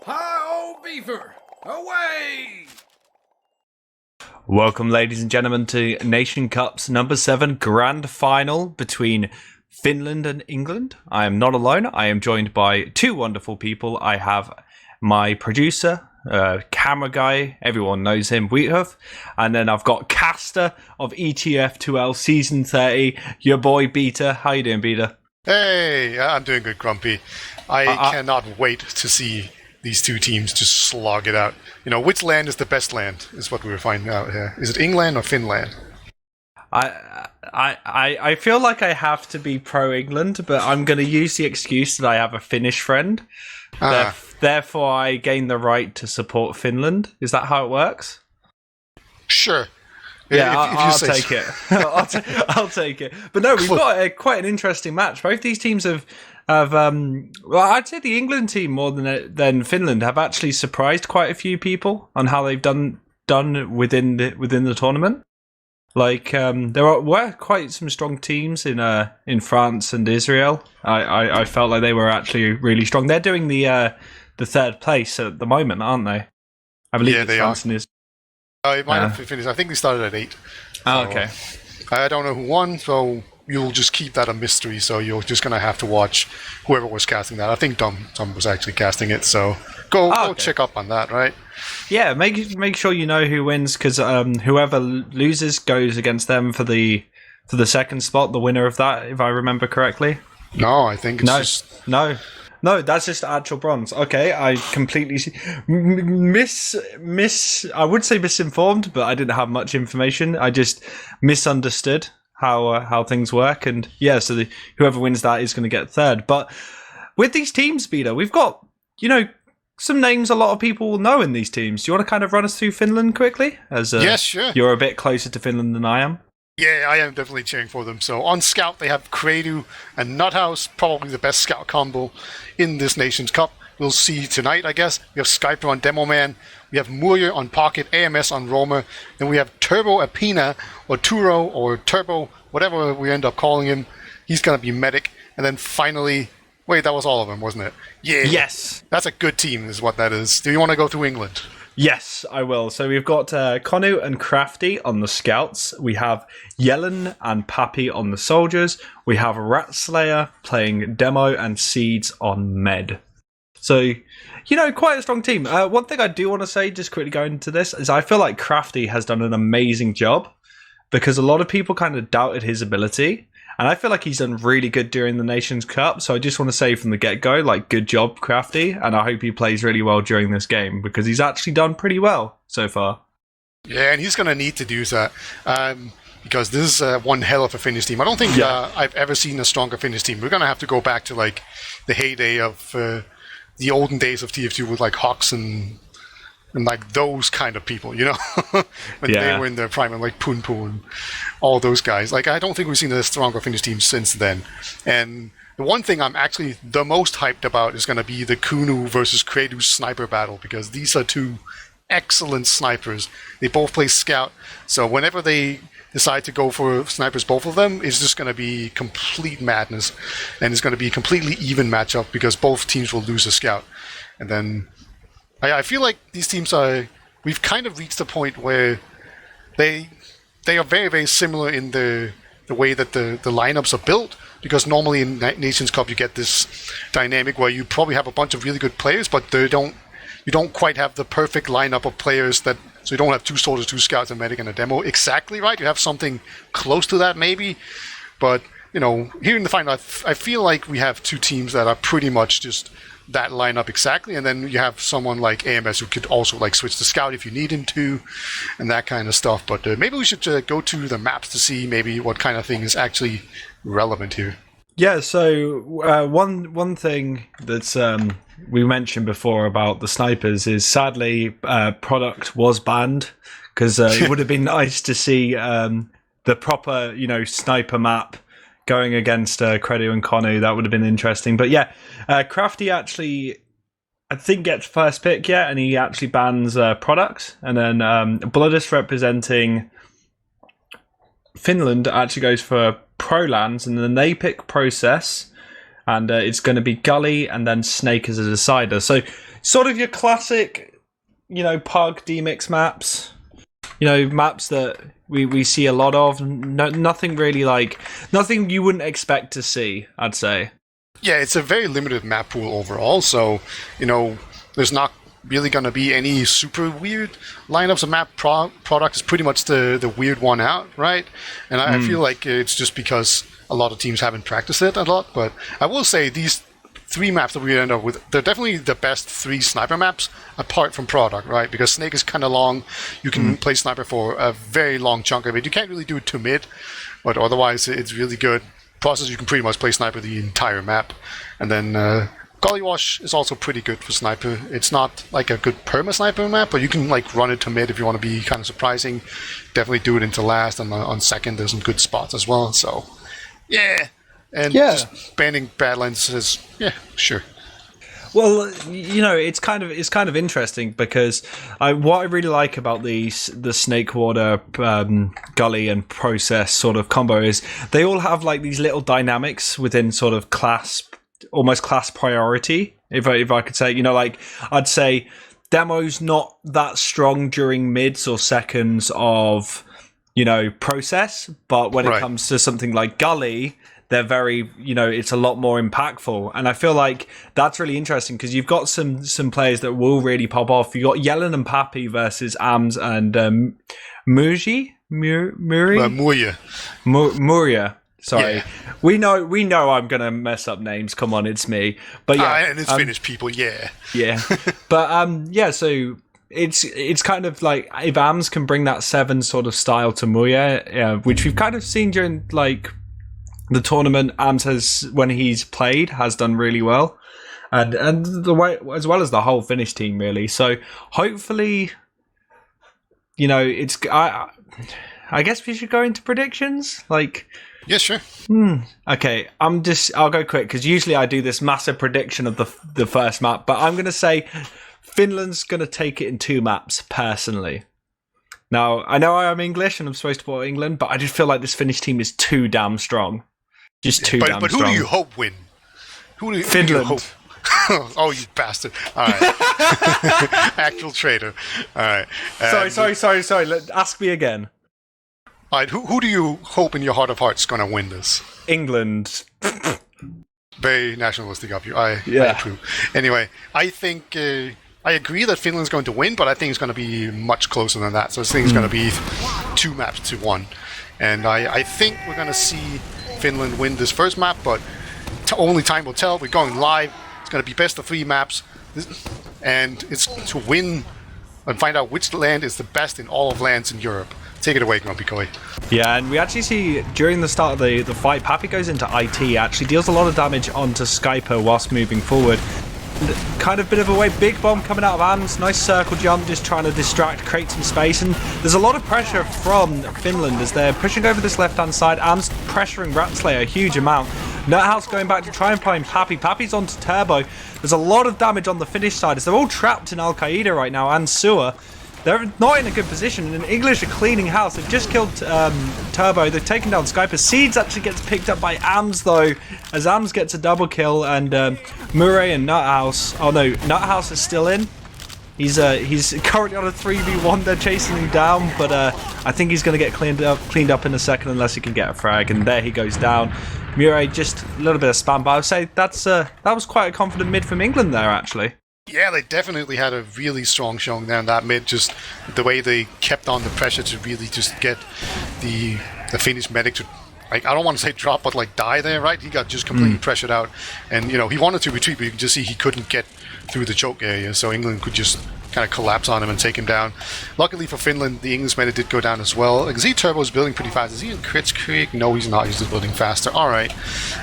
Hi-oh, beaver! Away! Welcome, ladies and gentlemen, to Nation Cup's number 7 grand final between Finland and England. I am not alone. I am joined by two wonderful people. I have my producer, camera guy, everyone knows him, Wiethoofd, and then I've got caster of ETF2L Season 30, your boy Beta. How you doing, Beta? Hey, I'm doing good, Grumpy. I cannot wait to see these two teams just slog it out. You know, which land is the best land is what we were finding out here. Is it England or Finland? I feel like I have to be pro-England, but I'm going to use the excuse that I have a Finnish friend. Therefore, I gain the right to support Finland. Is that how it works? Sure. Yeah, I'll take it. I'll take it. But no, we've got quite an interesting match. Both these teams have well, I'd say the England team more than Finland have actually surprised quite a few people on how they've done within the tournament. Like there were quite some strong teams in France and Israel. I felt like they were actually really strong. They're doing the third place at the moment, aren't they? I believe they France are. And It might have finished. I think they started at 8. Oh, okay. I don't know who won, so you'll just keep that a mystery. So you're just gonna have to watch whoever was casting that. I think Tom was actually casting it. So go check up on that, right? Yeah, make sure you know who wins, because whoever loses goes against them for the second spot. The winner of that, if I remember correctly. No, I think it's No, that's just actual bronze. Okay, I completely I would say misinformed, but I didn't have much information. I just misunderstood how things work, and yeah, so whoever wins that is going to get third. But with these teams, Beta, we've got some names a lot of people will know in these teams. Do you want to kind of run us through Finland quickly? Yes, sure. You're a bit closer to Finland than I am. Yeah, I am definitely cheering for them. So on Scout, they have Kredu and Nuthouse, probably the best Scout combo in this Nations Cup. We'll see tonight, I guess. We have Skyper on Demo Man. We have Muryer on Pocket, AMS on Roamer. Then we have Turbo Apina, or Turo, or Turbo, whatever we end up calling him. He's going to be Medic. And then finally, wait, that was all of them, wasn't it? Yeah. Yes. That's a good team, is what that is. Do you want to go through England? Yes, I will. So we've got Konu and Crafty on the Scouts. We have Yellen and Pappy on the Soldiers. We have Ratslayer playing Demo and Seeds on Med. So, quite a strong team. One thing I do want to say, just quickly going into this, is I feel like Crafty has done an amazing job, because a lot of people kind of doubted his ability. And I feel like he's done really good during the Nations Cup. So I just want to say from the get-go, good job, Crafty. And I hope he plays really well during this game, because he's actually done pretty well so far. Yeah, and he's going to need to do that. Because this is one hell of a Finnish team. I don't think I've ever seen a stronger Finnish team. We're going to have to go back to the heyday of the olden days of TF2 with Hawks and those kind of people, when they were in their prime, and Punpo and all those guys. I don't think we've seen a stronger Finnish team since then. And the one thing I'm actually the most hyped about is going to be the Kunu versus Kredu sniper battle, because these are two excellent snipers. They both play Scout, so whenever they decide to go for snipers, both of them, it's just going to be complete madness, and it's going to be a completely even matchup, because both teams will lose a Scout. And then I feel like these teams we've kind of reached a point where they are very, very similar in the way that the lineups are built, because normally in Nations Cup you get this dynamic where you probably have a bunch of really good players, but you don't quite have the perfect lineup of players, so you don't have 2 soldiers, 2 scouts, a medic, and a demo exactly right. You have something close to that maybe, but here in the final, I feel like we have 2 teams that are pretty much just that lineup exactly, and then you have someone like AMS who could also switch to Scout if you need him to, and that kind of stuff. But maybe we should go to the maps to see maybe what kind of thing is actually relevant here. Yeah, so one thing that's we mentioned before about the snipers is sadly product was banned, because it would have been nice to see the proper sniper map going against Kredu and Konu. That would have been interesting. But yeah, Crafty actually, I think, gets first pick, and he actually bans products. And then Bloodus, representing Finland, actually goes for Pro lands, and then they pick Process. and it's going to be Gully and then Snake as a decider. So sort of your classic, Pug D-Mix maps. Maps that we see a lot of. Nothing really nothing you wouldn't expect to see, I'd say. Yeah, it's a very limited map pool overall, so, there's not really going to be any super weird lineups. A map product is pretty much the weird one out, right? And I feel like it's just because a lot of teams haven't practiced it a lot, but I will say these 3 maps that we end up with, they're definitely the best 3 sniper maps apart from product, right? Because Snake is kind of long. You can play sniper for a very long chunk of it. You can't really do it to mid, but otherwise it's really good. Process, you can pretty much play sniper the entire map. And then Gullywash is also pretty good for sniper. It's not like a good perma sniper map, but you can run it to mid if you want to be kind of surprising. Definitely do it into last, and on second there's some good spots as well. So yeah. And just banning Badlands is, sure. Well, it's kind of interesting because what I really like about the Snakewater, Gully, and Process sort of combo is they all have these little dynamics within sort of almost class priority. If I could say, I'd say Demo's not that strong during mids or seconds of Process, but when it comes to something like Gully, they're very, it's a lot more impactful. And I feel like that's really interesting because you've got some players that will really pop off. You've got Yellen and Pappy versus Ams and Muria. Sorry. Yeah. We know I'm going to mess up names. Come on, it's me. But yeah. And it's Finnish people, yeah. Yeah. But so it's kind of like if Ams can bring that 7 sort of style to Muya, which we've kind of seen during the tournament, Ams when he's played, has done really well, and the way as well as the whole Finnish team really. So hopefully, it's I guess we should go into predictions. Yeah, sure. Okay, I'll go quick because usually I do this massive prediction of the first map, but I'm gonna say Finland's gonna take it in 2 maps personally. Now I know I'm English and I'm supposed to support England, but I just feel like this Finnish team is too damn strong. Just too damn strong. But who do you hope win? Finland. Who do you hope? Oh, you bastard. All right. Actual traitor. All right. Sorry. Ask me again. All right. Who do you hope in your heart of hearts is going to win this? England. Very nationalistic of you. I approve. Anyway, I think... I agree that Finland's going to win, but I think it's going to be much closer than that. So I think it's going to be 2 maps to 1. And I think we're going to see Finland win this first map, but only time will tell. We're going live. It's going to be best of 3 maps. And it's to win and find out which land is the best in all of lands in Europe. Take it away, GrumpyKoi. Yeah, and we actually see during the start of the fight, Pappy goes into IT, actually deals a lot of damage onto Skyper whilst moving forward. Kind of bit of a way, big bomb coming out of Ams, nice circle jump, just trying to distract, create some space, and there's a lot of pressure from Finland as they're pushing over this left-hand side. Ams pressuring Ratslayer a huge amount. Nuthouse going back to try and find Pappy. Pappy's onto Turbo. There's a lot of damage on the Finnish side as they're all trapped in Al-Qaeda right now, and Sewer. They're not in a good position, and English are cleaning house. They've just killed Turbo. They've taken down Skyper. Seeds actually gets picked up by Ams, though, as Ams gets a double kill, and Murray and Nuthouse... Oh, no, Nuthouse is still in. He's currently on a 3v1. They're chasing him down, but I think he's going to get cleaned up in a second unless he can get a frag, and there he goes down. Murray, just a little bit of spam, but I would say that was quite a confident mid from England there, actually. Yeah, they definitely had a really strong showing there in that mid. Just the way they kept on the pressure to really just get the Finnish medic to, I don't want to say drop, but die there, right? He got just completely pressured out, and he wanted to retreat, but you can just see he couldn't get through the choke area, so England could just kind of collapse on him and take him down. Luckily for Finland, the English medic did go down as well. Z Turbo is building pretty fast. Is he in KritzKast? No, he's not. He's just building faster. All right.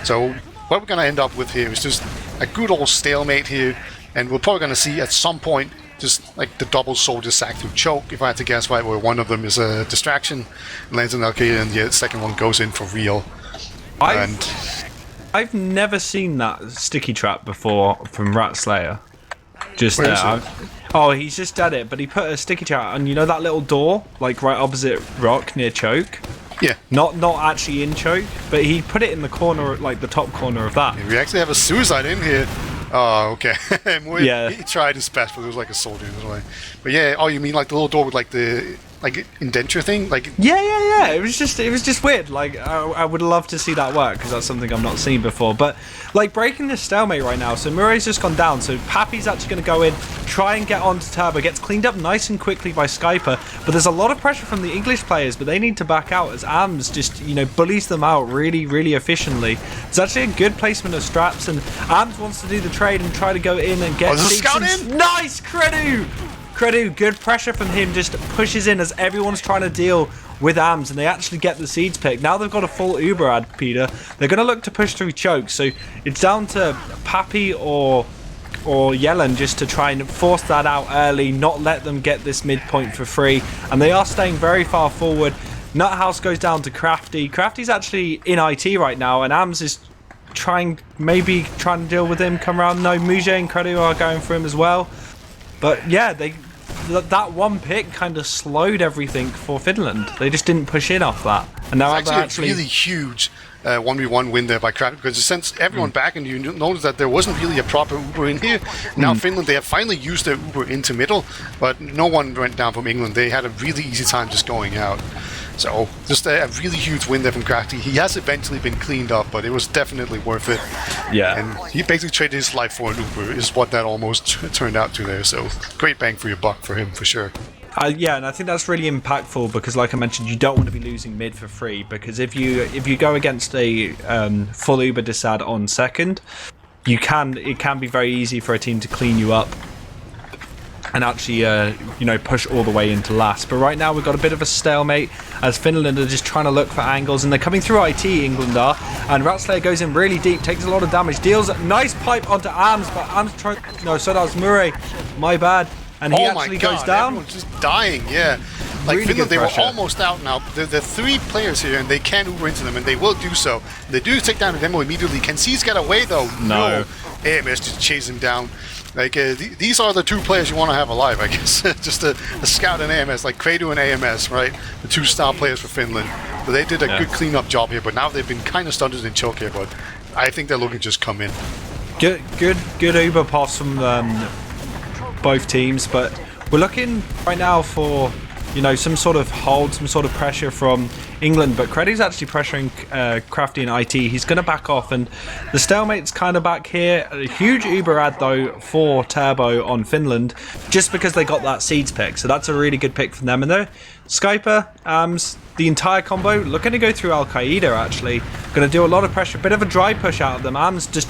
So what we're going to end up with here is just a good old stalemate here. And we're probably going to see at some point just the double soldier sack through choke, if I had to guess, right, where one of them is a distraction, lands in Al-Qaeda, and the second one goes in for real. I've never seen that sticky trap before from Ratslayer. Just he's just done it, but he put a sticky trap on, that little door, right opposite rock near choke? Yeah. Not actually in choke, but he put it in the corner, like the top corner of that. We actually have a suicide in here. Oh, okay. Yeah. He tried his best, but it was like a soldier in his way. But yeah, oh, you mean like the little door with like the indenture thing? Like Yeah. It was just weird. Like I would love to see that work because that's something I've not seen before. But like breaking this stalemate right now. So Murray's just gone down. So Pappy's actually going to go in, try and get onto Turbo. Gets cleaned up nice and quickly by Skyper. But there's a lot of pressure from the English players, but they need to back out as Ams just bullies them out really efficiently. It's actually a good placement of straps, and Ams wants to do the trade and try to go in and get. Oh, there's a scout in. Nice, Credu, good pressure from him, just pushes in as everyone's trying to deal with Ams, and they actually get the seeds picked. Now they've got a full Uber ad, Peter. They're going to look to push through choke, so it's down to Pappy or Yellen just to try and force that out early, not let them get this midpoint for free, and they are staying very far forward. Nuthouse goes down to Crafty. Crafty's actually in IT right now, and Ams is trying to deal with him, come around. No, Mujay and Credu are going for him as well. But yeah, that one pick kind of slowed everything for Finland. They just didn't push in off that. And now it's actually a really huge 1v1 win there by Crafty, because it sends everyone back, and you notice that there wasn't really a proper Uber in here. Now Finland, they have finally used their Uber into middle, but no one went down from England. They had a really easy time just going out. So just a really huge win there from Crafty. He has eventually been cleaned up, but it was definitely worth it. Yeah. And he basically traded his life for an Uber, is what that almost turned out to there. So great bang for your buck for him, for sure. Yeah, and I think that's really impactful because, like I mentioned, you don't want to be losing mid for free, because if you go against a full Uber disad on second, it can be very easy for a team to clean you up and actually push all the way into last. But right now we've got a bit of a stalemate as Finland are just trying to look for angles, and they're coming through IT, England are, and Ratslayer goes in really deep, takes a lot of damage, deals a nice pipe onto Ams, but Ams so that was Murray, my bad, and he actually goes down. Everyone's just dying, yeah. Like really Finland, they were almost out now. There are 3 players here, and they can Uber into them, and they will do so. They do take down a demo immediately. Can C's get away though? No. AMS just chase him down. Like these are the 2 players you want to have alive, I guess. Just a scout and AMS, like Credu and AMS, right? The 2 star players for Finland. But they did a good cleanup job here, but now they've been kind of stunted in choke here, but I think they're looking to just come in. Good Uber pass from both teams, but we're looking right now for some sort of hold, some sort of pressure from England, but Credu's actually pressuring Crafty and IT. He's going to back off, and the stalemate's kind of back here. A huge Uber ad though for Turbo on Finland, just because they got that seeds pick, so that's a really good pick from them. And they're Skyper, the entire combo looking to go through Al Qaeda. Actually going to do a lot of pressure, bit of a dry push out of them. Ams just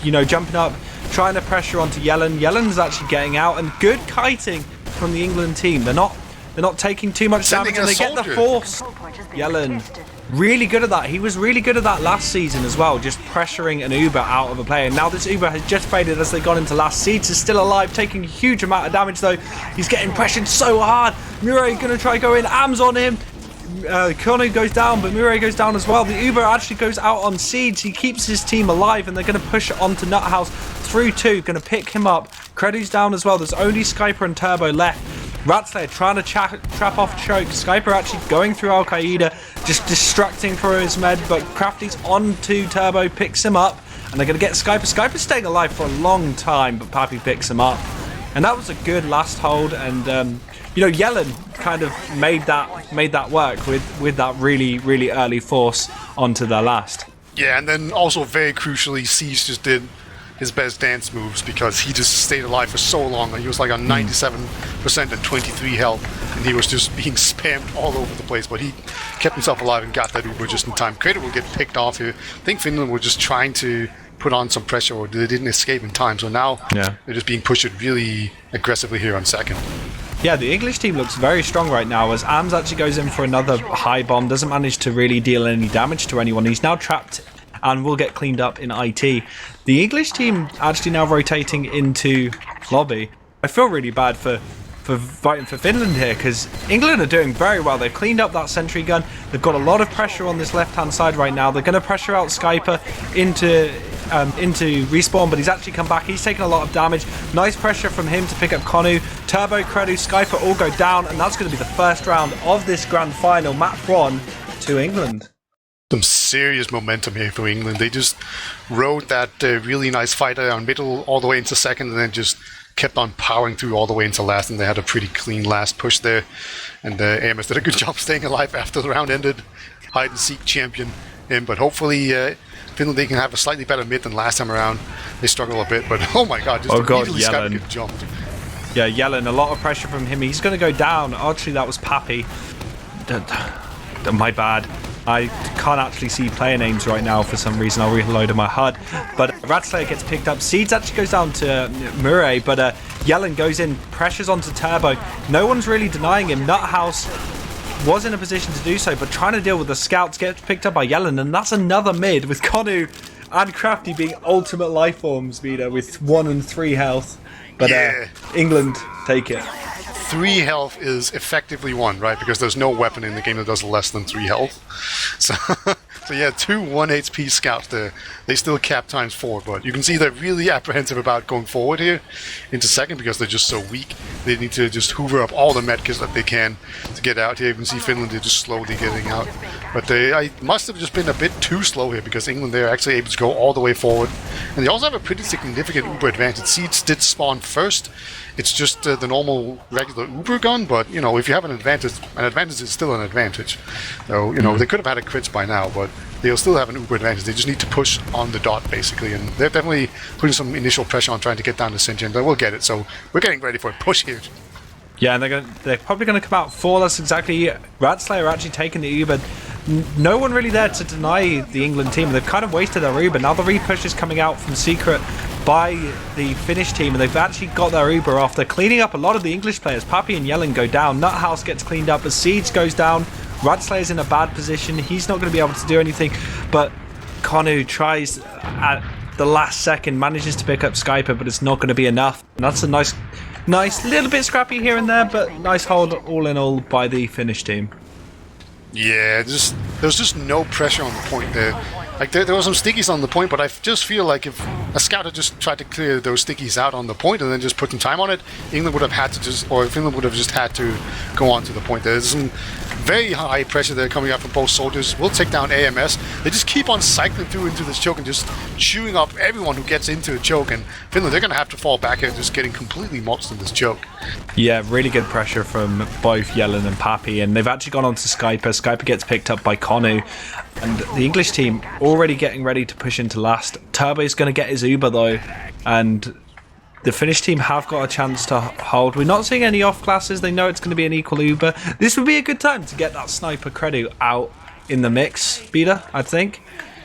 jumping up, trying to pressure onto Yellen. Yellen's actually getting out, and good kiting from the England team. They're not taking too much damage, and they get the force. Yellen, really good at that. He was really good at that last season as well, just pressuring an Uber out of a player. Now this Uber has just faded as they got into last. Seeds is still alive, taking a huge amount of damage though. He's getting pressured so hard. Murray gonna try go in. Ams on him. Konu goes down, but Murray goes down as well. The Uber actually goes out on Seeds. He keeps his team alive, and they're going to push it onto Nuthouse through 2. Going to pick him up. Credu's down as well. There's only Skyper and Turbo left. Ratslayer trying to trap off choke. Skyper actually going through Al Qaeda, just distracting for his med, but Crafty's on to Turbo, picks him up, and they're going to get Skyper. Skyper's staying alive for a long time, but Pappy picks him up. And that was a good last hold, and Yellen kind of made that work with that really early force onto their last. Yeah, and then also very crucially, C's just did his best dance moves, because he just stayed alive for so long. He was like on 97% and 23 health, and he was just being spammed all over the place, but he kept himself alive and got that Uber just in time. Credu will get picked off here. I think Finland were just trying to put on some pressure, or they didn't escape in time, so now they're just being pushed really aggressively here on second. Yeah, the English team looks very strong right now, as Ams actually goes in for another high bomb, doesn't manage to really deal any damage to anyone. He's now trapped and will get cleaned up in IT. The English team actually now rotating into lobby. I feel really bad for fighting for Finland here, because England are doing very well. They've cleaned up that sentry gun. They've got a lot of pressure on this left-hand side right now. They're going to pressure out Skyper into respawn, but he's actually come back. He's taken a lot of damage. Nice pressure from him to pick up Konu. Turbo, Credu, Skyper all go down, and that's going to be the first round of this grand final. Map 1 to England. Some serious momentum here for England. They just rode that really nice fight around middle all the way into second, and then just kept on powering through all the way into last, and they had a pretty clean last push there. And AMS did a good job staying alive after the round ended. Hide and seek champion. But hopefully Finland, they can have a slightly better mid than last time around. They struggle a bit, but oh my god, just immediately Skype jumped. Yeah, Yellen, a lot of pressure from him. He's going to go down. Actually, that was Pappy. My bad. I can't actually see player names right now for some reason. I'll reload in my HUD. But Ratslayer gets picked up. Seeds actually goes down to Murray, but Yellen goes in, pressures onto Turbo. No one's really denying him. Nuthouse was in a position to do so, but trying to deal with the scouts, gets picked up by Yellen, and that's another mid with Konu and Crafty being ultimate life forms, Vida, with 1 and 3 health. But England take it. 3 health is effectively 1, right? Because there's no weapon in the game that does less than 3 health. So yeah, 2 1 HP scouts there. They still cap times 4, but you can see they're really apprehensive about going forward here into second because they're just so weak. They need to just hoover up all the medkits that they can to get out here. You can see Finland, they're just slowly getting out. But I must have just been a bit too slow here because England, they're actually able to go all the way forward. And they also have a pretty significant Uber advantage. Seeds did spawn first. It's just the normal regular Uber gun, but you know, if you have an advantage is still an advantage. So, you know, they could have had a crits by now, but they'll still have an Uber advantage. They just need to push on the dot, basically, and they're definitely putting some initial pressure on trying to get down to Sinjin, but we'll get it, so we're getting ready for a push here. Yeah, and they're probably going to come out 4. That's exactly Ratslayer actually taking the Uber. No one really there to deny the England team. They've kind of wasted their Uber. Now the repush is coming out from Secret by the Finnish team, and they've actually got their Uber off. They're cleaning up a lot of the English players. Pappy and Yellen go down. Nuthouse gets cleaned up as Seeds goes down. Radslayer's in a bad position. He's not going to be able to do anything, but Konu tries at the last second, manages to pick up Skyper, but it's not going to be enough. And that's a nice little bit scrappy here and there, but nice hold all in all by the Finnish team. Yeah, there's just no pressure on the point there. Like there were some stickies on the point, but I just feel like if a scout had just tried to clear those stickies out on the point and then just put some time on it, England would have had to Finland would have just had to go on to the point. There's some very high pressure there coming out from both soldiers. We'll take down AMS. They just keep on cycling through into this choke and just chewing up everyone who gets into a choke. And Finland, they're going to have to fall back here, just getting completely motzed in this choke. Yeah, really good pressure from both Yellen and Pappy, and they've actually gone on to Skyper. Skyper gets picked up by Konu, and the English team already getting ready to push into last. Turbo's going to get his Uber though, and the Finnish team have got a chance to hold. We're not seeing any off classes. They know it's going to be an equal Uber. This would be a good time to get that sniper credit out in the mix, Beta, I think.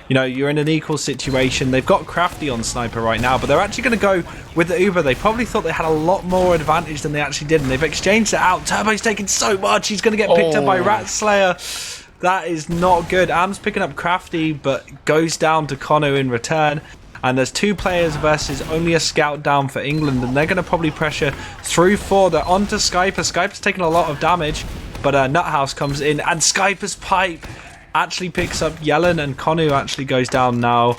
You know, you're in an equal situation. They've got Crafty on sniper right now, but they're actually going to go with the Uber. They probably thought they had a lot more advantage than they actually did, and they've exchanged it out. Turbo's taking so much. He's going to get picked up by Ratslayer. That is not good. Am's picking up Crafty, but goes down to Konu in return. And there's 2 players versus only a scout down for England, and they're going to probably pressure through 4. They're on to Skyper. Skyper's taking a lot of damage, but Nuthouse comes in, and Skyper's pipe actually picks up Yellen, and Konu actually goes down now.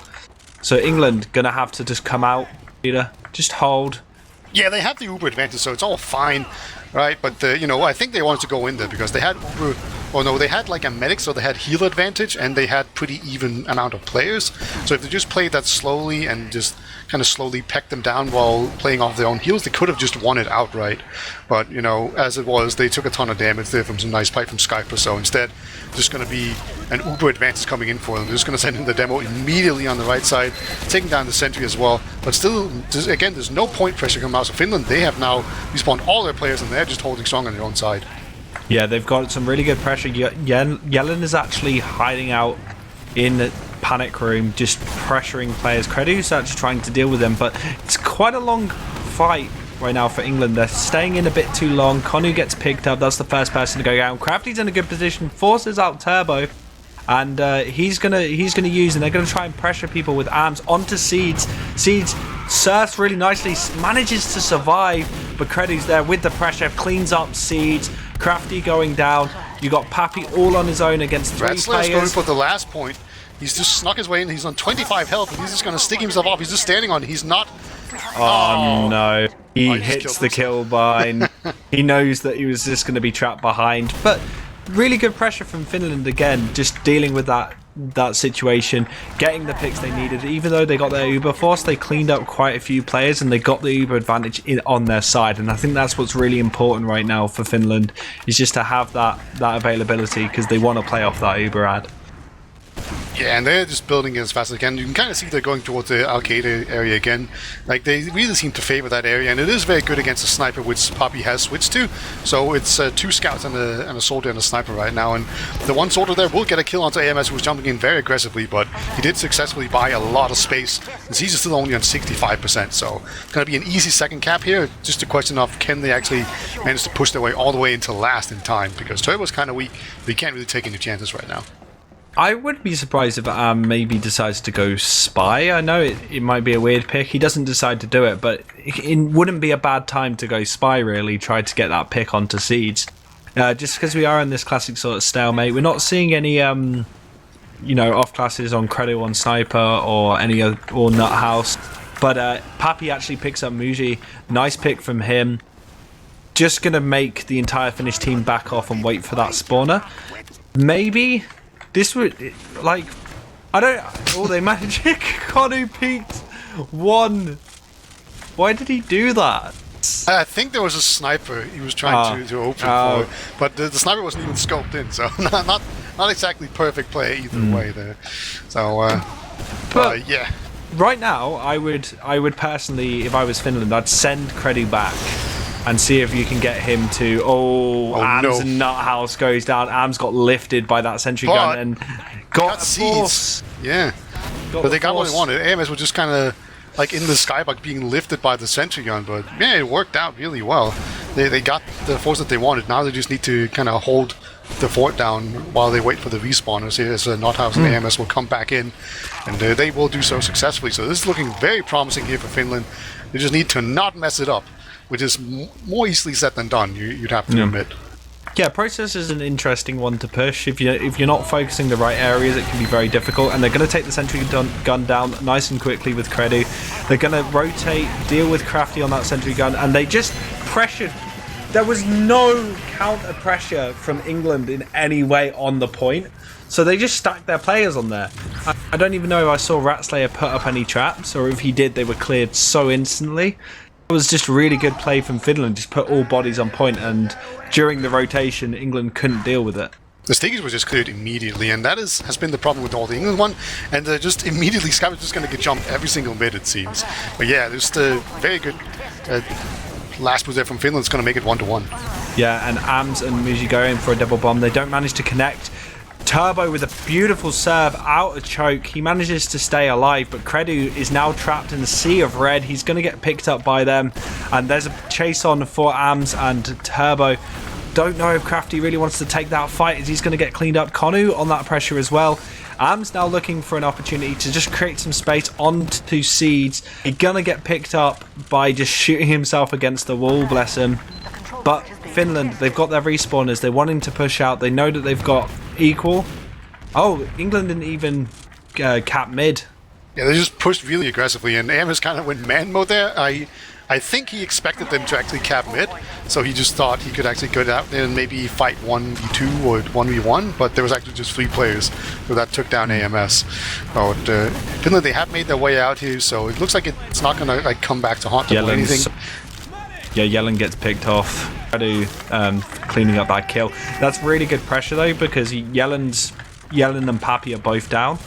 So England going to have to just come out, Peter. Just hold. Yeah, they have the Uber advantage, so it's all fine, right? But, you know, I think they wanted to go in there because they had Uber... Oh no, they had like a medic, so they had heal advantage, and they had pretty even amount of players. So if they just played that slowly and just kind of slowly pecked them down while playing off their own heals, they could have just won it outright. But, you know, as it was, they took a ton of damage there from some nice pipe from Skyper, so instead, just going to be an Uber advantage coming in for them. They're just going to send in the demo immediately on the right side, taking down the sentry as well. But still, again, there's no point pressure coming out. So Finland, they have now respawned all their players, and they're just holding strong on their own side. Yeah, they've got some really good pressure. Yellen is actually hiding out in the panic room, just pressuring players. Kredu's actually trying to deal with them, but it's quite a long fight right now for England. They're staying in a bit too long. Konu gets picked up. That's the first person to go down. Crafty's in a good position, forces out Turbo, and he's gonna use, and they're gonna try and pressure people with arms onto Seeds. Seeds surfs really nicely, manages to survive, but Kredu's there with the pressure, cleans up Seeds. Crafty going down. You got Pappy all on his own against 3 players. Going for the last point. He's just snuck his way in. He's on 25 health, and he's just going to stick himself off. He's just standing on it. He's not... Oh no. He hits the kill bind. He knows that he was just going to be trapped behind. But really good pressure from Finland again, just dealing with that situation, getting the picks they needed. Even though they got their Uber force, they cleaned up quite a few players and they got the Uber advantage on their side. And I think that's what's really important right now for Finland, is just to have that availability, because they want to play off that Uber ad. Yeah, and they're just building as fast as they can. You can kind of see they're going towards the arcade area again. Like, they really seem to favor that area, and it is very good against a sniper, which Poppy has switched to. So it's 2 scouts and a soldier and a sniper right now, and the one soldier there will get a kill onto AMS, who was jumping in very aggressively, but he did successfully buy a lot of space, and he's still only on 65%, so it's going to be an easy second cap here. Just a question of, can they actually manage to push their way all the way into last in time, because Turbo's kind of weak, but he can't really take any chances right now. I wouldn't be surprised if maybe decides to go Spy. I know it might be a weird pick. He doesn't decide to do it, but it wouldn't be a bad time to go Spy, really. Try to get that pick onto Seeds. Just because we are in this classic sort of stalemate. We're not seeing any, off classes on Credo on Sniper or any other, or Nut House. But Pappy actually picks up Muji. Nice pick from him. Just going to make the entire Finnish team back off and wait for that spawner. Maybe... This would, like, I don't... Oh, they managed... Konu peaked 1. Why did he do that? I think there was a sniper he was trying to open for, but the sniper wasn't even scoped in, so not exactly perfect play either way there. So, but yeah. Right now, I would personally, if I was Finland, I'd send Credu back and see if you can get him to... Ams and Nut House goes down. Ams got lifted by that sentry gun and got Seeds. Yeah. But they got what they wanted. AMS was just kind of like in the skybox being lifted by the sentry gun, but yeah, it worked out really well. They got the force that they wanted. Now they just need to kind of hold the fort down while they wait for the respawners here, as Nut House and AMS will come back in, and they will do so successfully. So this is looking very promising here for Finland. They just need to not mess it up, which is more easily said than done, you'd have to admit. Yeah, Process is an interesting one to push. If you're not focusing the right areas, it can be very difficult. And they're going to take the sentry gun down nice and quickly with Credu. They're going to rotate, deal with Crafty on that sentry gun, and they just pressured. There was no counter pressure from England in any way on the point. So they just stacked their players on there. I don't even know if I saw Ratslayer put up any traps, or if he did, they were cleared so instantly. It was just really good play from Finland, just put all bodies on point, and during the rotation, England couldn't deal with it. The stages were just cleared immediately, and that has been the problem with all the England one, and just immediately Sky was just going to get jumped every single mid, it seems. But yeah, just a very good last boost there from Finland is going to make it 1-1. Yeah, and Ams and Muji go in for a double bomb. They don't manage to connect. Turbo with a beautiful serve out of choke. He manages to stay alive, but Credu is now trapped in the sea of red. He's going to get picked up by them, and there's a chase on for Ams and Turbo. Don't know if Crafty really wants to take that fight, as he's going to get cleaned up. Konu on that pressure as well. Ams now looking for an opportunity to just create some space onto Seeds. He's going to get picked up by just shooting himself against the wall, bless him. But Finland, they've got their respawners. They're wanting to push out. They know that they've got equal. Oh, England didn't even cap mid. Yeah, they just pushed really aggressively, and Amos kind of went man mode there. I think he expected them to actually cap mid, so he just thought he could actually go out there and maybe fight 1v2 or 1v1, but there was actually just 3 players, so that took down AMS. But Finland, they have made their way out here, so it looks like it's not going to like come back to haunt them or anything. Yeah, Yellen gets picked off. Cleaning up that kill. That's really good pressure though, because Yellen and Pappy are both down.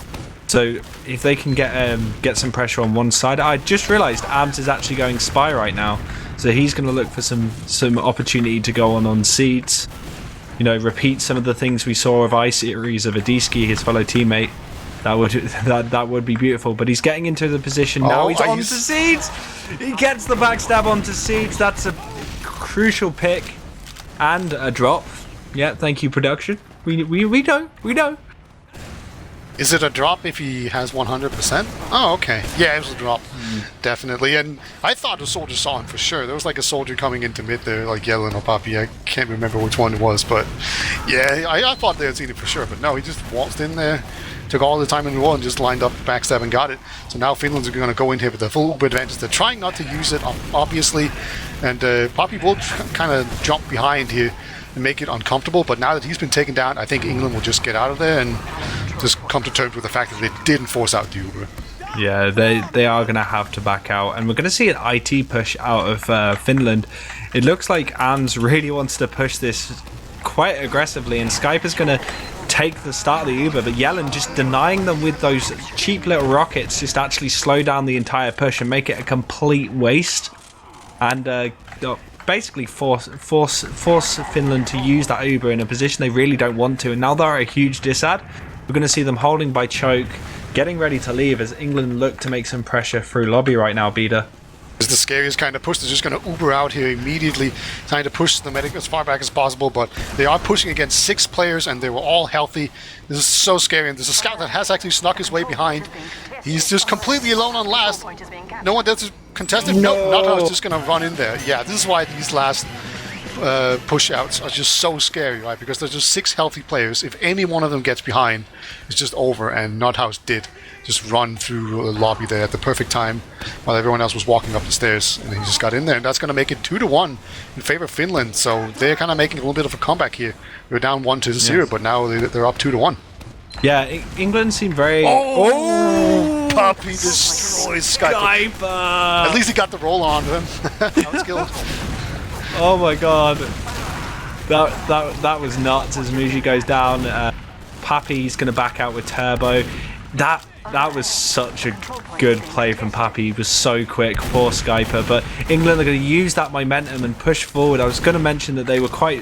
So if they can get some pressure on one side, I just realised Abs is actually going Spy right now, so he's going to look for some opportunity to go on Seeds. Repeat some of the things we saw of I-Series of Adiski, his fellow teammate. That would be beautiful. But he's getting into the position now. He's onto Seeds. He gets the backstab onto Seeds. That's a crucial pick and a drop. Yeah, thank you, production. We know. Is it a drop if he has 100%? Oh, okay. Yeah, it was a drop. Definitely. And I thought the soldier saw him for sure. There was like a soldier coming into mid there, like Yellen or Papi. I can't remember which one it was, but yeah, I thought they had seen it for sure. But no, he just waltzed in there, took all the time in the world, and just lined up the backstab and got it. So now Finland's going to go in here with the full advantage. They're trying not to use it, obviously. And Papi will kind of jump behind here. and make it uncomfortable. But now that he's been taken down, I think England will just get out of there and just come to terms with the fact that they didn't force out the Uber. Yeah, they are going to have to back out, and we're going to see an IT push out of Finland. It looks like Ans really wants to push this quite aggressively, and Skype is going to take the start of the Uber, but Yellen just denying them with those cheap little rockets just actually slow down the entire push and make it a complete waste, and basically force Finland to use that Uber in a position they really don't want to, and now they're a huge disad. We're going to see them holding by choke, getting ready to leave as England look to make some pressure through lobby right now, Bida. It's the scariest kind of push. They're just going to Uber out here immediately, trying to push the medic as far back as possible, but they are pushing against 6 players, and they were all healthy. This is so scary, and there's a scout that has actually snuck his way behind. He's just completely alone on last. No one does contest him. Nope, Nuthouse just going to run in there. Yeah, this is why these last push-outs are just so scary, right? Because there's just 6 healthy players. If any one of them gets behind, it's just over, and Nuthouse did just run through the lobby there at the perfect time while everyone else was walking up the stairs, and he just got in there, and that's going to make it 2-1 in favor of Finland. So they're kind of making a little bit of a comeback here. They're down 1-0, but now they're up 2-1. Yeah, England seem very... Puppy destroys Skyper. At least he got the roll on him. That was killed. Oh my god. That was nuts as Muji goes down. Pappy's going to back out with Turbo. That was such a good play from Pappy. He was so quick, poor Skyper. But England are going to use that momentum and push forward. I was going to mention that they were quite...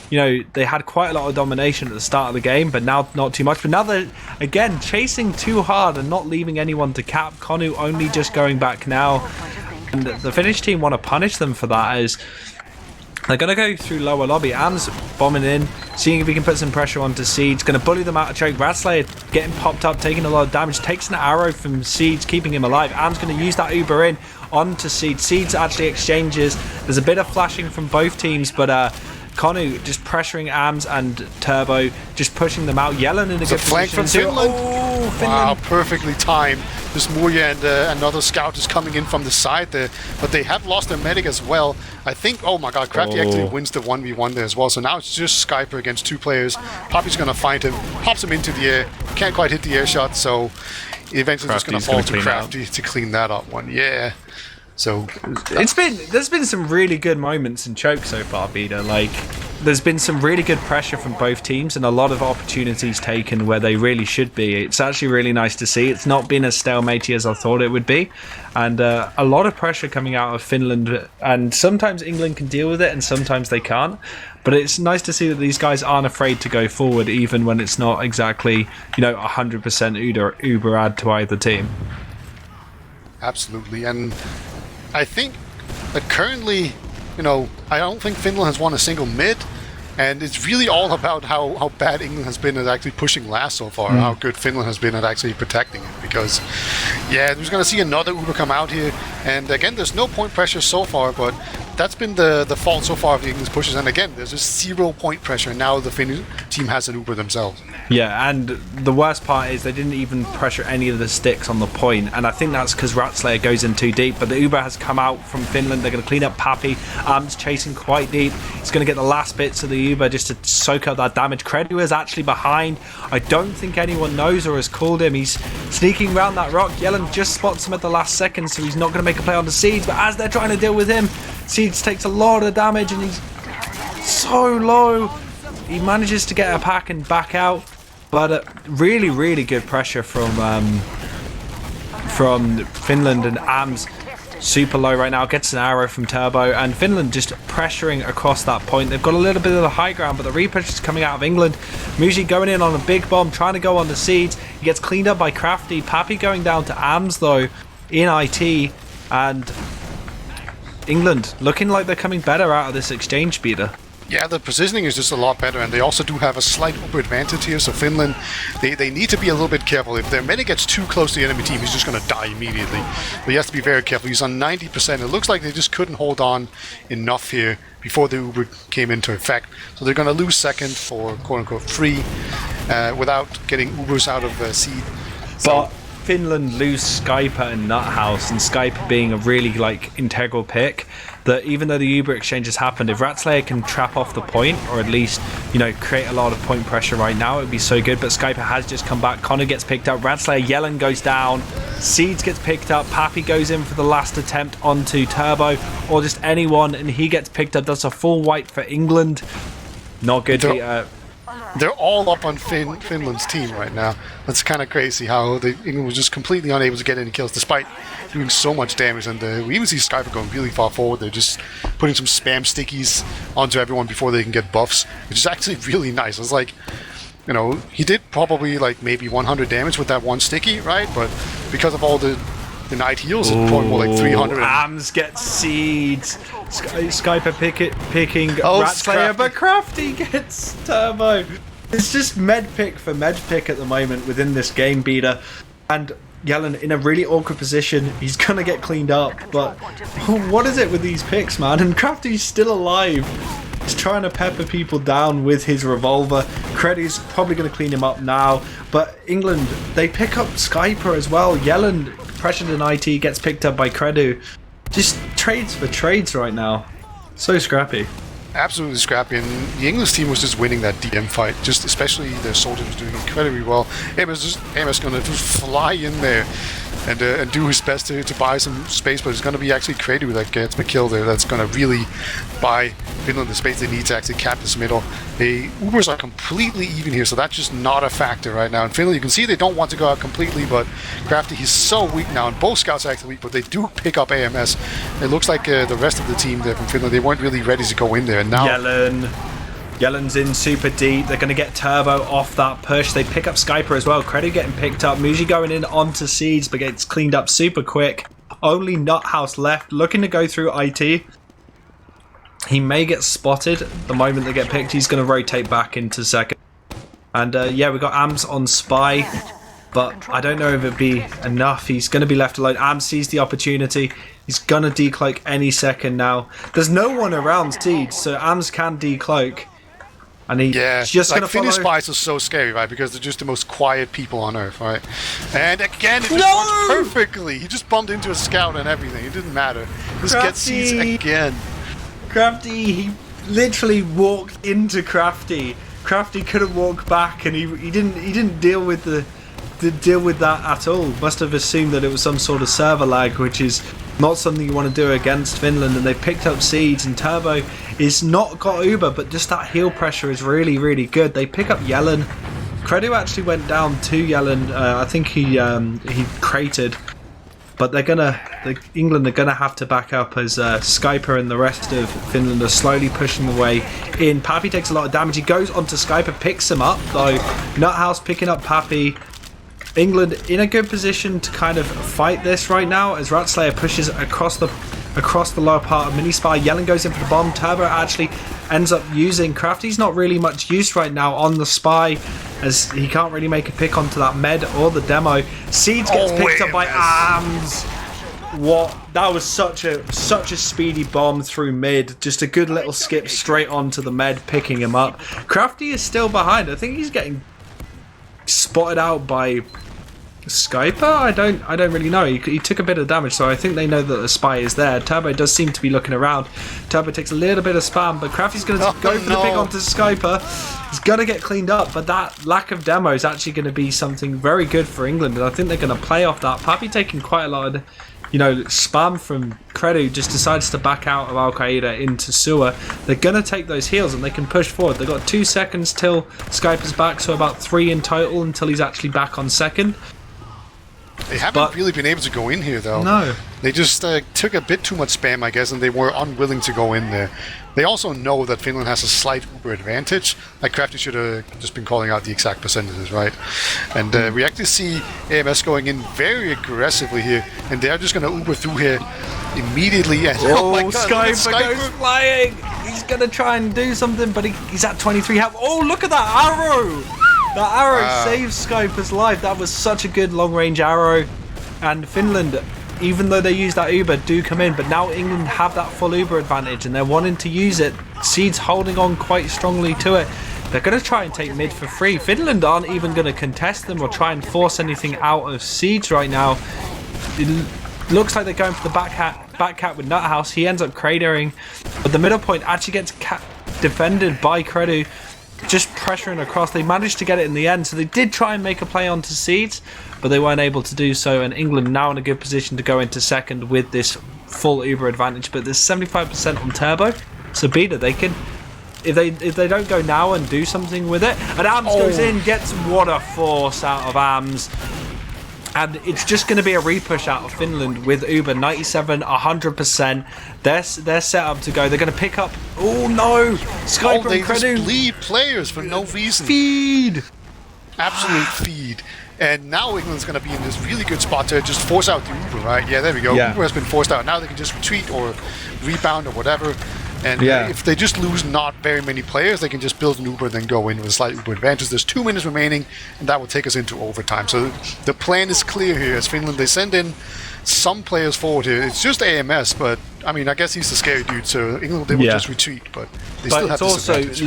they had quite a lot of domination at the start of the game, but now not too much. But now they're, again, chasing too hard and not leaving anyone to cap. Konu only just going back now. And the Finnish team want to punish them for that as they're going to go through lower lobby. Am's bombing in, seeing if he can put some pressure onto Seeds. Going to bully them out of choke. Ratslayer getting popped up, taking a lot of damage. Takes an arrow from Seeds, keeping him alive. Am's going to use that Uber in onto Seeds. Seeds actually exchanges. There's a bit of flashing from both teams, but Konu just pressuring Ams and Turbo, just pushing them out. Yellen in a good flank position from Finland. Finland. Wow, perfectly timed. This Murya and another scout is coming in from the side there, but they have lost their medic as well. I think, oh my god, Crafty actually wins the 1v1 there as well. So now it's just Skyper against 2 players. Poppy's going to find him, pops him into the air. Can't quite hit the air shot, so eventually just going to fall to Crafty to clean that up one. Yeah. So there's been some really good moments in choke so far, Bida. Like, there's been some really good pressure from both teams and a lot of opportunities taken where they really should be. It's actually really nice to see. It's not been as stalemate as I thought it would be, and a lot of pressure coming out of Finland. And sometimes England can deal with it, and sometimes they can't. But it's nice to see that these guys aren't afraid to go forward, even when it's not exactly 100% Uber add to either team. Absolutely, and I think that currently, I don't think Finland has won a single mid, and it's really all about how bad England has been at actually pushing last so far, how good Finland has been at actually protecting it, because, yeah, we're going to see another Uber come out here, and again, there's no point pressure so far, but that's been the fault so far of the English pushes, and again, there's just 0 point pressure, and now the Finnish team has an Uber themselves. Yeah, and the worst part is they didn't even pressure any of the sticks on the point, and I think that's because Ratslayer goes in too deep, but the Uber has come out from Finland. They're going to clean up Pappy. Am's chasing quite deep. He's going to get the last bits of the Uber just to soak up that damage. Credu is actually behind. I don't think anyone knows or has called him. He's sneaking around that rock. Yellen just spots him at the last second, so he's not going to make a play on the Seeds, but as they're trying to deal with him, Seeds takes a lot of damage, and he's so low. He manages to get a pack and back out. But really, really good pressure from Finland, and Ams super low right now. Gets an arrow from Turbo, and Finland just pressuring across that point. They've got a little bit of the high ground, but the repush is coming out of England. Muji going in on a big bomb, trying to go on the Seeds. He gets cleaned up by Crafty. Pappy going down to Ams though in IT, and England looking like they're coming better out of this exchange, Peter. Yeah, the positioning is just a lot better, and they also do have a slight Uber advantage here. So Finland, they need to be a little bit careful. If their medic gets too close to the enemy team, he's just going to die immediately. But he has to be very careful. He's on 90%. It looks like they just couldn't hold on enough here before the Uber came into effect. So they're going to lose second for quote-unquote free without getting Ubers out of seed. But Finland lose Skyper and Nuthouse, and Skyper being a really integral pick. that even though the Uber exchange has happened, if Ratslayer can trap off the point, or at least, you know, create a lot of point pressure right now, it would be so good. But Skyper has just come back. Connor gets picked up. Ratslayer, Yellen goes down. Seeds gets picked up. Pappy goes in for the last attempt onto Turbo, or just anyone, and he gets picked up. That's a full wipe for England. Not good. They're all up on Finland's team right now. That's kind of crazy how England was just completely unable to get any kills despite doing so much damage. And we even see Skyper going really far forward. They're just putting some spam stickies onto everyone before they can get buffs, which is actually really nice. It's like, you know, he did probably like maybe 100 damage with that one sticky, right? But because of all the night heals, it's probably more like 300. Ams gets seeds. Skyper picking Ratslayer, but Crafty gets Turbo. It's just med pick for med pick at the moment within this game beater. And Yellen in a really awkward position. He's gonna get cleaned up, but what is it with these picks, man? And Crafty's still alive. He's trying to pepper people down with his revolver. Creddy's probably going to clean him up now. But England, they pick up Skyper as well. Yellen, pressured in IT, gets picked up by Credu. Just trades for trades right now. So scrappy. Absolutely scrappy, and the English team was just winning that DM fight. Just especially their soldier was doing incredibly well. Amos going to just fly in there and do his best to buy some space, but it's going to be actually Credu that gets the kill there. That's going to really buy Finland the space they need to actually cap this middle. The Ubers are completely even here, so that's just not a factor right now. In Finland, you can see they don't want to go out completely, but Crafty, he's so weak now, and both scouts are actually weak, but they do pick up AMS. It looks like the rest of the team there from Finland, they weren't really ready to go in there, and now Yellen's in super deep. They're going to get Turbo off that push. They pick up Skyper as well. Credu getting picked up. Muji going in onto Seeds, but gets cleaned up super quick. Only Nuthouse left, looking to go through IT. He may get spotted the moment they get picked. He's going to rotate back into second. And yeah, we got Ams on Spy, but I don't know if it'd be enough. He's going to be left alone. Ams sees the opportunity. He's going to decloak any second now. There's no one around Seeds, so Ams can decloak. And he's just going to follow. Finnish spies are so scary, right? Because they're just the most quiet people on Earth, right? And again, it just worked perfectly. He just bumped into a scout and everything. It didn't matter. Just gets Seeds again. Crafty, he literally walked into Crafty. Crafty couldn't walk back, and he didn't deal with that at all. Must have assumed that it was some sort of server lag, which is not something you want to do against Finland. And they picked up Seeds, and Turbo is not got Uber, but just that heal pressure is really, really good. They pick up Yellen. Credu actually went down to Yellen. I think he crated. But England are gonna have to back up as Skyper and the rest of Finland are slowly pushing the way in. Pappy takes a lot of damage. He goes onto Skyper, picks him up though. Nuthouse picking up Pappy. England in a good position to kind of fight this right now as Ratslayer pushes across the lower part of Mini Spy. Yellen goes in for the bomb. Turbo actually ends up using Crafty's not really much use right now on the Spy as he can't really make a pick onto that med or the demo. Seeds gets picked up by Ams. What? That was such a speedy bomb through mid. Just a good little skip straight onto the med, picking him up. Crafty is still behind. I think he's getting spotted out by Skyper? I don't really know. He took a bit of damage, so I think they know that the Spy is there. Turbo does seem to be looking around. Turbo takes a little bit of spam, but Crafty's going to go for the pick onto Skyper. He's going to get cleaned up, but that lack of demo is actually going to be something very good for England, and I think they're going to play off that. Pappy taking quite a lot of spam from Credu, just decides to back out of Al Qaeda into sewer. They're going to take those heals and they can push forward. They've got 2 seconds till Skyper's back, so about 3 in total until he's actually back on second. They haven't really been able to go in here, though. No. They just took a bit too much spam, I guess, and they were unwilling to go in there. They also know that Finland has a slight Uber advantage. Like, Crafty should have just been calling out the exact percentages, right? And we actually see AMS going in very aggressively here, and they're just going to Uber through here immediately. And, oh my God, Skyper goes flying! He's going to try and do something, but he's at 23 health. Oh, look at that arrow! That arrow saves Skyper's life. That was such a good long-range arrow. And Finland, even though they use that Uber, do come in. But now England have that full Uber advantage, and they're wanting to use it. Seeds holding on quite strongly to it. They're going to try and take mid for free. Finland aren't even going to contest them or try and force anything out of Seeds right now. looks like they're going for the back cat with Nuthouse. He ends up cratering, but the middle point actually gets defended by Kredu, just pressuring across. They managed to get it in the end, so they did try and make a play onto Seeds, but they weren't able to do so, and England now in a good position to go into second with this full Uber advantage, but there's 75% on Turbo, so Beta, they can, if they don't go now and do something with it, and Ams goes in, gets what a force out of Ams, and it's just going to be a repush out of Finland with Uber 97, 100%. They're set up to go. They're going to pick up. Oh no! Skyper and Kredu. They just lead players for no reason. Feed. Absolute feed. And now England's going to be in this really good spot to just force out the Uber, right? Yeah, there we go. Yeah. Uber has been forced out. Now they can just retreat or rebound or whatever. And if they just lose not very many players, they can just build an Uber and then go in with a slight Uber advantage. There's 2 minutes remaining, and that will take us into overtime. So the plan is clear here. As Finland, they send in some players forward here. It's just AMS, but I mean, I guess he's the scary dude. So England, they will just retreat, but they still have this advantage.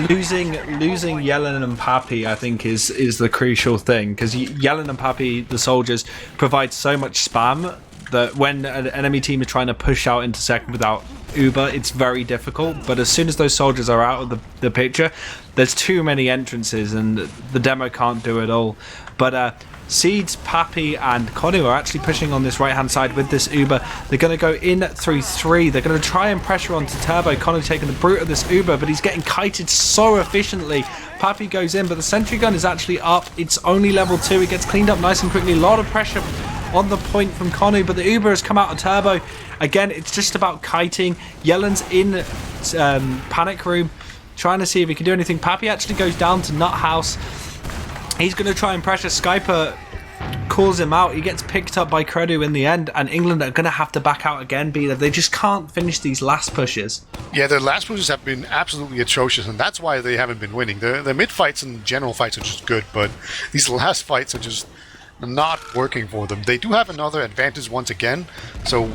losing Yellen and Pappy, I think, is the crucial thing, because Yellen and Pappy, the soldiers, provide so much spam that when an enemy team is trying to push out into second without Uber, it's very difficult. But as soon as those soldiers are out of the picture, there's too many entrances and the demo can't do it all. But Seeds, Pappy and Konu are actually pushing on this right hand side with this Uber. They're going to go in through 3. They're going to try and pressure onto Turbo. Konu taking the brute of this Uber, but he's getting kited so efficiently. Pappy goes in, but the sentry gun is actually up. It's only level 2. It gets cleaned up nice and quickly. A lot of pressure on the point from Konu, but the Uber has come out of Turbo. Again, it's just about kiting. Yellen's in panic room, trying to see if he can do anything. Pappy actually goes down to Nuthouse. He's going to try and pressure. Skyper calls him out. He gets picked up by Kredu in the end, and England are going to have to back out again, Beta. They just can't finish these last pushes. Yeah, their last pushes have been absolutely atrocious, and that's why they haven't been winning. Their mid fights and general fights are just good, but these last fights are just not working for them. They do have another advantage once again, so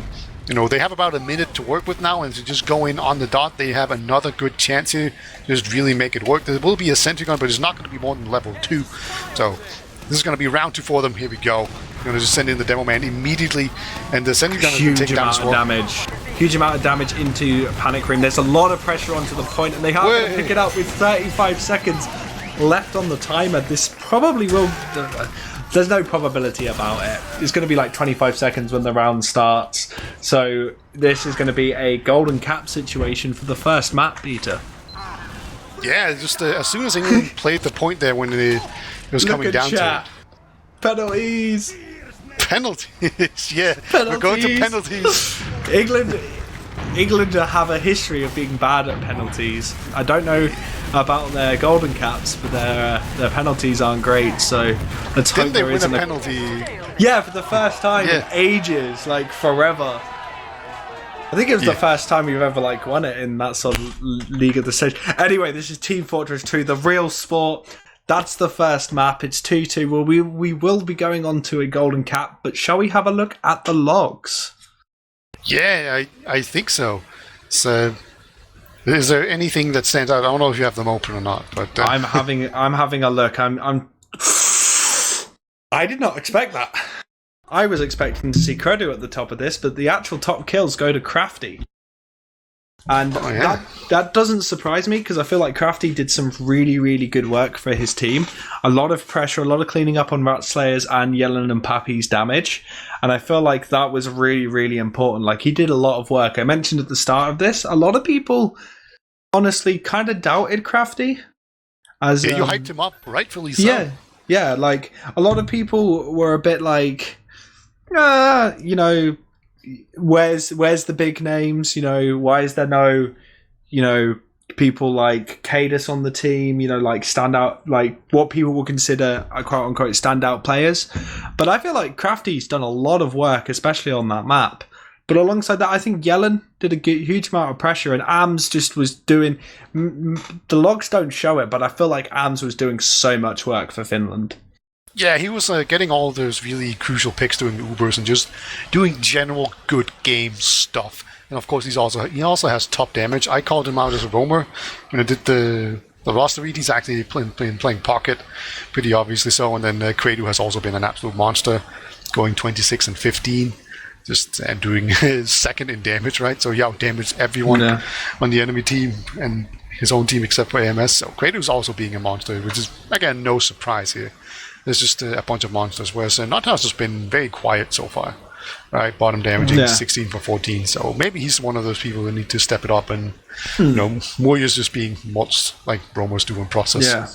they have about a minute to work with now, and to just go in on the dot, they have another good chance here to just really make it work. There will be a sentry gun, but it's not going to be more than level 2. So this is going to be round 2 for them. Here we go. We're going to just send in the demo man immediately, and the sentry gun is going to take down as well. Huge amount of damage into Panic Room. There's a lot of pressure onto the point, and they have to pick it up with 35 seconds left on the timer. This probably will... There's no probability about it. It's going to be like 25 seconds when the round starts. So this is going to be a golden cap situation for the first map, Peter. Yeah, just as soon as England played the point there when it was coming down to it. Penalties! Penalties, yeah. Penalties. We're going to penalties. England have a history of being bad at penalties. I don't know about their golden caps, but their penalties aren't great. So let's hope there isn't a penalty. Yeah, for the first time in ages, like forever. I think it was the first time we've ever won it in that sort of League of the Stage. Anyway, this is Team Fortress 2, the real sport. That's the first map. It's 2-2. Well, we will be going on to a golden cap, but shall we have a look at the logs? Yeah, I think so. So, is there anything that stands out? I don't know if you have them open or not, but I'm having a look. I did not expect that. I was expecting to see Kredu at the top of this, but the actual top kills go to Crafty. And that doesn't surprise me, because I feel like Crafty did some really, really good work for his team. A lot of pressure, a lot of cleaning up on Rat Slayers and Yellen and Pappy's damage. And I feel like that was really, really important. He did a lot of work. I mentioned at the start of this, a lot of people honestly kind of doubted Crafty. You hyped him up, rightfully so. Yeah, a lot of people were a bit where's the big names? Why is there no, people like Cadus on the team? Standout, what people will consider quote unquote standout players. But I feel like Crafty's done a lot of work, especially on that map. But alongside that, I think Yellen did a huge amount of pressure, and Ams just was doing. The logs don't show it, but I feel like Ams was doing so much work for Finland. Yeah, he was getting all those really crucial picks, doing Ubers and just doing general good game stuff. And of course, he also has top damage. I called him out as a roamer when I did the roster read. He's actually playing pocket, pretty obviously so. And then Kredu has also been an absolute monster, going 26 and 15. just doing second in damage, right? So he out-damaged everyone on the enemy team and his own team except for AMS. So Kratos also being a monster, which is, again, no surprise here. There's just a bunch of monsters, whereas Nothouse has been very quiet so far. Right, bottom damaging 16 for 14. So maybe he's one of those people who need to step it up and, Warriors just being mulched like Bromos do in process. Yeah.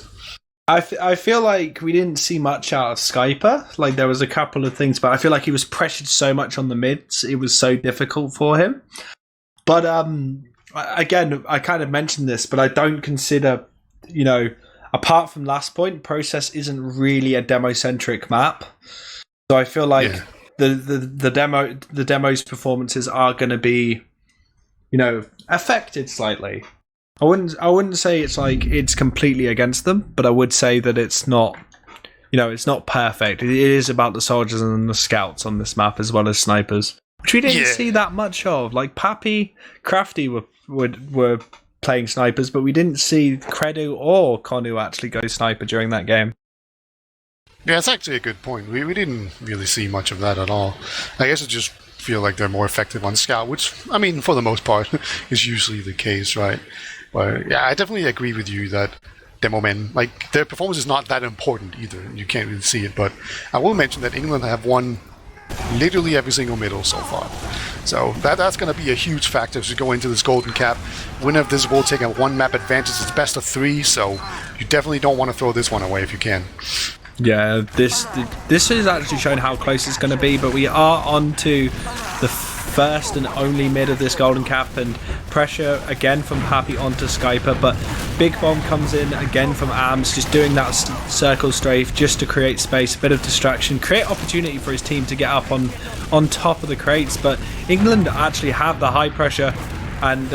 I feel like we didn't see much out of Skyper. Like, there was a couple of things, but I feel like he was pressured so much on the mids. It was so difficult for him. But, again, I kind of mentioned this, but I don't consider, apart from last point, Process isn't really a demo-centric map. So I feel like... Yeah. The demo's performances are going to be, affected slightly. I wouldn't say it's like it's completely against them, but I would say that it's not, it's not perfect. It is about the soldiers and the scouts on this map as well as snipers, which we didn't see that much of. Like Pappy, Crafty were playing snipers, but we didn't see Credo or Konu actually go sniper during that game. Yeah, it's actually a good point. We didn't really see much of that at all. I guess it just feel like they're more effective on Scout, which, I mean, for the most part, is usually the case, right? But yeah, I definitely agree with you that demo men, like, their performance is not that important either. You can't really see it, but I will mention that England have won literally every single middle so far. So that's going to be a huge factor as we go into this Golden Cap. Winner of this will take a one-map advantage. It's best of 3, so you definitely don't want to throw this one away if you can. Yeah, this is actually showing how close it's going to be, but we are on to the first and only mid of this Golden Cap, and pressure again from Happy onto Skyper, but Big Bomb comes in again from Arms, just doing that circle strafe just to create space, a bit of distraction, create opportunity for his team to get up on top of the crates, but England actually have the high pressure, and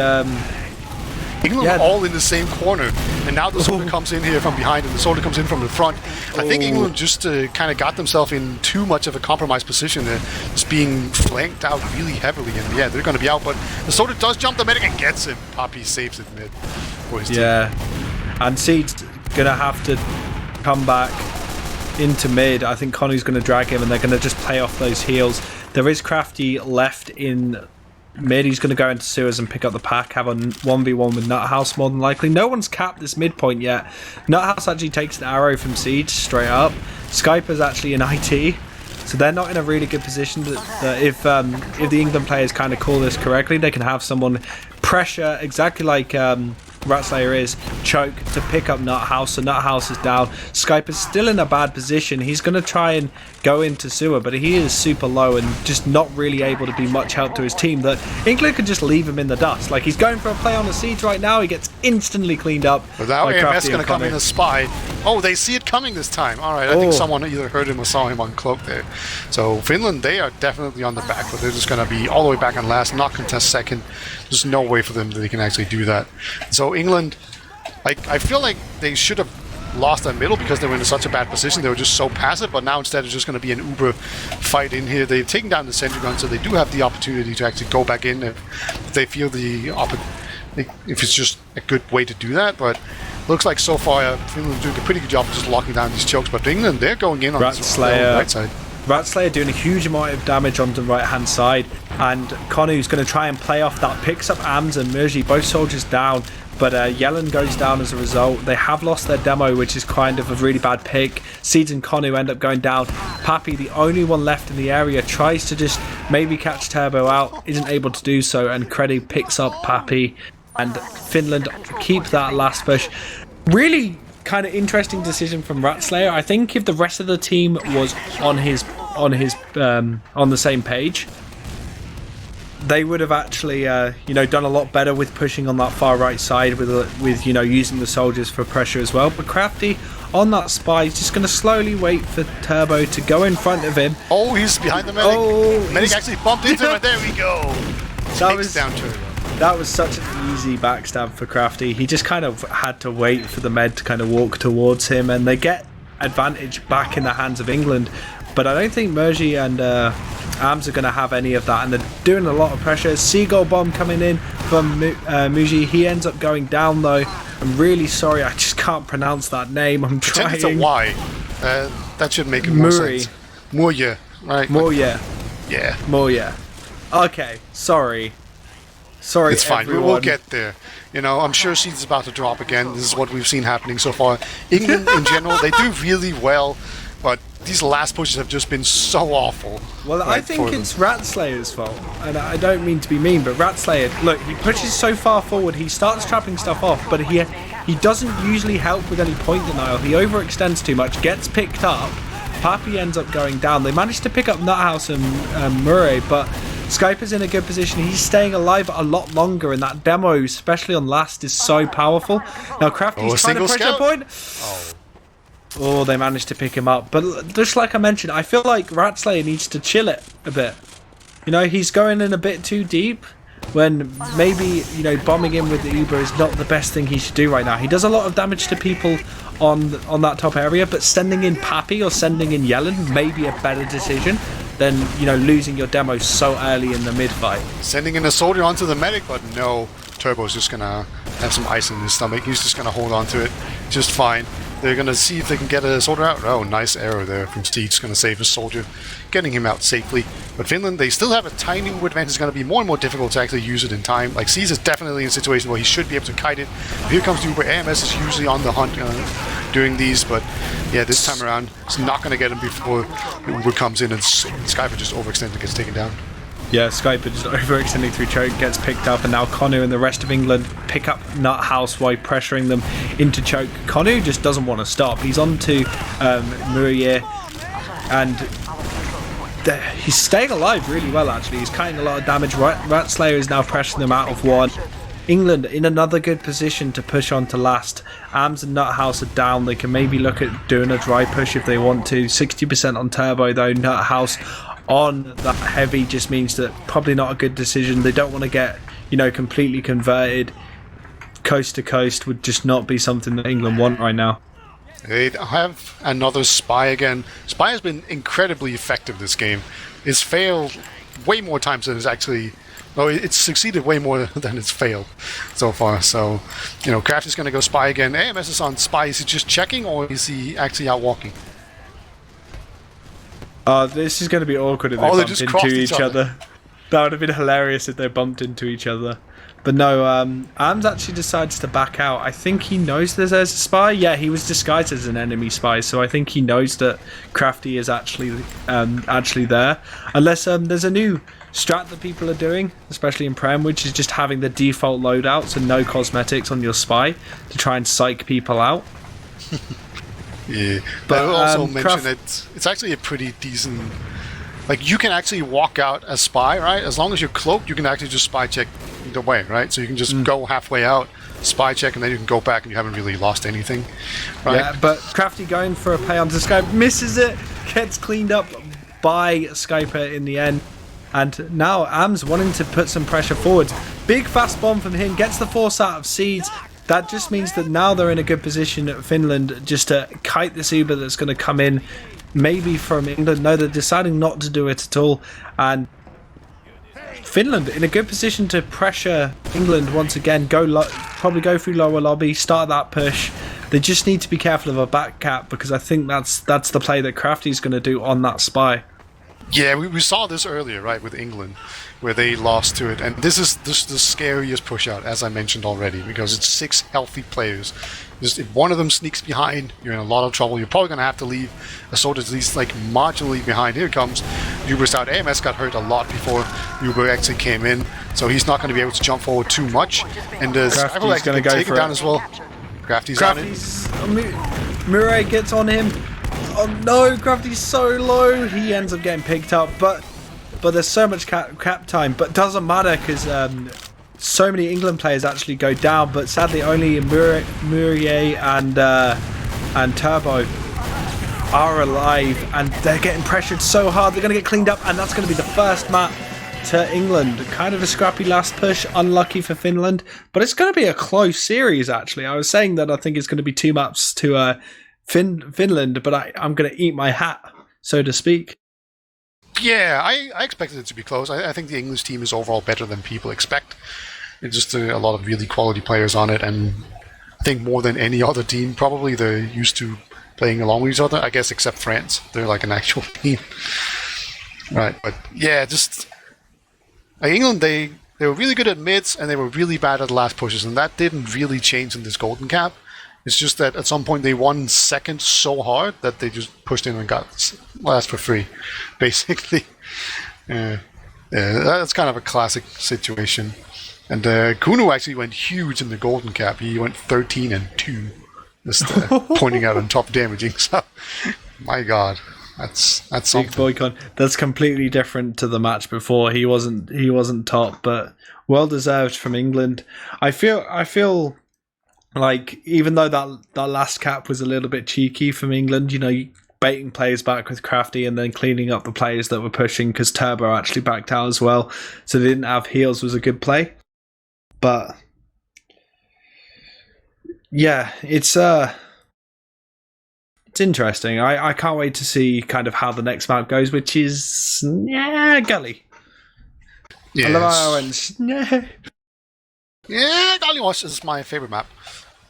England are all in the same corner, and now the soldier comes in here from behind, and the soldier comes in from the front. I think England just kind of got themselves in too much of a compromised position there, just being flanked out really heavily, and yeah, they're going to be out, but the soldier does jump the medic and gets him. Poppy saves it mid for his team. And Seed's going to have to come back into mid. I think Konu's going to drag him, and they're going to just play off those heals. There is Crafty left in mid. He's going to go into sewers and pick up the pack, have a 1v1 with Nuthouse more than likely. No one's capped this midpoint yet. Nuthouse actually takes the arrow from Siege straight up. Skyper's actually in IT, so they're not in a really good position that if the England players kind of call this correctly, they can have someone pressure exactly like Ratslayer is, choke to pick up Nuthouse, so Nuthouse is down. Skyper's still in a bad position. He's going to try and go into sewer, but he is super low and just not really able to be much help to his team. That England could just leave him in the dust. Like, he's going for a play on the Siege right now, he gets instantly cleaned up. But now AMS going to come in and spy. Oh, they see it coming this time. Alright, I think someone either heard him or saw him on cloak there. So Finland, they are definitely on the back, but they're just going to be all the way back on last, not contest second. There's no way for them that they can actually do that. So England, I feel like they should have lost that middle because they were in such a bad position. They were just so passive, but now instead it's just going to be an uber fight in here. They've taken down the sentry gun, so they do have the opportunity to actually go back in if they feel if it's just a good way to do that. But looks like so far Finland's doing a pretty good job of just locking down these chokes, but England, they're going in on the right side. Ratslayer doing a huge amount of damage on the right hand side, and Konu's going to try and play off that, picks up Ams and Murji, both soldiers down, but Yellen goes down as a result. They have lost their demo, which is kind of a really bad pick. Seeds and Konu end up going down. Pappy, the only one left in the area, tries to just maybe catch Turbo out, isn't able to do so, and Creddy picks up Pappy, and Finland keep that last push. Really kind of interesting decision from Ratslayer. I think if the rest of the team was on the same page, they would have actually done a lot better with pushing on that far right side with using the soldiers for pressure as well. But Crafty on that spy is just going to slowly wait for Turbo to go in front of him. Oh, he's behind the medic. Medic actually bumped into him, and there we go. Takes down Turbo. That was such an easy backstab for Crafty. He just kind of had to wait for the med to kind of walk towards him, and they get advantage back in the hands of England. But I don't think Murji and Arms are going to have any of that, and they're doing a lot of pressure. Seagull bomb coming in from Murji. He ends up going down though. I'm really sorry, I just can't pronounce that name. I'm trying. It's a Y. That should make it more sense. Moya, right? Moya. Yeah. Moya. Okay, sorry. Sorry, It's fine. everyone. We'll get there. You know, I'm sure seeds about to drop again. This is what we've seen happening so far. England, in general, they do really well, but these last pushes have just been so awful. Well, I think it's Ratslayer's fault, and I don't mean to be mean, but Ratslayer, look, he pushes so far forward, he starts trapping stuff off, but he doesn't usually help with any point denial. He overextends too much, gets picked up. Papi ends up going down. They managed to pick up Nuthouse and Murray, but Skyper's in a good position. He's staying alive a lot longer, and that demo, especially on last, is so powerful. Now Crafty's trying to pressure point. Oh, they managed to pick him up. But just like I mentioned, I feel like Ratslayer needs to chill it a bit. You know, he's going in a bit too deep when maybe, you know, bombing in with the Uber is not the best thing he should do right now. He does a lot of damage to people on that top area, but sending in Papi or sending in Yellen may be a better decision than, you know, losing your demo so early in the mid-fight. Sending in a soldier onto the medic, but no, Turbo's just gonna have some ice in his stomach. He's just gonna hold on to it just fine. They're gonna see if they can get a soldier out. Oh, nice arrow there from Steed's gonna save his soldier, getting him out safely. But Finland, they still have a tiny advantage. It's gonna be more and more difficult to actually use it in time. Like, Steed's is definitely in a situation where he should be able to kite it. But here comes Uber. AMS is usually on the hunt doing these, but yeah, this time around, it's not gonna get him before Uber comes in and Skyper just overextends and gets taken down. Yeah, Skyper just overextending through choke, gets picked up, and now Konu and the rest of England pick up Nuthouse while pressuring them into choke. Konu just doesn't want to stop. He's on to Murier, and he's staying alive really well, actually. He's cutting a lot of damage. Ratslayer is now pressuring them out of one. England in another good position to push on to last. Ams and Nuthouse are down. They can maybe look at doing a dry push if they want to. 60% on turbo though. Nuthouse on that heavy just means that probably not a good decision. They don't want to get, you know, completely converted. Coast to coast would just not be something that England want right now. They have another Spy again. Spy has been incredibly effective this game. It's failed way more times than it's actually... No, it's succeeded way more than it's failed so far. So, you know, Kraft is going to go Spy again. AMS is on Spy. Is he just checking or is he actually out walking? This is going to be awkward if they bumped into each other. That would have been hilarious if they bumped into each other. But no, Ams actually decides to back out. I think he knows there's a spy. Yeah, he was disguised as an enemy spy, so I think he knows that Crafty is actually there. Unless there's a new strat that people are doing, especially in Prem, which is just having the default loadout, so no cosmetics on your spy to try and psych people out. Yeah, but I will also mention that it's actually a pretty decent... Like, you can actually walk out as spy, right? As long as you're cloaked, you can actually just spy check either way, right? So you can just go halfway out, spy check, and then you can go back and you haven't really lost anything, right? Yeah, but Crafty going for a play onto Skype, misses it, gets cleaned up by Skyper in the end. And now Ams wanting to put some pressure forward. Big fast bomb from him, gets the force out of Seeds. That just means that now they're in a good position at Finland just to kite this Uber that's going to come in, maybe from England. No, they're deciding not to do it at all. And Finland in a good position to pressure England once again. Probably go through lower lobby, start that push. They just need to be careful of a back cap because I think that's the play that Crafty's going to do on that spy. Yeah, we saw this earlier, right, with England, where they lost to it. And this is the scariest push out, as I mentioned already, because it's 6 healthy players. Just if one of them sneaks behind, you're in a lot of trouble. You're probably going to have to leave a soldier at least like marginally behind. Here comes Uber's out. AMS got hurt a lot before Uber actually came in, so he's not going to be able to jump forward too much. And Crafty's going to go take for it down it as well. Crafty's on it. Murray gets on him. Oh no, Crafty's so low. He ends up getting picked up, but there's so much cap time. But doesn't matter because so many England players actually go down. But sadly, only Murier and Turbo are alive, and they're getting pressured so hard. They're going to get cleaned up, and that's going to be the first map to England. Kind of a scrappy last push, unlucky for Finland, but it's going to be a close series. Actually, I was saying that I think it's going to be 2 maps to Finland, but I'm going to eat my hat, so to speak. Yeah, I expected it to be close. I think the English team is overall better than people expect. It's just a lot of really quality players on it, and I think more than any other team, probably they're used to playing along with each other, I guess, except France. They're like an actual team. Right, but yeah, just England, they were really good at mids and they were really bad at last pushes, and that didn't really change in this Golden Cap. It's just that at some point they won second so hard that they just pushed in and got last for free, basically. Yeah, that's kind of a classic situation. And Kuno actually went huge in the Golden Cap. He went 13-2, just pointing out on top damaging. So, my God, that's something. Big boy Con. That's completely different to the match before. He wasn't top, but well deserved from England. I feel like even though that last cap was a little bit cheeky from England, you know, baiting players back with Crafty and then cleaning up the players that were pushing, because Turbo actually backed out as well, so they didn't have heals, was a good play. But yeah, it's interesting. I can't wait to see kind of how the next map goes, which is Gully. Yes. I love our orange. Yeah, Gullywash is my favorite map.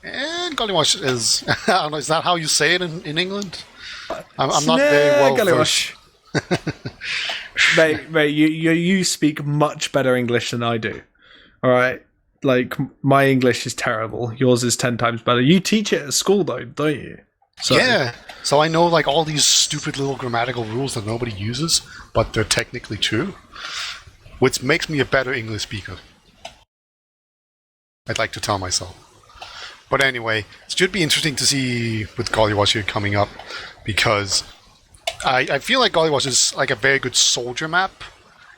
And Gullywash is, I don't know, is that how you say it in England? I'm not very well Gullywash. Mate, you speak much better English than I do. All right, like my English is terrible. Yours is 10 times better. You teach it at school though, don't you? So. Yeah, so I know like all these stupid little grammatical rules that nobody uses, but they're technically true, which makes me a better English speaker. I'd like to tell myself. But anyway, it should be interesting to see with Gullywash here coming up, because I feel like Gullywash is like a very good soldier map,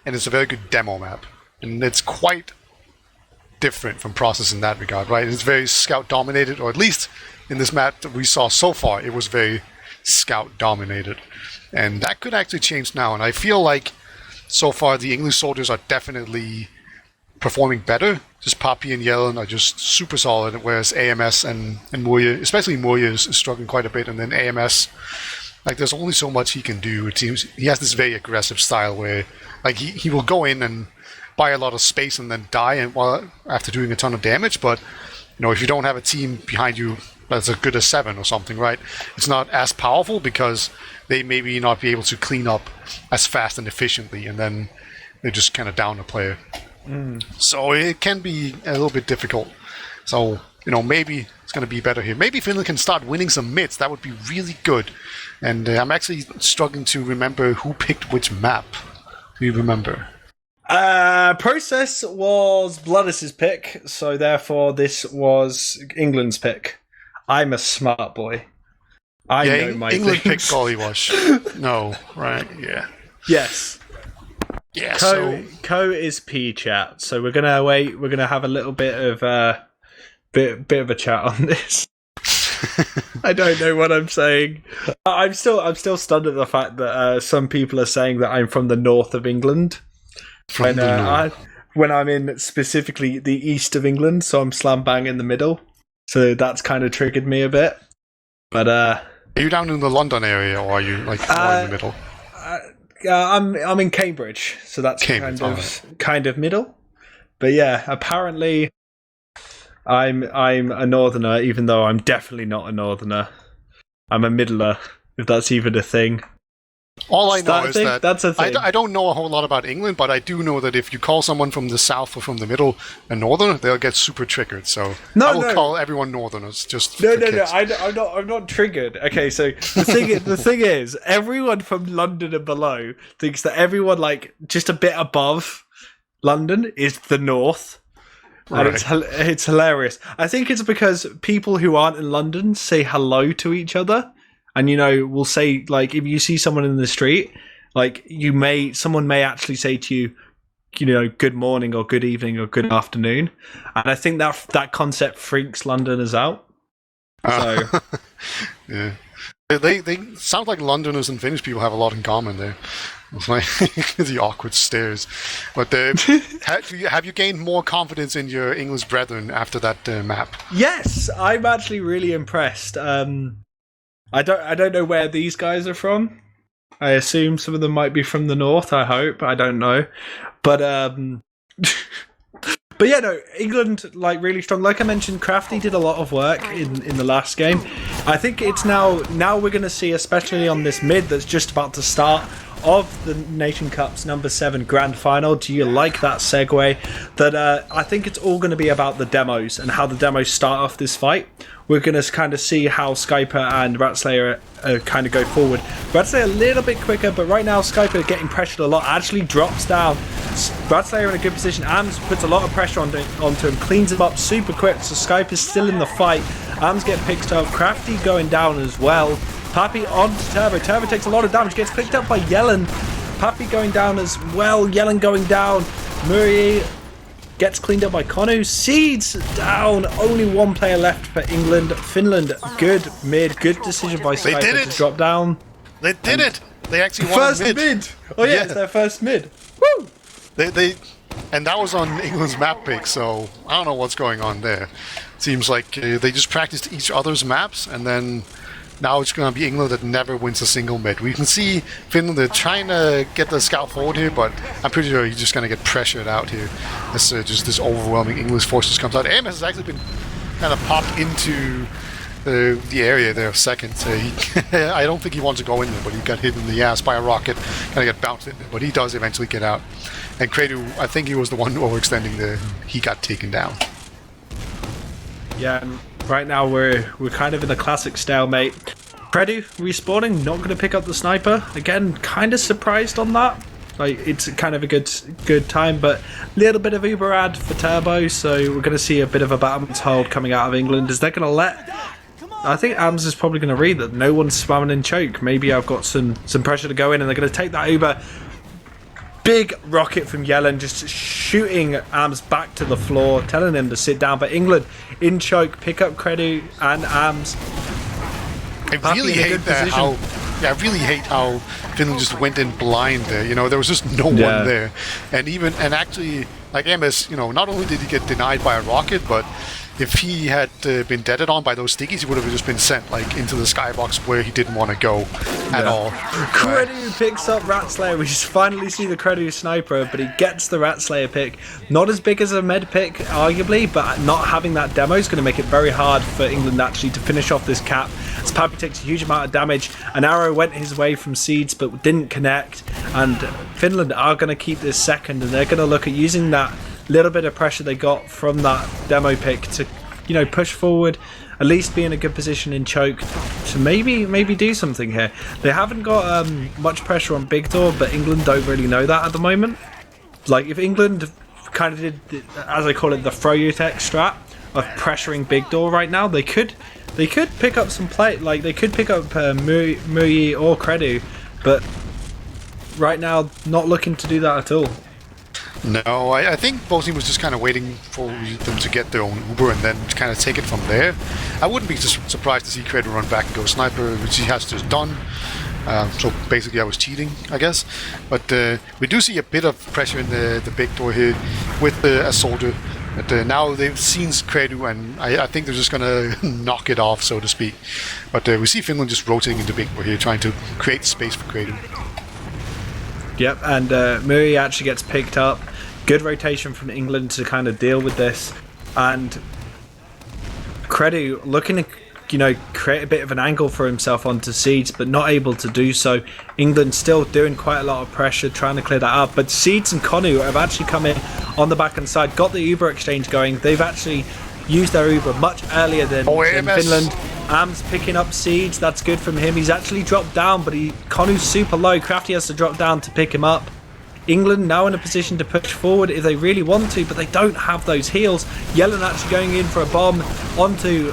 and it's a very good demo map. And it's quite different from Process in that regard, right? It's very scout dominated, or at least in this map that we saw so far, it was very scout dominated. And that could actually change now, and I feel like so far the English soldiers are definitely performing better. Just Poppy and Yellen are just super solid, whereas AMS and Moya, especially Moya, is struggling quite a bit, and then AMS, like there's only so much he can do. It seems he has this very aggressive style where like he will go in and buy a lot of space and then die and after doing a ton of damage, but you know, if you don't have a team behind you that's as good as 7 or something, right, it's not as powerful because they maybe not be able to clean up as fast and efficiently, and then they just kind of down a player. So it can be a little bit difficult. So, you know, maybe it's going to be better here. Maybe Finland can start winning some mids. That would be really good. And I'm actually struggling to remember who picked which map. Do you remember? Process was Bloodis's pick, so therefore this was England's pick. I'm a smart boy. I know my England things. picked Gullywash. No, right? Yeah. Yes. Yeah. Co is P chat, so we're gonna wait. We're gonna have a little bit of bit of a chat on this. I don't know what I'm saying. I'm still stunned at the fact that some people are saying that I'm from the north of England. When I'm in specifically the east of England, so I'm slam bang in the middle. So that's kind of triggered me a bit. But are you down in the London area, or are you like more in the middle? I'm in Cambridge, so that's kind of middle. But yeah, apparently I'm a northerner, even though I'm definitely not a northerner. I'm a middler, if that's even a thing. All I know is that that's a thing. I don't know a whole lot about England, but I do know that if you call someone from the south or from the middle a northerner, they'll get super triggered. So I will call everyone northerners. Just no. I'm not triggered. Okay, so the thing is, everyone from London and below thinks that everyone like just a bit above London is the north. Right. And it's hilarious. I think it's because people who aren't in London say hello to each other. And, you know, we'll say, like, if you see someone in the street, like, someone may actually say to you, you know, good morning or good evening or good afternoon. And I think that concept freaks Londoners out. So, yeah. They sound like Londoners and Finnish people have a lot in common there. Like the awkward stares. But have you gained more confidence in your English brethren after that map? Yes, I'm actually really impressed. I don't know where these guys are from. I assume some of them might be from the north. I hope. I don't know, but but yeah, no. England like really strong. Like I mentioned, Crafty did a lot of work in the last game. I think it's now we're going to see, especially on this mid that's just about to start, of the Nation Cup's number 7 grand final. Do you like that segue? That I think it's all going to be about the demos and how the demos start off this fight. We're going to kind of see how Skyper and Ratslayer kind of go forward. Ratslayer a little bit quicker, but right now Skyper getting pressured a lot, actually drops down. Ratslayer in a good position. Ams puts a lot of pressure onto him, cleans him up super quick, so Skyper's still in the fight. Ams get picked up, Crafty going down as well. Pappy onto Turbo. Turbo takes a lot of damage, gets picked up by Yellen. Pappy going down as well, Yellen going down. Murray gets cleaned up by Konu. Seeds down. Only one player left for England. Finland, good mid. Good decision by Skyper to drop down. They did it. They actually won first mid. Oh yeah, it's their first mid. Woo! And that was on England's map pick, so I don't know what's going on there. Seems like they just practiced each other's maps, and then now it's going to be England that never wins a single mid. We can see Finland, they're trying to get the scout forward here, but I'm pretty sure he's just going to get pressured out here as just this overwhelming English forces comes out. AMS has actually been kind of popped into the area there second. I don't think he wants to go in there, but he got hit in the ass by a rocket, kind of get bounced in there, but he does eventually get out. And Kredu, I think he was the one overextending he got taken down. Yeah, and right now we're kind of in a classic stalemate. Kredu respawning, not going to pick up the sniper. Again, kind of surprised on that. Like, it's kind of a good time, but a little bit of Uber ad for Turbo, so we're going to see a bit of a battleman's hold coming out of England. Is they going to let... I think Ams is probably going to read that no one's spamming in choke. Maybe I've got some pressure to go in, and they're going to take that Uber. Big rocket from Yellen, just shooting Ams back to the floor, telling him to sit down. But England in choke, pick up Kredu and Ams. I really hate that. I really hate how Finland just went in blind there. You know, there was just no one there, and actually, like MS, you know, not only did he get denied by a rocket, but if he had been deaded on by those stickies, he would have just been sent like into the skybox where he didn't want to go at all. Kredu picks up Ratslayer. We just finally see the Kredu sniper, but he gets the Ratslayer pick. Not as big as a med pick, arguably, but not having that demo is going to make it very hard for England actually to finish off this cap. As Pappy takes a huge amount of damage, an arrow went his way from Seeds but didn't connect, and Finland are going to keep this second, and they're going to look at using that little bit of pressure they got from that demo pick to, you know, push forward, at least be in a good position in choke to maybe do something here. They haven't got much pressure on Big Door, but England don't really know that at the moment. Like, if England kind of did, as I call it, the throw your tech strat of pressuring Big Door right now, they could pick up some play. Like, they could pick up Mui or Kredu, but right now not looking to do that at all. No, I think both teams was just kind of waiting for them to get their own Uber and then kind of take it from there. I wouldn't be just surprised to see Kredu run back and go sniper, which he has just done. So basically I was cheating, I guess. But we do see a bit of pressure in the Big Door here with a soldier. But now they've seen Kredu, and I think they're just going to knock it off, so to speak. But we see Finland just rotating into Big Door here, trying to create space for Kredu. Yep, and Murray actually gets picked up. Good rotation from England to kind of deal with this. And Kredu looking to, you know, create a bit of an angle for himself onto Seeds, but not able to do so. England still doing quite a lot of pressure, trying to clear that up. But Seeds and Konu have actually come in on the back end side, got the Uber exchange going. They've actually used their Uber much earlier than Finland. Ams picking up Seeds, that's good from him. He's actually dropped down, but Konu's super low. Crafty has to drop down to pick him up. England now in a position to push forward if they really want to, but they don't have those heals. Yellen actually going in for a bomb onto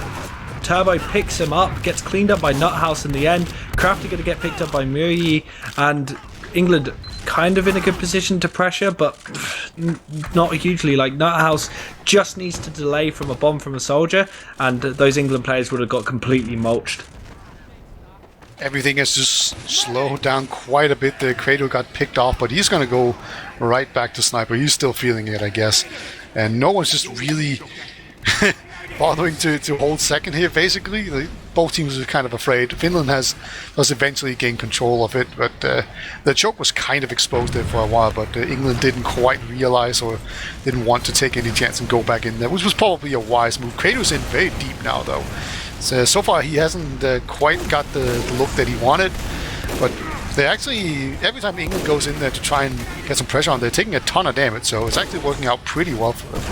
Turbo, picks him up, gets cleaned up by Nuthouse in the end. Crafty going to get picked up by Murray, and England kind of in a good position to pressure, but not hugely. Like, Nuthouse just needs to delay from a bomb from a soldier, and those England players would have got completely mulched. Everything has just slowed down quite a bit there. Kredu got picked off, but he's going to go right back to Sniper. He's still feeling it, I guess. And no one's just really bothering to hold second here, basically. Both teams are kind of afraid. Finland does eventually gain control of it, but the choke was kind of exposed there for a while, but England didn't quite realize or didn't want to take any chance and go back in there, which was probably a wise move. Kredu's in very deep now, though. So far he hasn't quite got the look that he wanted, but they actually, every time England goes in there to try and get some pressure on, they're taking a ton of damage, so it's actually working out pretty well for them.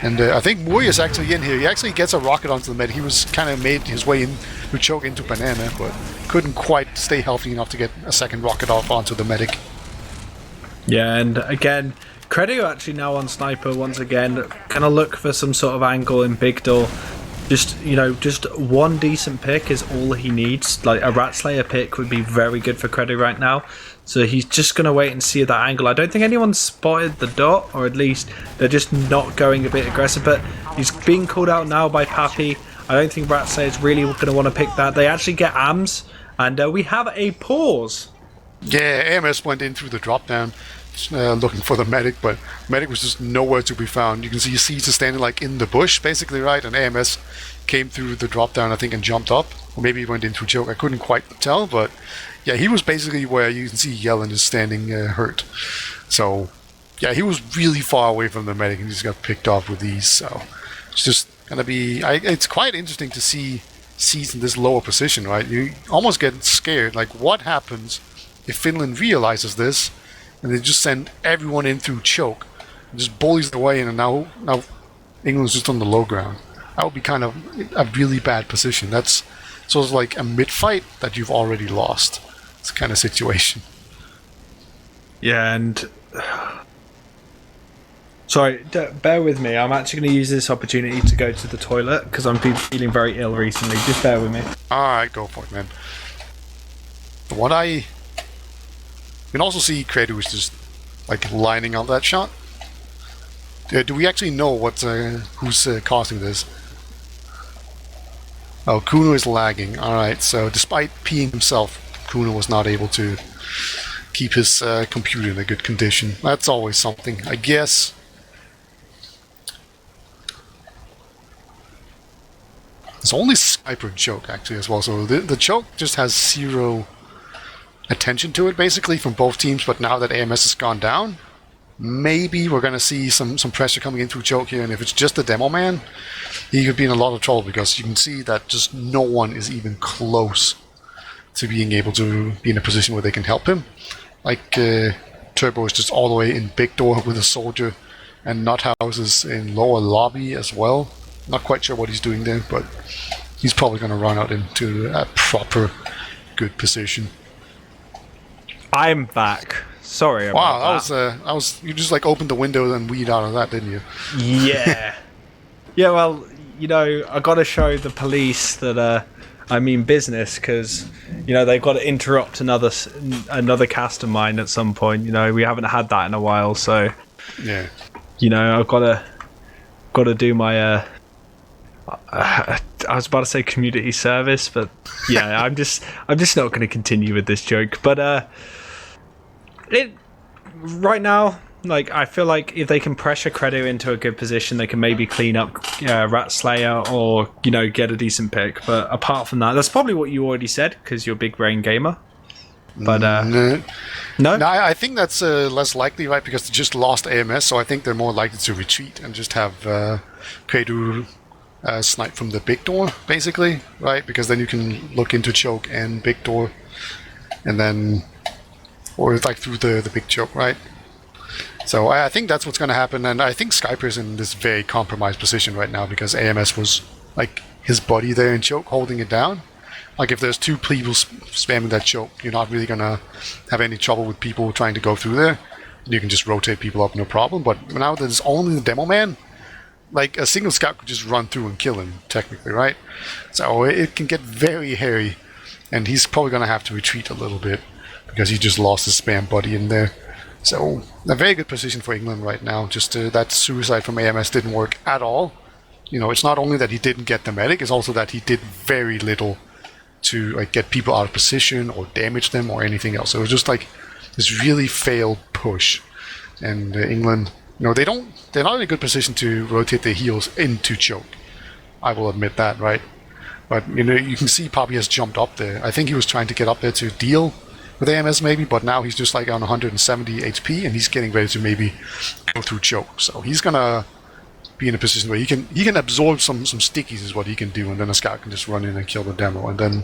And I think Muri is actually in here. He actually gets a rocket onto the medic. He was kind of made his way in to choke into Banana, but couldn't quite stay healthy enough to get a second rocket off onto the medic. Yeah, and again, Credo actually now on Sniper once again. Kind of look for some sort of angle in Big Door. Just, just one decent pick is all he needs. Like a Rat Slayer pick would be very good for Credo right now. So he's just going to wait and see that angle. I don't think anyone's spotted the dot, or at least they're just not going a bit aggressive. But he's being called out now by Pappy. I don't think Rat Slayer's really going to want to pick that. They actually get AMS, and we have a pause. Yeah, AMS went in through the drop down, looking for the medic, but medic was just nowhere to be found. You can see Seeds is standing like in the bush, basically, right? And AMS came through the drop down, I think, and jumped up. Or maybe he went in through choke. I couldn't quite tell, but yeah, he was basically where you can see Yellen is standing hurt. So yeah, he was really far away from the medic, and he just got picked off with these. So it's just gonna be. It's quite interesting to see Seeds in this lower position, right? You almost get scared. Like, what happens if Finland realizes this and they just send everyone in through choke and just bullies their way in, and now England's just on the low ground? That would be kind of a really bad position. That's sort of like a mid-fight that you've already lost. It's kind of situation. Yeah, and sorry, bear with me. I'm actually going to use this opportunity to go to the toilet because I'm feeling very ill recently. Just bear with me. Alright, go for it, man. What you can also see Credo is just like lining up that shot. Do we actually know who's causing this? Oh, Kuno is lagging. Alright, so despite peeing himself, Kuno was not able to keep his computer in a good condition. That's always something, I guess. It's only Sniper and Choke, actually, as well. So the Choke just has zero attention to it, basically, from both teams. But now that AMS has gone down, maybe we're going to see some pressure coming in through Choke here. And if it's just the Demo Man, he could be in a lot of trouble, because you can see that just no one is even close to being able to be in a position where they can help him. Like, Turbo is just all the way in Big Door with a soldier, and Nuthouse is in lower lobby as well. Not quite sure what he's doing there, but he's probably going to run out into a proper good position. I'm back. Sorry about that. Wow, you just like opened the window and weed out of that, didn't you? Yeah. Yeah, well, I got to show the police that I mean business, because they've got to interrupt another cast of mine at some point. We haven't had that in a while, so yeah. I've got to do my I was about to say community service, but yeah, I'm just not going to continue with this joke. But right now, like, I feel like if they can pressure Credo into a good position, they can maybe clean up Rat Slayer, or get a decent pick. But apart from that, that's probably what you already said, because you're a big brain gamer. But no, I think that's less likely, right? Because they just lost AMS, so I think they're more likely to retreat and just have Credo snipe from the Big Door, basically, right? Because then you can look into Choke and Big Door, and then, or like through the Big Choke, right? So I think that's what's going to happen, and I think Skyper's in this very compromised position right now, because AMS was like his buddy there in Choke holding it down. Like, if there's two people spamming that Choke, you're not really going to have any trouble with people trying to go through there. You can just rotate people up, no problem. But now there's only the Demo Man, like, a single scout could just run through and kill him, technically, right? So it can get very hairy, and he's probably going to have to retreat a little bit, because he just lost his spam buddy in there. So, a very good position for England right now. Just that suicide from AMS didn't work at all. It's not only that he didn't get the medic, it's also that he did very little to like get people out of position or damage them or anything else. So it was just like this really failed push. And England, they're not in a good position to rotate their heals into Choke. I will admit that, right? But you can see Poppy has jumped up there. I think he was trying to get up there to deal with AMS maybe, but now he's just like on 170 HP, and he's getting ready to maybe go through Choke. So he's gonna be in a position where he can absorb some stickies is what he can do, and then a scout can just run in and kill the demo, and then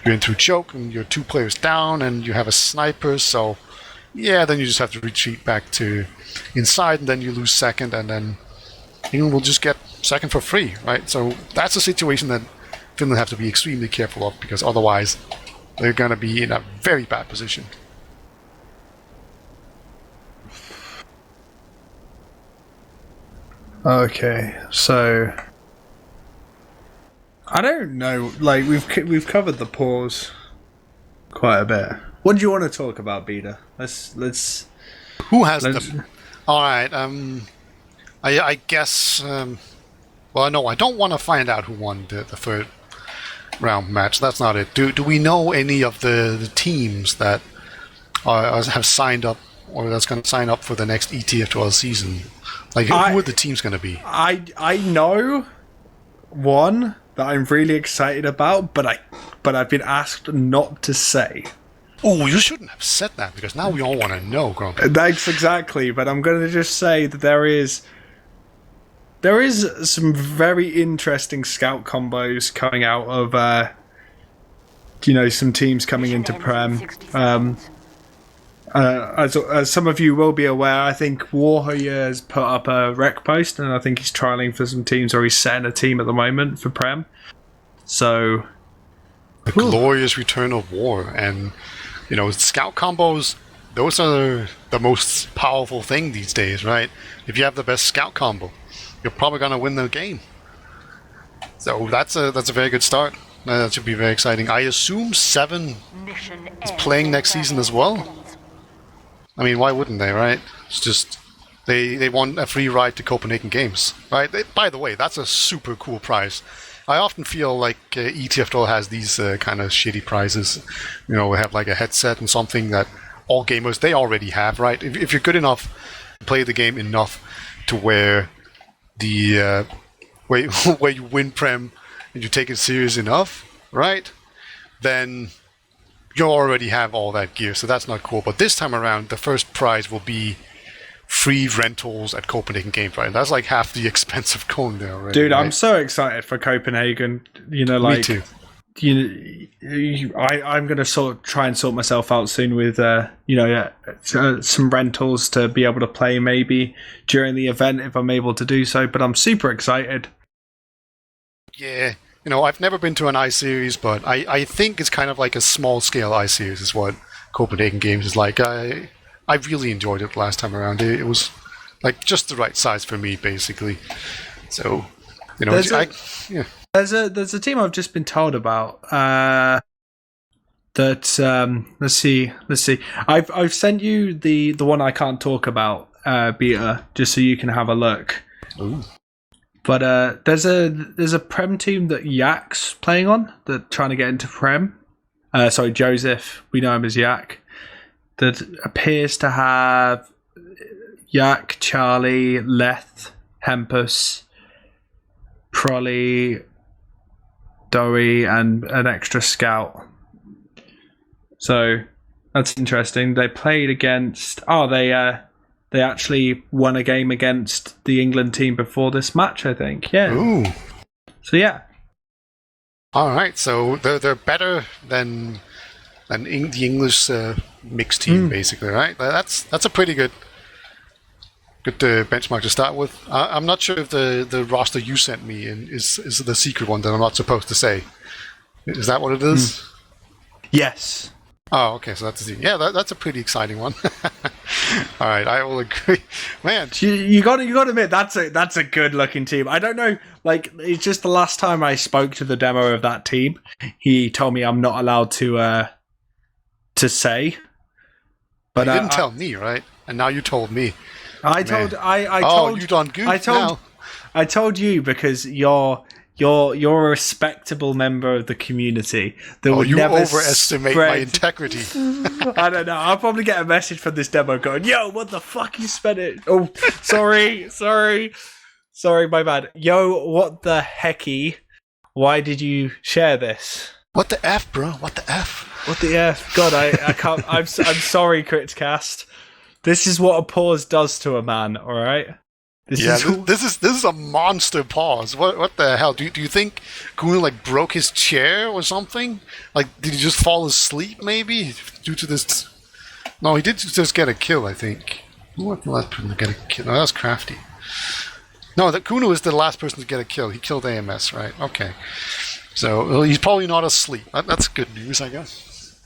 you're into choke and you're 2 players down and you have a sniper, so yeah, then you just have to retreat back to inside, and then you lose second, and then England will just get second for free, right? So that's a situation that Finland have to be extremely careful of, because otherwise they're going to be in a very bad position. Okay, so I don't know. Like we've covered the pause quite a bit. What do you want to talk about, Beta? Let's. Who has them? All right. I guess. Well, no, I don't want to find out who won the third round match. That's not it. Do we know any of the teams that have signed up, or that's going to sign up for the next ETF2L season? Like, who are the teams going to be? I know one that I'm really excited about, but I've been asked not to say. Oh, you shouldn't have said that, because now we all want to know, Grumpy. Thanks, exactly. But I'm going to just say that there is some very interesting scout combos coming out of some teams coming into Prem. As some of you will be aware, I think Warhoyer has put up a rec post, and I think he's trialing for some teams, or he's setting a team at the moment for Prem. So, the glorious return of war, and scout combos. Those are the most powerful thing these days, right? If you have the best scout combo, you're probably gonna win the game. So that's a very good start. That should be very exciting. I assume 7 is playing next season as well. I mean, why wouldn't they, right? It's just they want a free ride to Copenhagen Games, right? By the way, that's a super cool prize. I often feel like ETF2L has these kind of shitty prizes. We have like a headset and something that all gamers, they already have, right? If you're good enough, play the game enough to where the where you win Prem and you take it serious enough, right? Then you already have all that gear, so that's not cool. But this time around, the first prize will be free rentals at Copenhagen Games, right? That's like half the expense of going there already. Dude, right? I'm so excited for Copenhagen. Me too. I'm going to try and sort myself out soon with some rentals to be able to play maybe during the event if I'm able to do so. But I'm super excited. Yeah. I've never been to an I-Series, but I think it's kind of like a small-scale I-Series is what Copenhagen Games is like. I really enjoyed it last time around. It was like just the right size for me, basically. So, there's a team I've just been told about that. Let's see. I've sent you the one I can't talk about, Beta, just so you can have a look. Ooh. But there's a Prem team that Yak's playing on, that trying to get into Prem. Sorry, Joseph. We know him as Yak. That appears to have Yak, Charlie, Leth, Hempus, Prolly, Dowie, and an extra scout. So that's interesting. They played against. They actually won a game against the England team before this match, I think. Yeah. Ooh. So yeah. All right. So they're better than the English mixed team, basically, right? That's a pretty good benchmark to start with. I'm not sure if the roster you sent me is the secret one that I'm not supposed to say. Is that what it is? Yes. Oh, okay. So that's that's a pretty exciting one. All right, I will agree, man. You got to admit that's a good looking team. I don't know, like it's just the last time I spoke to the demo of that team, he told me I'm not allowed to say. But you didn't tell me, right? And now you told me. I told you done good. I told you because you're a respectable member of the community that would never overestimate my integrity. I don't know. I'll probably get a message from this demo going, "Yo, what the fuck you spent it?" Oh, sorry, my bad. Yo, what the hecky? Why did you share this? What the F, bro? What the F? What the F? God, I can't. I'm sorry, KritzKast. This is what a pause does to a man. All right. This Yeah, is all- this is a monster pause. What the hell? Do you think Kuno like broke his chair or something? Like, did he just fall asleep maybe due to this? No, he did just get a kill, I think. Who was the last person to get a kill? No, that's Crafty. No, that Kuno is the last person to get a kill. He killed AMS, right? Okay. So well, he's probably not asleep. That's good news, I guess.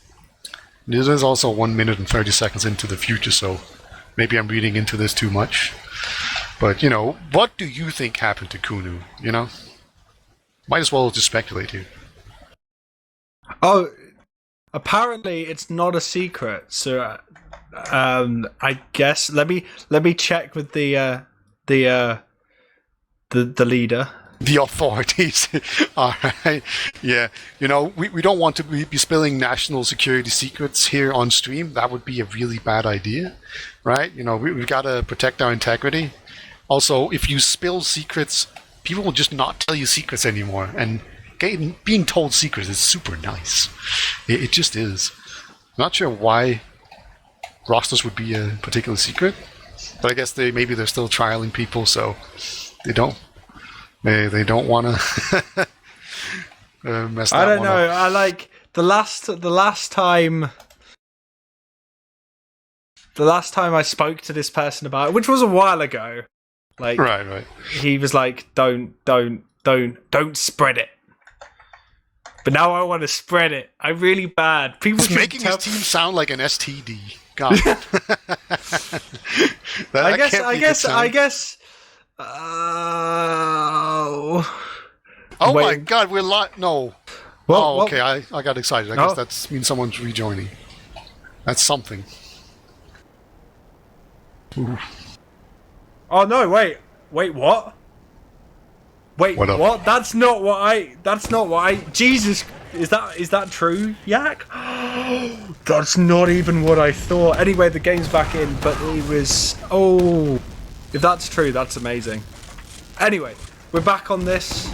This is also 1 minute and 30 seconds into the future, so maybe I'm reading into this too much. But, what do you think happened to Kuno, Might as well just speculate here. Oh, apparently it's not a secret. So, I guess let me check with the leader. The authorities. All right. Yeah. We don't want to be spilling national security secrets here on stream. That would be a really bad idea, right? We've got to protect our integrity. Also, if you spill secrets, people will just not tell you secrets anymore. And being told secrets is super nice. It just is. I'm not sure why rosters would be a particular secret, but I guess maybe they're still trialing people, so they don't want to mess that I don't one know. up. I like the last time I spoke to this person about it, which was a while ago. Like, Right. he was like, "Don't spread it." But now I want to spread it. I'm really bad. People He's making his team sound like an STD. God. I guess. Oh Wait. my God, we're live. No. Well, Okay. I got excited. I guess that means someone's rejoining. That's something. Ooh. Oh no! Wait, what? Wait, What up? what? That's not what I. Jesus, is that true, Yak? That's not even what I thought. Anyway, the game's back in, but it was. Oh, if that's true, that's amazing. Anyway, we're back on this.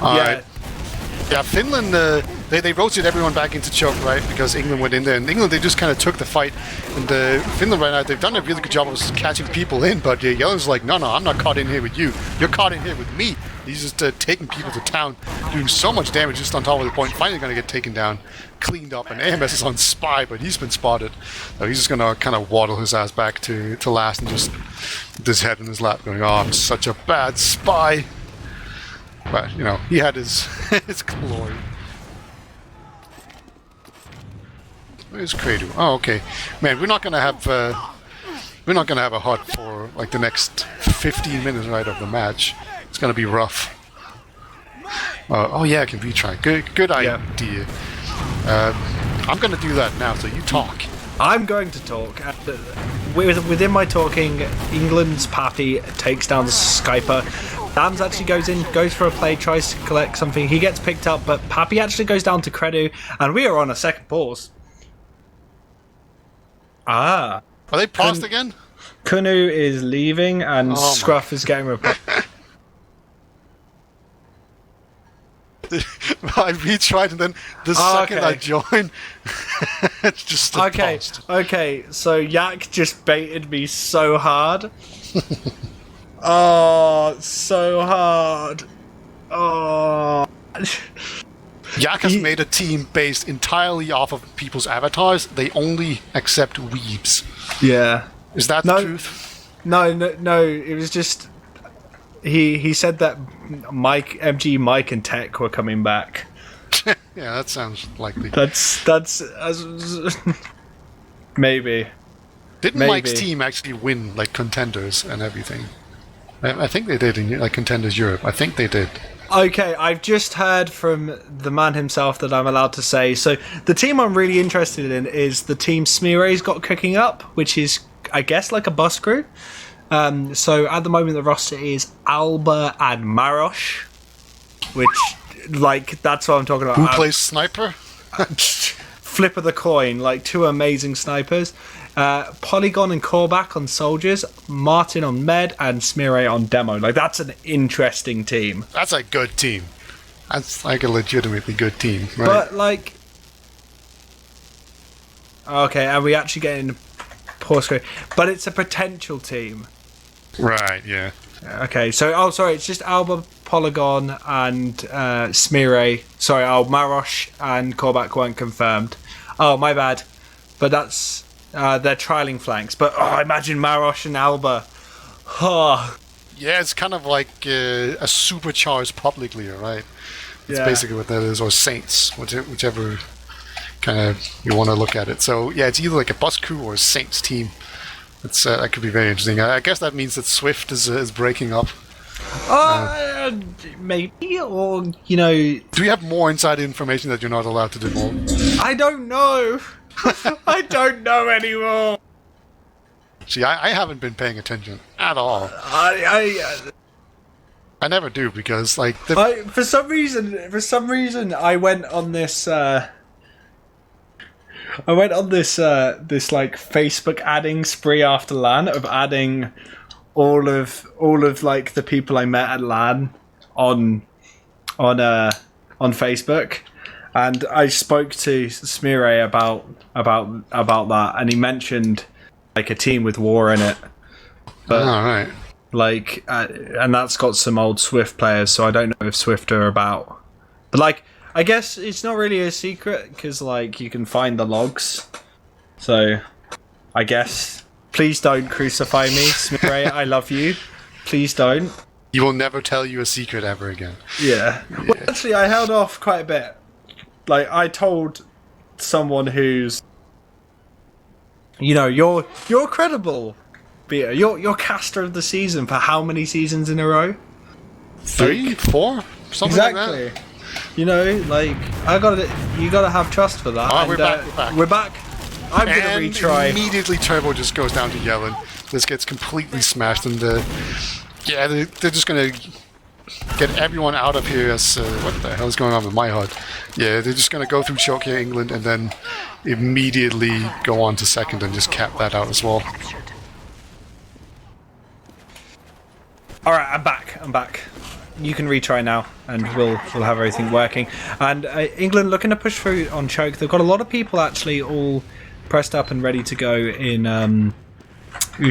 All right. Yeah, Finland, they rotated everyone back into choke, right? Because England went in there. And England, they just kind of took the fight. And Finland right now, they've done a really good job of catching people in. But Yellen's like, no, I'm not caught in here with you. You're caught in here with me. He's just taking people to town, doing so much damage just on top of the point. Finally going to get taken down, cleaned up. And AMS is on spy, but he's been spotted. So he's just going to kind of waddle his ass back to last and just with his head in his lap going, oh, I'm such a bad spy. But, he had his glory. Where's Kradu? Oh, okay. Man, we're not gonna have a HUD for like the next 15 minutes right of the match. It's gonna be rough. Oh yeah, I can retry. Good idea. I'm gonna do that now. So you talk. I'm going to talk. Within my talking, England's Pappy takes down the Skyper. Dams actually goes for a play, tries to collect something. He gets picked up, but Pappy actually goes down to Kredu, and we are on a second pause. Are they paused again? Kunu is leaving, and Scruff is getting replaced. I retried, and then the second I joined, it's just paused. Okay, so Yak just baited me so hard. Oh, so hard. Oh. Yak has made a team based entirely off of people's avatars. They only accept weebs. Yeah. Is that the truth? No. It was just he said that MG, Mike, and Tech were coming back. Yeah, that sounds likely. That's maybe. Didn't Mike's team actually win like contenders and everything? I think they did in like contenders Europe. I think they did. Okay, I've just heard from the man himself that I'm allowed to say. So the team I'm really interested in is the team Smeare's got cooking up, which is, I guess, like a bus crew. So at the moment the roster is Alba and Marosh, which, like, that's what I'm talking about. Who plays sniper? Flip of the coin, like two amazing snipers. Polygon and Korback on soldiers, Martin on med, and Smeare on demo. Like, that's an interesting team. That's a good team. That's like a legitimately good team, right? But like, okay, are we actually getting poor screen? But it's a potential team. Right, yeah. Okay, so sorry, it's just Alba, Polygon, and Smire. Sorry, Marosh and Korvac weren't confirmed. Oh, my bad. But that's they're trialing flanks. But imagine Marosh and Alba. Oh. Yeah, it's kind of like a supercharged public leader, right? That's basically what that is, or Saints, whichever kind of you want to look at it. So yeah, it's either like a bus crew or a Saints team. It's that could be very interesting. I guess that means that Swift is breaking up. Maybe, or you know. Do you have more inside information that you're not allowed to divulge? I don't know. I don't know anymore. See, I haven't been paying attention at all. I never do because like for some reason I went on this this like Facebook adding spree after LAN of adding all of like the people I met at LAN on Facebook, and I spoke to Smire about that, and he mentioned like a team with war in it, but right. like and that's got some old Swift players, so I don't know if Swift are about, but like I guess it's not really a secret because like you can find the logs. So I guess please don't crucify me, Smire. I love you. Please don't. You will never tell you a secret ever again. Yeah. Well, actually, I held off quite a bit. Like I told someone who's, you know, you're credible, Peter. You're caster of the season for how many seasons in a row? 3, 4, something exactly. like that. You know, like you gotta have trust for that. Oh, and, we're back. I'm gonna retry. Immediately, Turbo just goes down to Yellen. This gets completely smashed, and they're just gonna get everyone out of here. As what the hell is going on with my HUD? Yeah, they're just gonna go through choke here, England, and then immediately go on to second and just cap that out as well. All right, I'm back. You can retry now, and we'll have everything working. And England looking to push through on choke. They've got a lot of people actually all pressed up and ready to go in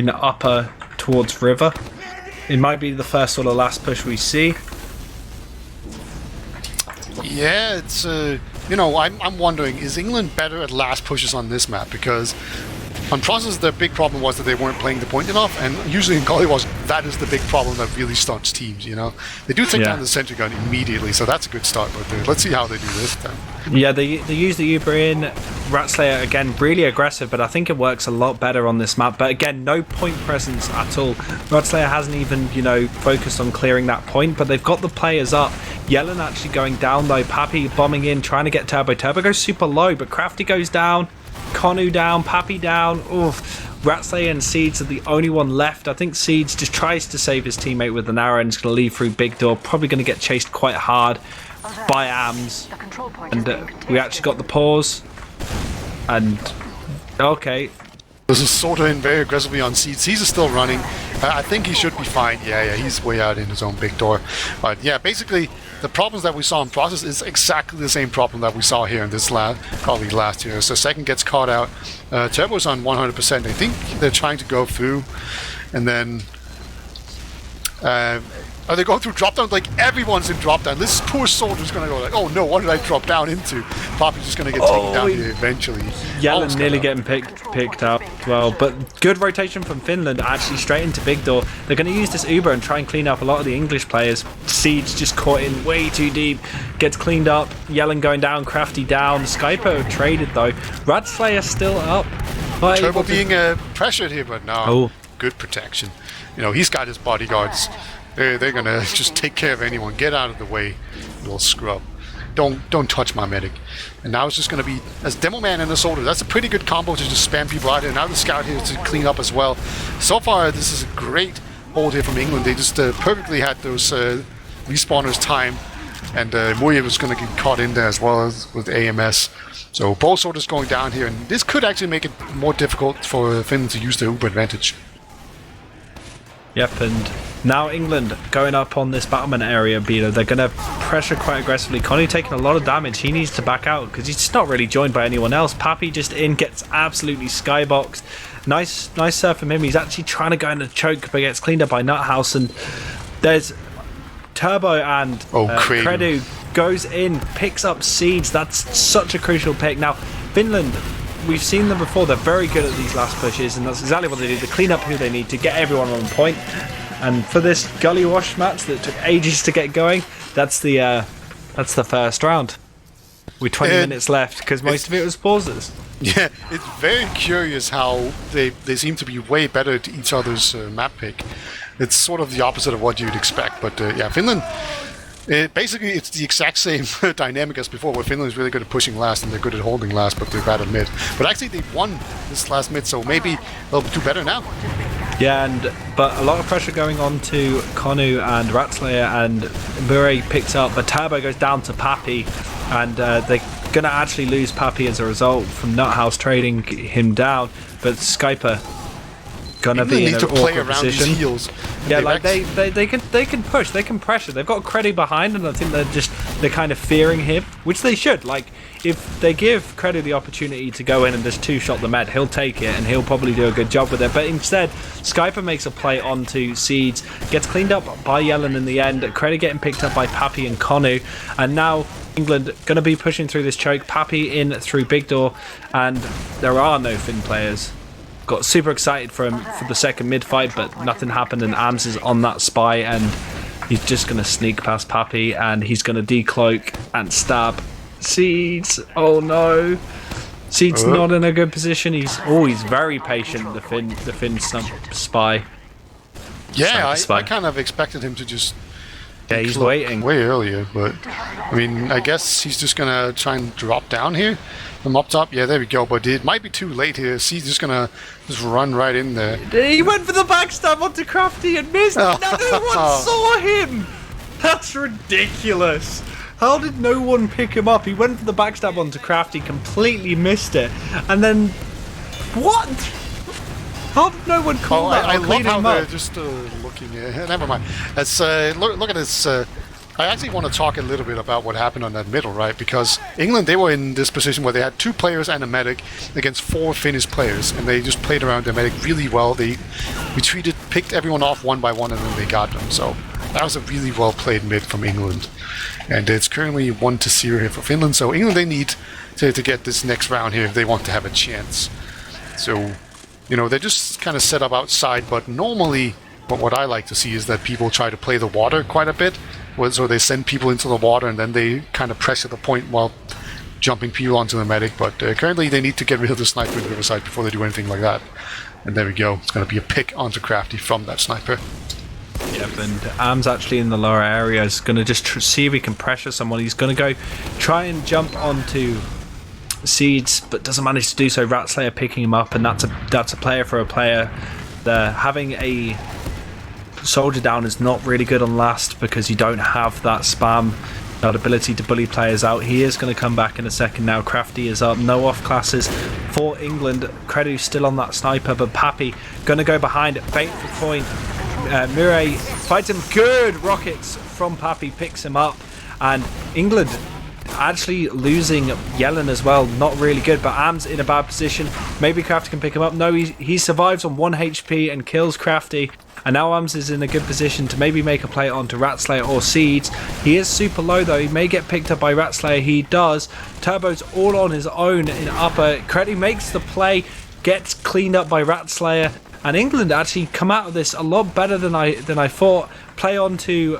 upper towards river. It might be the first or the last push we see. Yeah, it's you know, I'm wondering, is England better at last pushes on this map? Because on Process, the big problem was that they weren't playing the point enough, and usually in Gullywash, that is the big problem that really stunts teams, you know? They do take down the sentry gun immediately, so that's a good start, but let's see how they do this time. Yeah, they use the Uber in. Ratslayer, again, really aggressive, but I think it works a lot better on this map. But again, no point presence at all. Ratslayer hasn't even, you know, focused on clearing that point, but they've got the players up. Yellen actually going down, though. Pappy bombing in, trying to get Turbo. Turbo goes super low, but Crafty goes down. Konu down, Pappy down. Oof. Ratslayer and Seeds are the only one left. I think Seeds just tries to save his teammate with an arrow and is going to leave through Big Door. Probably going to get chased quite hard by AMS. And we actually got the pause. And okay. This is sorted in very aggressively on Seeds. He's still running. I think he should be fine. Yeah, he's way out in his own Big Door. But yeah, basically, the problems that we saw in Process is exactly the same problem that we saw here in this probably last year. So second gets caught out. Turbo's on 100%. I think they're trying to go through, and then they go through drop down. Like everyone's in drop down. This poor soldier's gonna go like, oh no, what did I drop down into? Poppy's just gonna get taken down here eventually. Yellen nearly getting picked out as well. But good rotation from Finland, actually straight into Big Door. They're going to use this Uber and try and clean up a lot of the English players. Siege just caught in way too deep. Gets cleaned up. Yellen going down, Crafty down. Skypo traded though. Ratslayer still up. Turbo being pressured here, but no. Good protection. You know, he's got his bodyguards. They're gonna just take care of anyone. Get out of the way, little scrub. Don't touch my medic. And now it's just gonna be as Demo Man and the soldier. That's a pretty good combo to just spam people out here. Now the scout here to clean up as well. So far, this is a great hold here from England. They just perfectly had those respawners timed, and Muye was gonna get caught in there as well as with AMS. So both soldiers going down here, and this could actually make it more difficult for Finland to use their Uber advantage. Yep, and now England going up on this battlement area, Beto. They're going to pressure quite aggressively. Connie taking a lot of damage. He needs to back out because he's just not really joined by anyone else. Pappy just in, gets absolutely skyboxed. Nice serve from him. He's actually trying to go in the choke, but gets cleaned up by Nuthouse. And there's Turbo and Credu goes in, picks up Seeds. That's such a crucial pick. Now, Finland, we've seen them before. They're very good at these last pushes, and that's exactly what they do. They clean up who they need to get everyone on point. And for this Gullywash match that took ages to get going, that's the first round. With 20 minutes left, because most of it was pauses. Yeah, it's very curious how they seem to be way better at each other's map pick. It's sort of the opposite of what you'd expect. But yeah, Finland, basically it's the exact same dynamic as before, where Finland is really good at pushing last and they're good at holding last, but they're bad at mid. But actually they won this last mid, so maybe they'll do better now. Yeah, but a lot of pressure going on to Konu and Ratslayer, and Murray picks up, but Turbo goes down to Pappy, and they're going to actually lose Pappy as a result from Nuthouse trading him down, but Skyper gonna be in an awkward position. Yeah, like they can push, they can pressure. They've got Credu behind, and I think they're kind of fearing him, which they should. Like, if they give Credu the opportunity to go in and just two-shot the med, he'll take it and he'll probably do a good job with it. But instead, Skyper makes a play onto Seeds, gets cleaned up by Yellen in the end. Credu getting picked up by Pappy and Konu, and now England going to be pushing through this choke. Pappy in through Big Door, and there are no Finn players. Got super excited for the second mid fight, but nothing happened, and Ams is on that spy, and he's just going to sneak past Pappy, and he's going to decloak and stab Seeds. Oh no, Seeds not in a good position. He's very patient, the Finn spy. Yeah, I kind of expected him to just he's waiting way earlier, but I mean, I guess he's just gonna try and drop down here from up top. Yeah, there we go. But it might be too late here. He's just gonna run right in there. He went for the backstab onto Crafty and missed. No one saw him. That's ridiculous. How did no one pick him up? He went for the backstab onto Crafty, completely missed it, and then what? How did no one call that? I love how they're just looking at. Never mind. Let's look at this. I actually want to talk a little bit about what happened on that middle, right? Because England, they were in this position where they had 2 players and a medic against 4 Finnish players, and they just played around the medic really well. They retreated, picked everyone off one by one, and then they got them. So that was a really well played mid from England. And it's currently 1-0 here for Finland. So England, they need to get this next round here if they want to have a chance. So, you know, they're just kind of set up outside, but normally what I like to see is that people try to play the water quite a bit. So they send people into the water and then they kind of pressure the point while jumping people onto the medic. But currently they need to get rid of the sniper in the riverside before they do anything like that. And there we go. It's going to be a pick onto Crafty from that sniper. Yep, and Am's actually in the lower area. He's going to just see if he can pressure someone. He's going to go try and jump onto Seeds, but doesn't manage to do so. Ratslayer picking him up, and that's a player for a player. Having a soldier down is not really good on last because you don't have that spam, that ability to bully players out. He is going to come back in a second now. Crafty is up, no off classes for England. Credu still on that sniper, but Pappy going to go behind, bait for point. Murray fights him, good rockets from Pappy, picks him up, and England actually losing Yellen as well, not really good, but Am's in a bad position. Maybe Crafty can pick him up. No, he survives on 1 HP and kills Crafty, and now Ams is in a good position to maybe make a play onto Ratslayer or Seeds. He is super low though, he may get picked up by Ratslayer, he does. Turbo's all on his own in upper. Credu makes the play, gets cleaned up by Ratslayer, and England actually come out of this a lot better than I thought. Play on to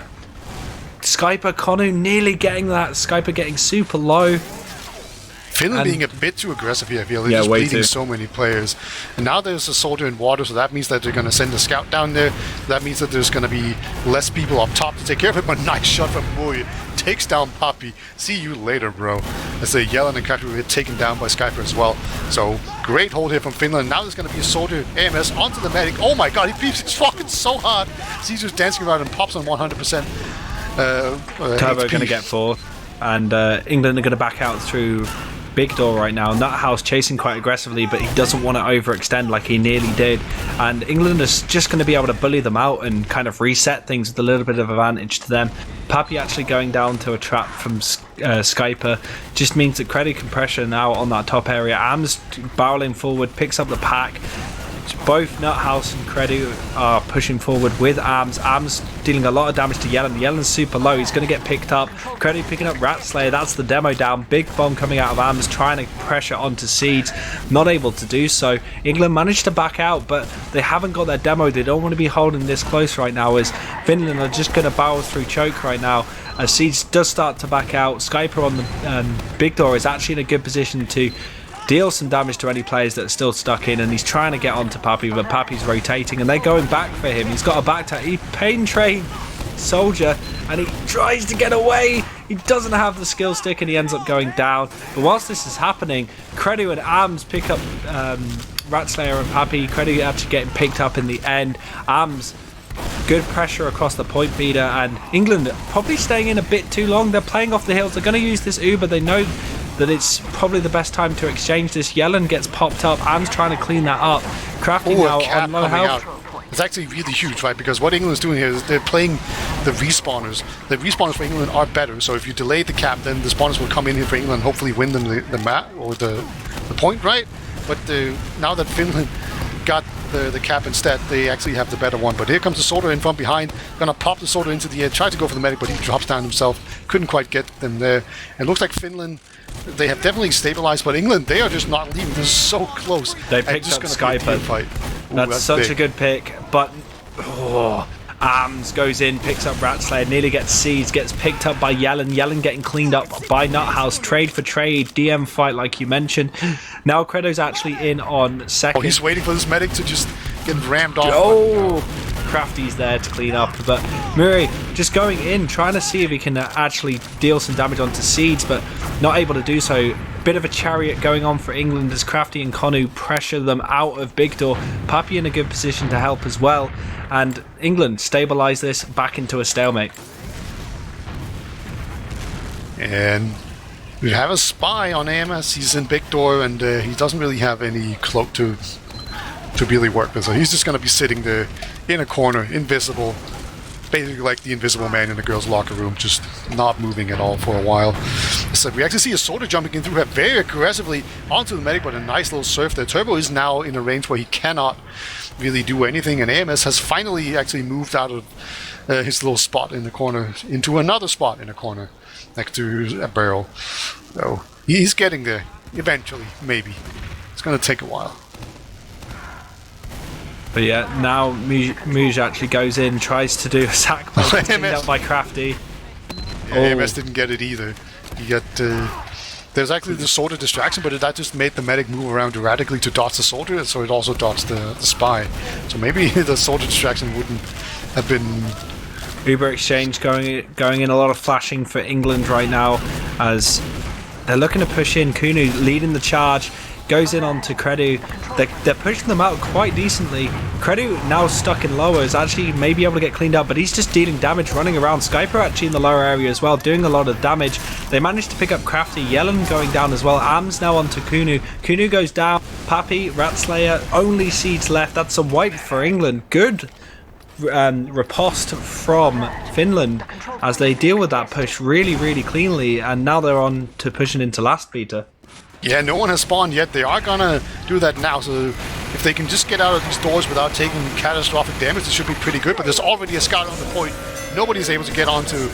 Skyper, Konu nearly getting that, Skyper getting super low. Finland being a bit too aggressive here, I feel. They're just bleeding so many players. And now there's a soldier in water, so that means that they're going to send a scout down there. That means that there's going to be less people up top to take care of it, but nice shot from Mui. Takes down Pappy. See you later, bro. As they Yellen and Crafty were taken down by Skyper as well. So, great hold here from Finland. Now there's going to be a soldier, AMS, onto the medic. Oh my god, he beeps fucking so hard. Caesar's dancing around and pops on 100%. Turbo going to get 4th, and England are going to back out through Big Door right now. Nuthouse chasing quite aggressively, but he doesn't want to overextend like he nearly did. And England is just going to be able to bully them out and kind of reset things with a little bit of advantage to them. Pappy actually going down to a trap from Skyper just means that Creddy can pressure now on that top area. Ams barreling forward, picks up the pack. Both Nuthouse and Creddy are pushing forward with Ams. Ams dealing a lot of damage to Yellen. Yellen's super low. He's going to get picked up. Creddy picking up Rat Slayer. That's the demo down. Big bomb coming out of Ams, trying to pressure onto Seeds. Not able to do so. England managed to back out, but they haven't got their demo. They don't want to be holding this close right now, as Finland are just going to barrel through choke right now. As Seeds does start to back out. Skyper on the Big Door is actually in a good position to deal some damage to any players that are still stuck in, and he's trying to get onto Pappy, but Pappy's rotating and they're going back for him. He's got a back tap. He pain train soldier and he tries to get away. He doesn't have the skill stick and he ends up going down. But whilst this is happening, Credu and Ams pick up Rat Slayer and Pappy. Credu actually getting picked up in the end. Ams good pressure across the point feeder, and England probably staying in a bit too long. They're playing off the hills. They're going to use this Uber. They know that it's probably the best time to exchange this. Yellen gets popped up. Am's trying to clean that up. Crafty now on low health. It's actually really huge, right? Because what England's doing here is they're playing the respawners. The respawners for England are better, so if you delay the cap, then the spawners will come in here for England and hopefully win them the map or the point, right? But now that Finland got the cap instead, they actually have the better one. But here comes the soldier in from behind, gonna pop the soldier into the air, try to go for the medic, but he drops down himself. Couldn't quite get them there. And looks like Finland, they have definitely stabilized, but England, they are just not leaving. They're so close. They picked up Skyper. That's such a good pick, but Ams goes in, picks up Rat Slayer, nearly gets Seeds, gets picked up by Yellen. Yellen getting cleaned up by Nuthouse. Trade for trade, DM fight like you mentioned. Now Credo's actually in on second. Oh, he's waiting for this medic to just get rammed off. Oh, Crafty's there to clean up, but Murray just going in, trying to see if he can actually deal some damage onto Seeds, but not able to do so. Bit of a chariot going on for England as Crafty and Konu pressure them out of Big Door. Pappy in a good position to help as well, and England stabilise this back into a stalemate. And we have a spy on AMS. He's in Big Door, and he doesn't really have any cloak to really work with, so he's just going to be sitting there in a corner, invisible, basically like the invisible man in the girls' locker room, just not moving at all for a while. So we actually see a soldier jumping in through here very aggressively onto the medic, but a nice little surf there. Turbo is now in a range where he cannot really do anything, and AMS has finally actually moved out of his little spot in the corner into another spot in the corner next to a barrel. So he's getting there eventually, maybe. It's going to take a while. But yeah, now Muj actually goes in, tries to do a sack play, cleaned up by Crafty. Yeah, AMS didn't get it either. You get there's actually the soldier distraction, but that just made the medic move around erratically to dodge the soldier, so it also dodged the spy. So maybe the soldier distraction wouldn't have been. Uber exchange going in, a lot of flashing for England right now as they're looking to push in. Kunu leading the charge. Goes in onto Credu. They're pushing them out quite decently. Credu now stuck in lower is actually maybe able to get cleaned up, but he's just dealing damage running around. Skyper actually in the lower area as well, doing a lot of damage. They managed to pick up Crafty. Yellen going down as well. Ams now onto Kunu. Kunu goes down. Pappy, Rat Slayer, only Seeds left. That's a wipe for England. Good riposte from Finland as they deal with that push really, really cleanly, and now they're on to pushing into last Peter. Yeah, no one has spawned yet. They are gonna do that now, so if they can just get out of these doors without taking catastrophic damage, it should be pretty good. But there's already a scout on the point. Nobody's able to get onto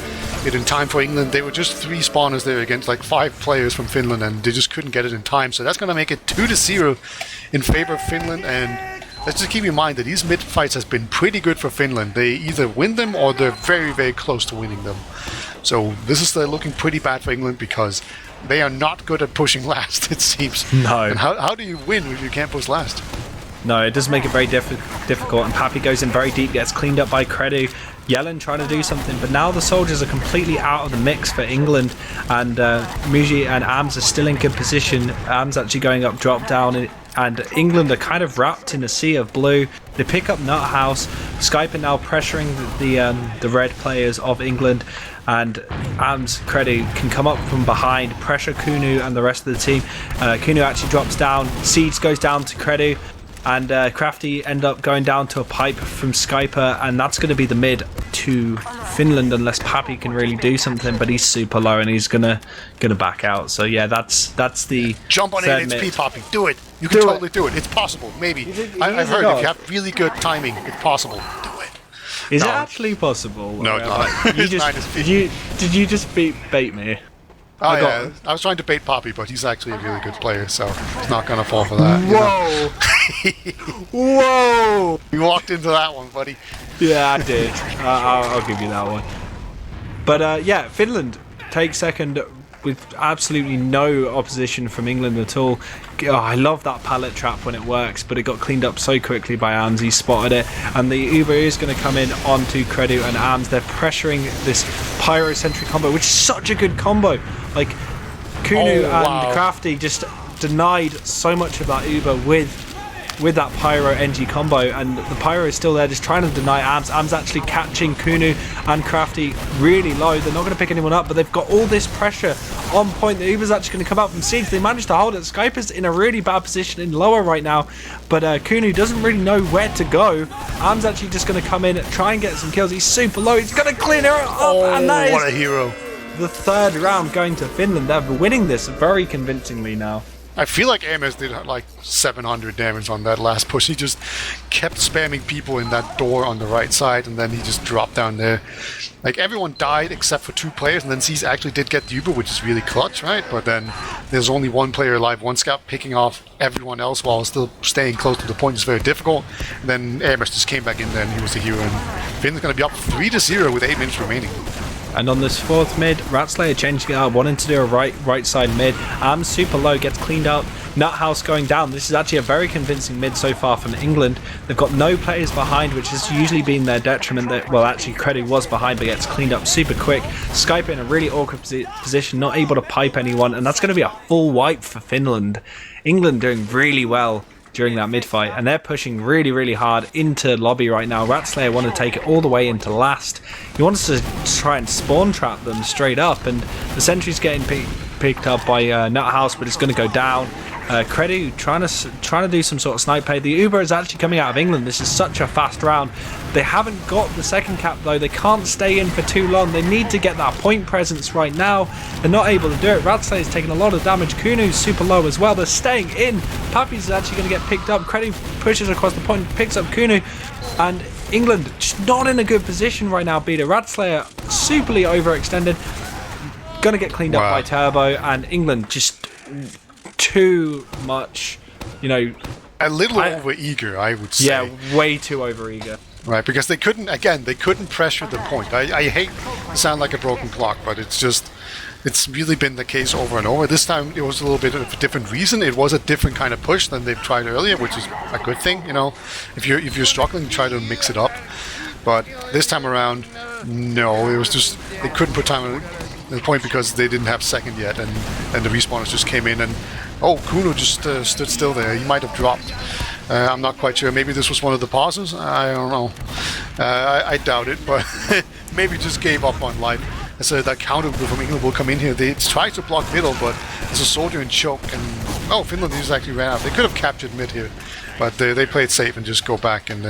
it in time for England. They were just 3 spawners there against like 5 players from Finland, and they just couldn't get it in time. So that's gonna make it 2-0 in favor of Finland. And let's just keep in mind that these mid fights has been pretty good for Finland. They either win them or they're very, very close to winning them. So this is looking pretty bad for England because they are not good at pushing last, it seems. No. And how do you win if you can't push last? No, it does make it very difficult, and Pappy goes in very deep, gets cleaned up by Credu. Yellen trying to do something, but now the soldiers are completely out of the mix for England, and Muji and Ams are still in good position. Ams actually going up, drop down and England are kind of wrapped in a sea of blue. They pick up Nuthouse. Skyper now pressuring the red players of England, and Ams Credu can come up from behind, pressure Kunu and the rest of the team. Kunu actually drops down. Seeds goes down to Credu, and Crafty end up going down to a pipe from Skyper, and that's going to be the mid to Finland unless Pappy can really do something, but he's super low and he's gonna back out. So yeah, that's the jump on 8 HP, Pappy. Do it. You can totally do it. It's possible. Maybe. I've heard if you have really good timing, it's possible. Do it. Is it actually possible? No, it's not. Did you just bait me? Oh, yeah. I was trying to bait Poppy, but he's actually a really good player, so he's not going to fall for that. Whoa! Whoa! You walked into that one, buddy. Yeah, I did. I'll give you that one. But yeah, Finland takes second with absolutely no opposition from England at all. Oh, I love that pallet trap when it works, but it got cleaned up so quickly by Ams. He spotted it, and the Uber is going to come in onto Credu and Ams. They're pressuring this Pyro Sentry combo, which is such a good combo. Like, Kunu and Crafty just denied so much of that Uber with that Pyro NG combo, and the Pyro is still there just trying to deny Ams. Ams actually catching Kunu and Crafty really low. They're not going to pick anyone up, but they've got all this pressure on point. The Uber's actually going to come out from Seeds. They managed to hold it. Skyper's in a really bad position in lower right now, but Kunu doesn't really know where to go. Ams actually just going to come in, try and get some kills. He's super low. He's going to clean her up, and that what a hero. The third round going to Finland. They're winning this very convincingly now. I feel like Amos did like 700 damage on that last push. He just kept spamming people in that door on the right side, and then he just dropped down there. Like, everyone died except for 2 players, and then C's actually did get the Uber, which is really clutch, right? But then there's only 1 player alive, 1 scout picking off everyone else while still staying close to the point is very difficult. And then Amos just came back in there, and he was the hero. And Finland's going to be up 3-0 with 8 minutes remaining. And on this fourth mid, Ratslayer changing it up, wanting to do a right side mid. Ams super low, gets cleaned up. Nuthouse going down. This is actually a very convincing mid so far from England. They've got no players behind, which has usually been their detriment. Well, actually, Credu was behind, but gets cleaned up super quick. Skype in a really awkward position, not able to pipe anyone, and that's going to be a full wipe for Finland. England doing really well during that mid-fight, and they're pushing really hard into lobby right now. Ratslayer want to take it all the way into last. He wants to try and spawn trap them straight up, and the sentry's getting picked up by Nuthouse, but it's going to go down. Credu trying to do some sort of snipe play. The Uber is actually coming out of England. This is such a fast round. They haven't got the second cap though. They can't stay in for too long. They need to get that point presence right now. They're not able to do it. Ratslayer is taking a lot of damage. Kunu's super low as well. They're staying in. Pappy's is actually going to get picked up. Credu pushes across the point, picks up Kunu, and England just not in a good position right now. Beater Ratslayer superly overextended. Going to get cleaned up by Turbo, and England just too much, you know, a little over eager, I would say. Yeah, way too over eager. Right, because they couldn't pressure the point. I hate to sound like a broken clock, but it's really been the case over and over. This time it was a little bit of a different reason. It was a different kind of push than they've tried earlier, which is a good thing, you know. If you're struggling, try to mix it up. But this time around, no, it was just they couldn't put time on the point because they didn't have second yet, and the respawners just came in, and Kuno just stood still there. He might have dropped. I'm not quite sure. Maybe this was one of the pauses. I don't know. I doubt it, but maybe just gave up on life. So that counter from England will come in here. They tried to block middle, but there's a soldier in choke, and Finland just actually ran out. They could have captured mid here, but they played safe and just go back. And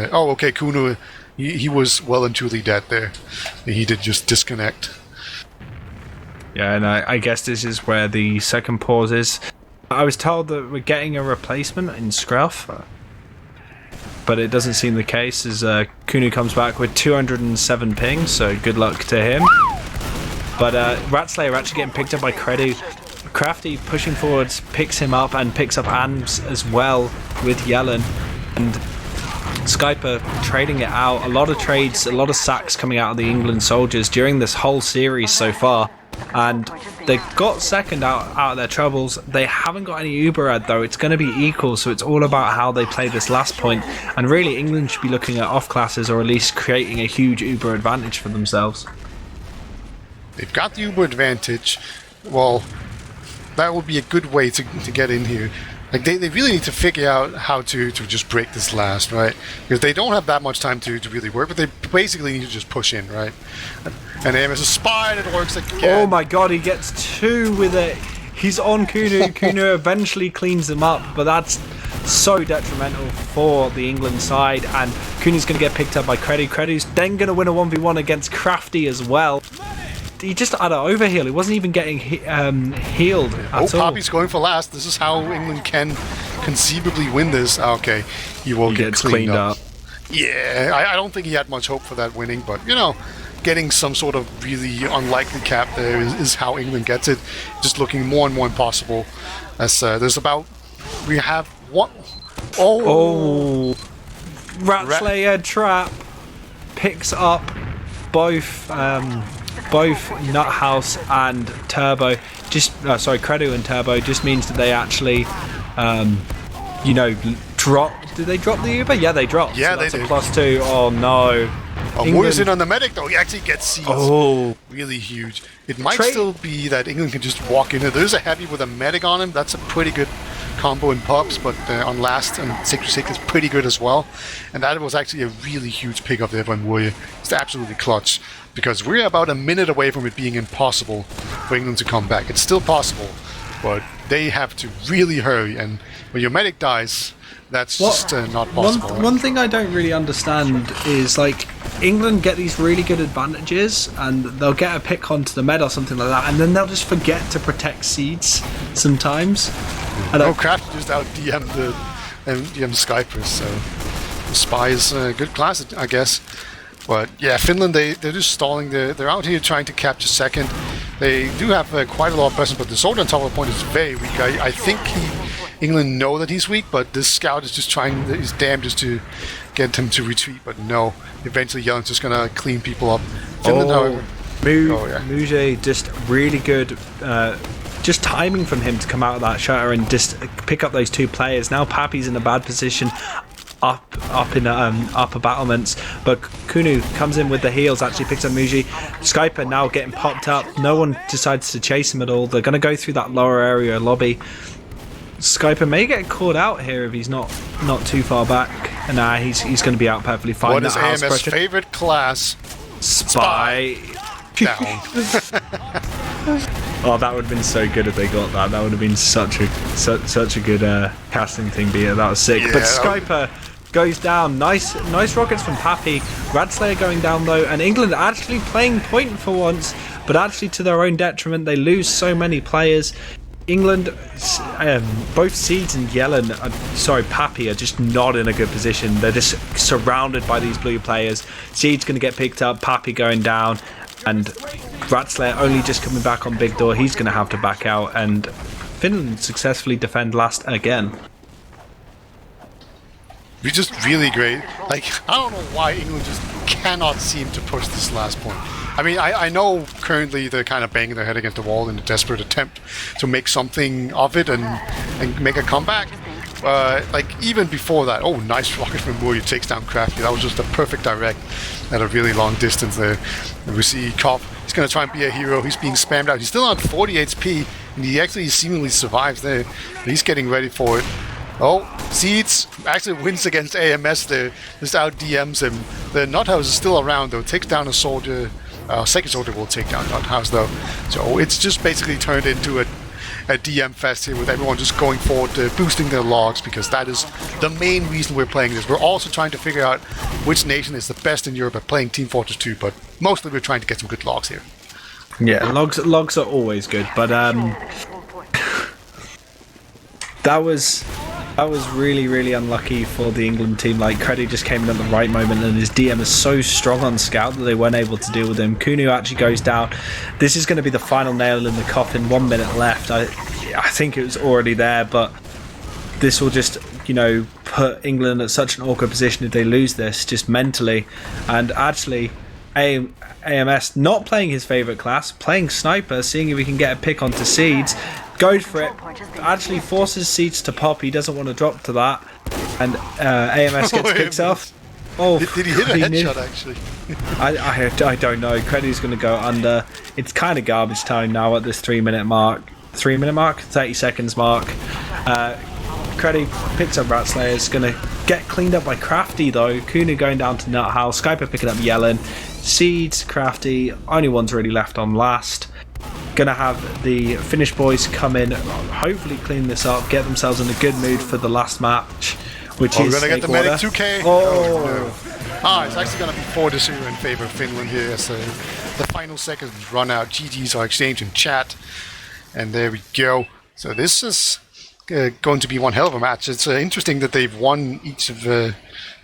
Kuno, he was well and truly dead there. He did just disconnect. Yeah, and I guess this is where the second pause is. I was told that we're getting a replacement in Scruff, but it doesn't seem the case as Kunu comes back with 207 ping, so good luck to him. But Ratslayer actually getting picked up by Credu. Crafty pushing forwards, picks him up and picks up Ams as well with Yellen. And Skyper trading it out. A lot of trades, a lot of sacks coming out of the England soldiers during this whole series so far. And they got second out of their troubles. They haven't got any Uber ad though. It's going to be equal, so it's all about how they play this last point. And really, England should be looking at off classes, or at least creating a huge Uber advantage for themselves. They've got the Uber advantage. Well, that would be a good way to get in here. Like they really need to figure out how to just break this last, right? Because they don't have that much time to really work, but they basically need to just push in, right? And AMS is spy, and it works again. Oh my god, he gets 2 with it. He's on Kunu. Kunu eventually cleans him up, but that's so detrimental for the England side, and Kunu's going to get picked up by Kreddy. Kreddy's then going to win a 1v1 against Crafty as well. He just had an overheal. He wasn't even getting healed at all. Poppy's going for last. This is how England can conceivably win this. Okay, he will get cleaned up. Yeah, I don't think he had much hope for that winning, but you know, getting some sort of really unlikely cap there is how England gets it. Just looking more and more impossible. As we have one. Oh, Ratslayer trap picks up both Nuthouse and Turbo. Credo and Turbo just means that they actually, drop. Did they drop the Uber? Yeah, they dropped. Yeah, so that's they did. a +2. Oh no. Moyer's in on the medic though. He actually gets seeds. Oh, really huge. It might still be that England can just walk in. There's a heavy with a medic on him. That's a pretty good combo in pubs, but on last and 6-6 is pretty good as well. And that was actually a really huge pickup there by Moyer. It's absolutely clutch because we're about a minute away from it being impossible for England to come back. It's still possible, but they have to really hurry. And when your medic dies, that's just not possible. One thing I don't really understand is like England get these really good advantages and they'll get a pick onto the med or something like that, and then they'll just forget to protect seeds sometimes. Kraft just out DM'd the Skypers, so the Spy is a good class, I guess. But yeah, Finland, they're just stalling. They're out here trying to capture second. They do have quite a lot of presence, but the soldier on top of the point is very weak. I think England know that he's weak, but this scout is just trying his damnedest to get him to retreat. But no, eventually Yellen's just gonna clean people up. Finland, however, Muje just really good. Just timing from him to come out of that shutter and just pick up those 2 players. Now Pappy's in a bad position up in upper battlements, but Kunu comes in with the heals, actually picks up Muji. Skyper now getting popped up. No one decides to chase him at all. They're going to go through that lower area lobby. Skyper may get caught out here if he's not too far back. Nah, he's going to be out perfectly fine. What is AMS' favorite class? Spy. Down. Oh, that would have been so good if they got that. That would have been such a good casting thing. That was sick. Yeah, but Skyper goes down. Nice rockets from Pappy. Radslayer going down though, and England actually playing point for once, but actually to their own detriment. They lose so many players. England, both Seeds and Pappy are just not in a good position. They're just surrounded by these blue players. Seeds going to get picked up. Pappy going down. And Ratslayer only just coming back on Big Door. He's going to have to back out, and Finland successfully defend last again. We're just really great. Like, I don't know why England just cannot seem to push this last point. I mean, I know currently they're kind of banging their head against the wall in a desperate attempt to make something of it and make a comeback. Like, even before that, nice rocket from Moore, takes down Crafty. That was just a perfect direct at a really long distance there. And we see Kopp, he's going to try and be a hero. He's being spammed out. He's still on 40 HP, and he actually seemingly survives there. He's getting ready for it. Seeds actually wins against AMS there. Just out DMs him. The Nuthouse is still around, though. Takes down a soldier. Second soldier will take down Nuthouse, though. So it's just basically turned into a DM fest here with everyone just going forward, boosting their logs, because that is the main reason we're playing this. We're also trying to figure out which nation is the best in Europe at playing Team Fortress 2, but mostly we're trying to get some good logs here. Yeah, logs are always good, but that was really, really unlucky for the England team. Like, Creddy just came in at the right moment, and his DM is so strong on Scout that they weren't able to deal with him. Kunu actually goes down. This is going to be the final nail in the coffin. 1 minute left. I think it was already there, but this will just, put England at such an awkward position if they lose this, just mentally. And actually, AMS not playing his favourite class, playing Sniper, seeing if he can get a pick onto Seeds. Goes for it, actually forces Seeds to pop. He doesn't want to drop to that, and AMS gets picked off. Did he hit a headshot actually? I don't know. Creddy's going to go under. It's kind of garbage time now at this 3 minute mark. 30 seconds mark. Creddy picks up Rat Slayer. It's going to get cleaned up by Crafty, though. Kuna going down to Nut House. Skyper picking up Yellen. Seeds, Crafty. Only one's really left on last. Going to have the Finnish boys come in, hopefully clean this up, get themselves in a good mood for the last match, which is we're going to get the Medic 2K. Oh, no. It's actually going to be 4-0 in favor of Finland here as the final seconds run out. GGs are exchanged in chat. And there we go. So this is going to be one hell of a match. It's interesting that they've won each of their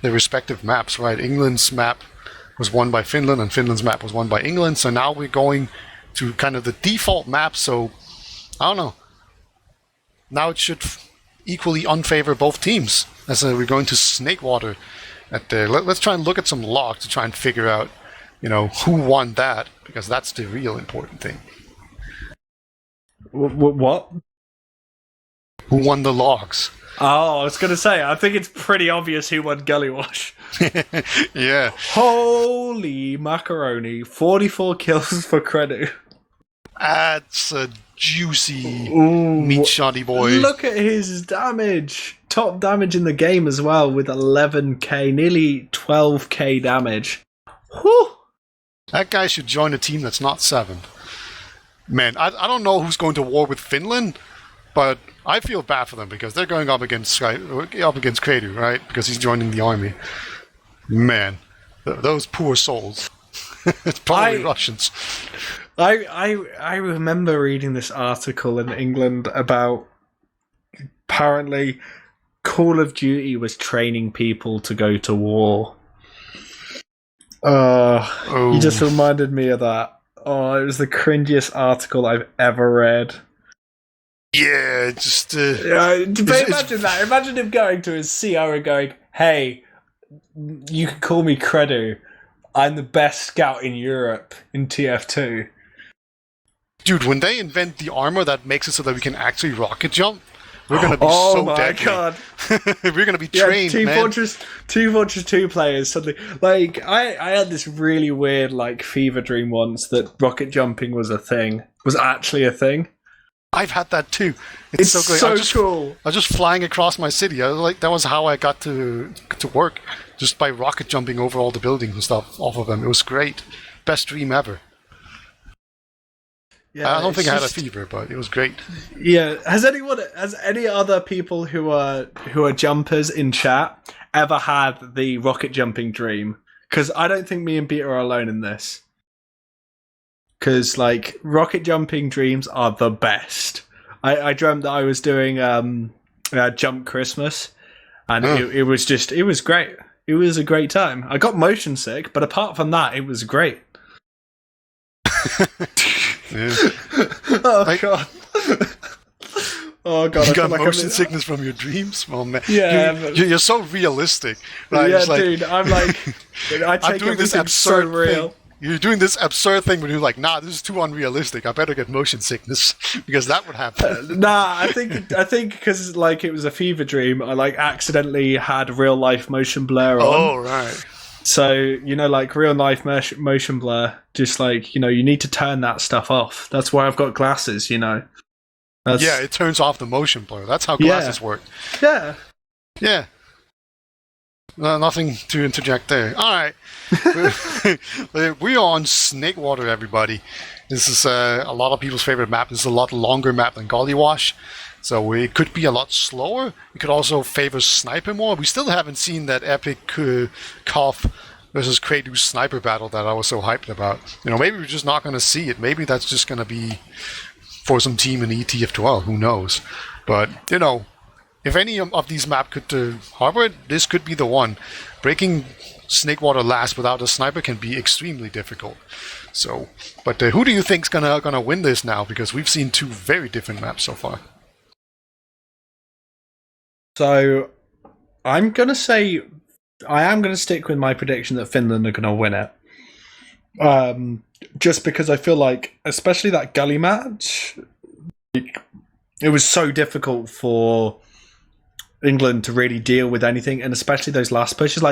respective maps, right? England's map was won by Finland, and Finland's map was won by England. So now we're going to kind of the default map. So, I don't know. Now it should equally unfavor both teams, as we're going to Snakewater. Let's try and look at some logs to try and figure out, who won that, because that's the real important thing. What? Who won the logs? Oh, I was going to say, I think it's pretty obvious who won Gullywash. Yeah. Holy macaroni. 44 kills for Credu. That's a juicy meat shoddy boy. Look at his damage. Top damage in the game as well, with 11k, nearly 12k damage. Whew. That guy should join a team that's not 7. Man, I don't know who's going to war with Finland, but I feel bad for them because they're going up against Kredu, right? Because he's joining the army. Man, those poor souls. It's probably Russians. I remember reading this article in England about apparently Call of Duty was training people to go to war. You just reminded me of that. Oh, it was the cringiest article I've ever read. Yeah, just... imagine that. Imagine him going to his CO and going, hey, you can call me Credu. I'm the best scout in Europe in TF2. Dude, when they invent the armor that makes it so that we can actually rocket jump, we're going to be so deadly. God. We're going to be trained, man. Two Fortress 2 players suddenly... Like, I had this really weird, fever dream once that rocket jumping was actually a thing. I've had that too. It's so great. Cool. I was just flying across my city. That was how I got to work, just by rocket jumping over all the buildings and stuff off of them. It was great. Best dream ever. Yeah, I don't think I had a fever, but it was great. Yeah. Has any other people who are jumpers in chat ever had the rocket jumping dream? Because I don't think me and Peter are alone in this. Because rocket jumping dreams are the best. I dreamt that I was doing Jump Christmas, and it was great. It was a great time. I got motion sick, but apart from that, it was great. Yeah. God. Oh god! You got motion sickness from your dreams? Well, man, yeah, you're so realistic. Right? Yeah, dude. I'm I take doing this absurd so real. Thing. You're doing this absurd thing when you're like, nah, this is too unrealistic. I better get motion sickness because that would happen. Nah, I think because it was a fever dream. I accidentally had real life motion blur on. Oh right. So real life motion blur. Just you need to turn that stuff off. That's why I've got glasses. Yeah, it turns off the motion blur. That's how glasses work. Yeah. Yeah. Nothing to interject there. All right. We are on Snakewater, everybody. This is a lot of people's favorite map. This is a lot longer map than Gullywash. So it could be a lot slower. It could also favor sniper more. We still haven't seen that epic Koth versus Kredu sniper battle that I was so hyped about. Maybe we're just not going to see it. Maybe that's just going to be for some team in ETF2L. Who knows? But, if any of these maps could harbor it, this could be the one. Breaking Snakewater last without a sniper can be extremely difficult. So, but who do you think's gonna win this now? Because we've seen 2 very different maps so far. So, I am gonna stick with my prediction that Finland are gonna win it. Just because I feel especially that gully match, it was so difficult for England to really deal with anything, and especially those last pushes.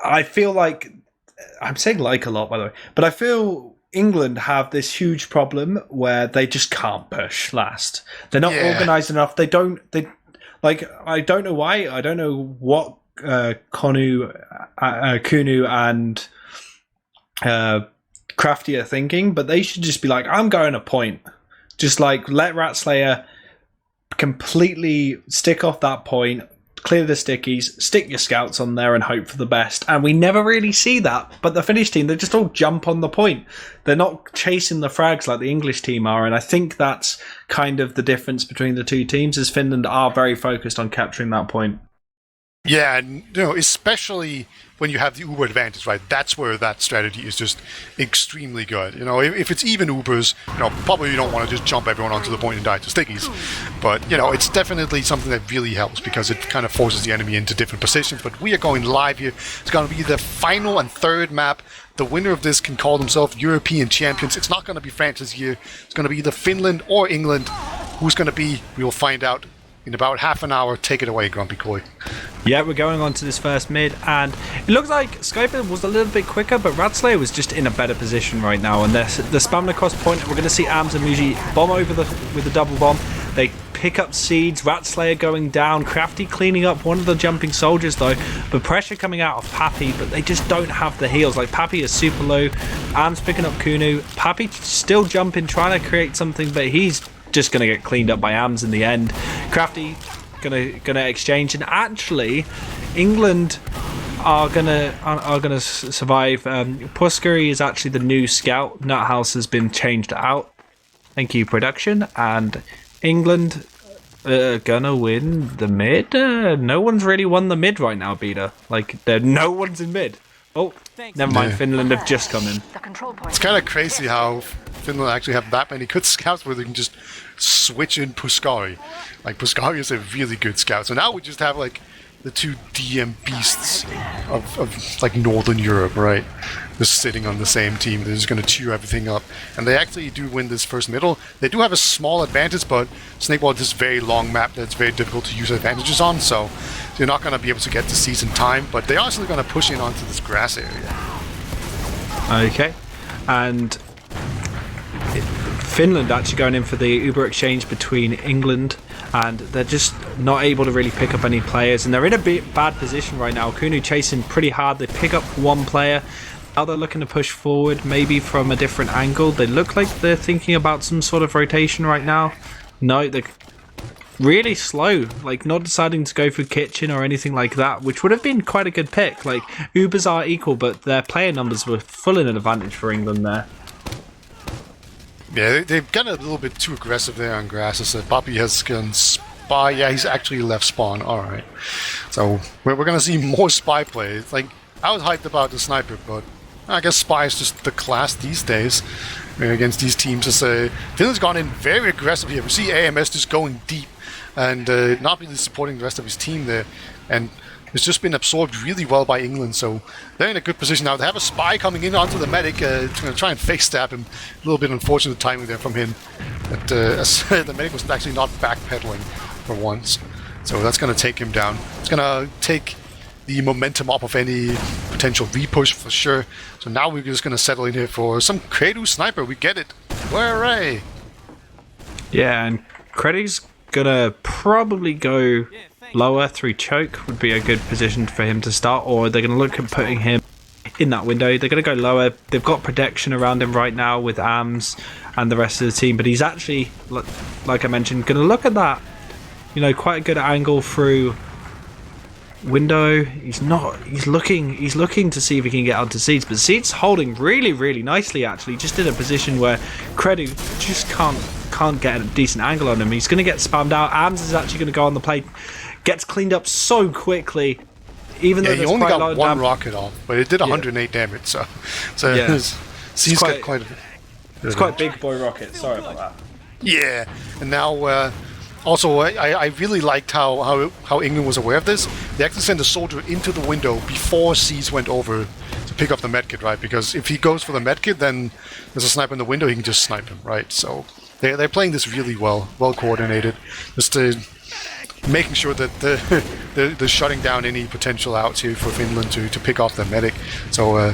I feel I'm saying a lot, by the way, but I feel England have this huge problem where they just can't push last. They're not organised enough. They don't. Like, I don't know why. I don't know what Kunu and Crafty are thinking, but they should just be like, I'm going a point. Just like let Ratslayer completely stick off that point, clear the stickies, stick your scouts on there and hope for the best. And we never really see that. But the Finnish team, they just all jump on the point. They're not chasing the frags like the English team are. And I think that's kind of the difference between the two teams, is Finland are very focused on capturing that point. Yeah, and especially when you have the Uber advantage, right? That's where that strategy is just extremely good. If it's even Ubers, probably you don't want to just jump everyone onto the point and die to stickies. But, it's definitely something that really helps because it kind of forces the enemy into different positions. But we are going live here. It's going to be the final and third map. The winner of this can call themselves European champions. It's not going to be France this year. It's going to be either Finland or England. Who's going to be, we will find out in about half an hour. Take it away, GrumpyKoi. Yeah, we're going on to this first mid, and it looks like Skyper was a little bit quicker, but Ratslayer was just in a better position right now, and they're spamming across point. We're going to see Ams and Muji bomb over with the double bomb. They pick up seeds, Ratslayer going down, Crafty cleaning up one of the jumping soldiers though, but pressure coming out of Pappy, but they just don't have the heals. Like, Pappy is super low, Ams picking up Kunu, Pappy still jumping, trying to create something, but he's just going to get cleaned up by Ams in the end. Crafty gonna exchange, and actually England are gonna survive. Puskary is actually the new scout. Nuthouse has been changed out. Thank you, production. And England gonna win the mid. No one's really won the mid right now, Beta. Like, no one's in mid. Oh, never mind. Yeah. Finland have just come in. It's kind of crazy how Finland actually have that many good scouts where they can just switch in Puskari. Like, Puskari is a really good scout. So now we just have, like, the two DM beasts of like, Northern Europe, right? Just sitting on the same team. They're just going to chew everything up. And they actually do win this first middle. They do have a small advantage, but Snakeball is this very long map that's very difficult to use advantages on, so you're not going to be able to get the season time, but they are still going to push in onto this grass area. Okay. And Finland actually going in for the Uber exchange between England, and they're just not able to really pick up any players, and they're in a bad position right now. Kunu chasing pretty hard. They pick up one player. Now they're looking to push forward, maybe from a different angle. They look like they're thinking about some sort of rotation right now. No, they're really slow, like not deciding to go for kitchen or anything like that, which would have been quite a good pick. Like, Ubers are equal, but their player numbers were full in an advantage for England there. Yeah, they've gotten a little bit too aggressive there on grass. As Poppy has gone spy. Yeah, he's actually left spawn. Alright. So, we're going to see more spy play. Like, I was hyped about the sniper, but I guess spy is just the class these days against these teams. Finland's gone in very aggressive here. We see AMS just going deep and not really supporting the rest of his team there. And it's just been absorbed really well by England, so they're in a good position now. They have a spy coming in onto the medic to try and face stab him. A little bit unfortunate timing there from him. But the medic was actually not backpedaling for once. So that's going to take him down. It's going to take the momentum off of any potential repush for sure. So now we're just going to settle in here for some Kredu sniper. We get it. Hooray! Yeah, and Kredu's going to probably go lower through choke. Would be a good position for him to start, or they're going to look at putting him in that window. They're going to go lower. They've got protection around him right now with Ams and the rest of the team, but he's actually, like I mentioned, going to look at that, quite a good angle through window. He's looking to see if he can get onto Seeds, but Seeds holding really nicely, actually, just in a position where Kredu just can't get a decent angle on him. He's going to get spammed out. Ams is actually going to go on the plate, gets cleaned up so quickly, even though he only got one rocket off, but it did 108 damage, so yeah. He's got quite a it's quite big boy rocket. Sorry about that. Yeah, and now also I really liked how England was aware of this. They actually sent a soldier into the window before Seas went over to pick up the medkit, right? Because if he goes for the medkit, then there's a sniper in the window, he can just snipe him, right? So they're playing this really well coordinated, just making sure that they're shutting down any potential outs here for Finland to pick off the medic. So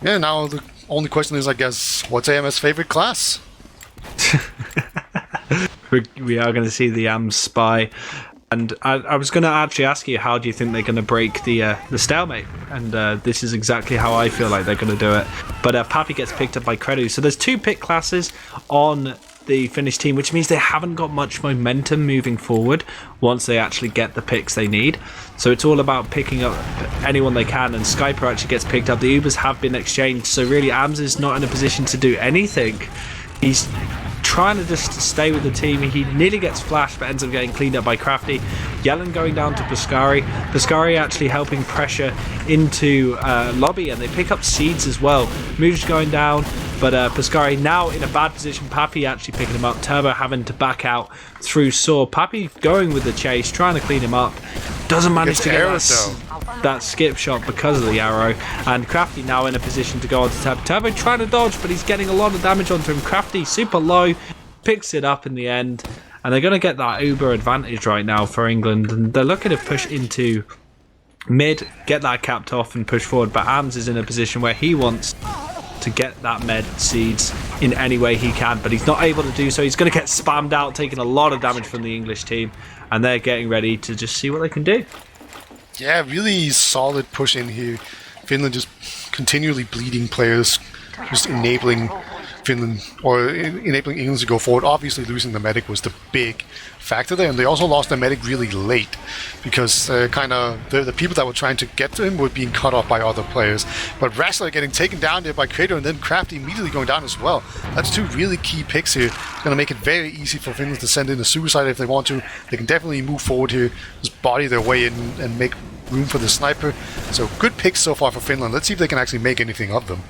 yeah, now the only question is, I guess, what's AMS' favorite class? We are going to see the Ams spy. And I was going to actually ask you, how do you think they're going to break the stalemate? And this is exactly how I feel like they're going to do it. But Pappy gets picked up by Kredu. So there's 2 pick classes on the Finnish team, which means they haven't got much momentum moving forward once they actually get the picks they need. So it's all about picking up anyone they can, and Skyper actually gets picked up. The Ubers have been exchanged, so really Ams is not in a position to do anything. He's trying to just stay with the team. He nearly gets flashed but ends up getting cleaned up by Crafty. Yellen going down to Puskari. Puskari actually helping pressure into Lobby, and they pick up Seeds as well. Mooj going down, but Puskari now in a bad position. Pappy actually picking him up. Turbo having to back out through Saw. Pappy going with the chase, trying to clean him up. Doesn't manage to get that skip shot because of the arrow. And Crafty now in a position to go on to Turbo. Turbo trying to dodge, but he's getting a lot of damage onto him. Crafty super low, picks it up in the end. And they're going to get that Uber advantage right now for England. And they're looking to push into mid, get that capped off and push forward. But Ams is in a position where he wants to get that med Seeds in any way he can, but he's not able to do so. He's going to get spammed out, taking a lot of damage from the English team, and they're getting ready to just see what they can do. Yeah, really solid push in here. Finland just continually bleeding players, just enabling Finland or enabling England to go forward. Obviously, losing the medic was the big factor there, and they also lost the medic really late because the people that were trying to get to him were being cut off by other players. But Wrestler getting taken down there by Kratos, and then Crafty immediately going down as well. That's 2 really key picks here. It's going to make it very easy for Finland to send in a suicide if they want to. They can definitely move forward here, just body their way in and make room for the sniper. So good picks so far for Finland. Let's see if they can actually make anything of them.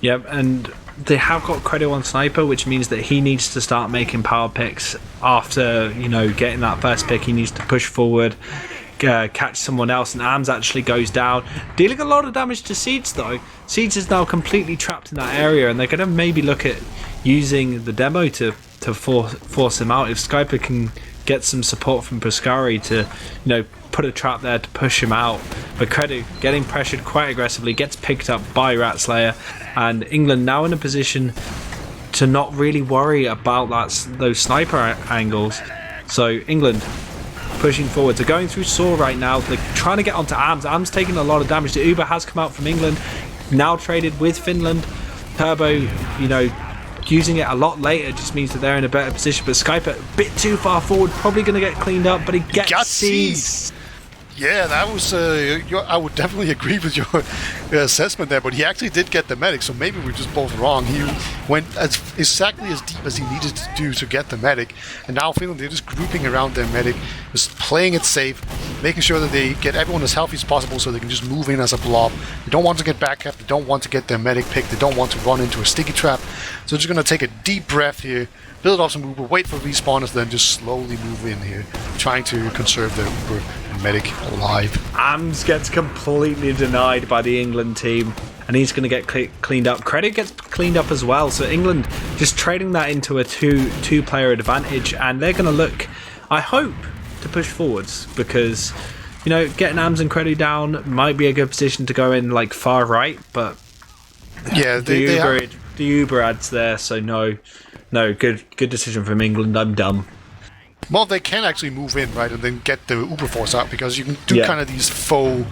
Yep, and they have got credit on Sniper, which means that he needs to start making power picks after, getting that first pick. He needs to push forward, catch someone else, and Ams actually goes down, dealing a lot of damage to Seeds though. Seeds is now completely trapped in that area, and they're going to maybe look at using the demo to force him out. If Skyper can get some support from Puskari to, put a trap there to push him out. But Kredu getting pressured quite aggressively, gets picked up by Ratslayer, and England now in a position to not really worry about those sniper angles. So England pushing forward. They're going through Saw right now. They're trying to get onto Ams. Ams taking a lot of damage. The Uber has come out from England, now traded with Finland. Turbo, using it a lot later just means that they're in a better position. But Skyper a bit too far forward, probably going to get cleaned up, but he gets Seeds. Yeah, that was. I would definitely agree with your assessment there, but he actually did get the medic, so maybe we're just both wrong. He went exactly as deep as he needed to do to get the medic, and now Finland, they're just grouping around their medic, just playing it safe, making sure that they get everyone as healthy as possible so they can just move in as a blob. They don't want to get back up, they don't want to get their medic picked, they don't want to run into a sticky trap, so they're just going to take a deep breath here, build up some Uber, wait for respawners, then just slowly move in here, trying to conserve their Uber and medic alive. Ams gets completely denied by the England team, and he's going to get cleaned up. Credit gets cleaned up as well, so England just trading that into a two-player advantage, and they're going to look, I hope, to push forwards, because getting Ams and Credit down might be a good position to go in far right, but yeah, the Uber adds there, so no, good decision from England. I'm dumb. Well, they can actually move in, right, and then get the Uber force out, because you can do kind of these faux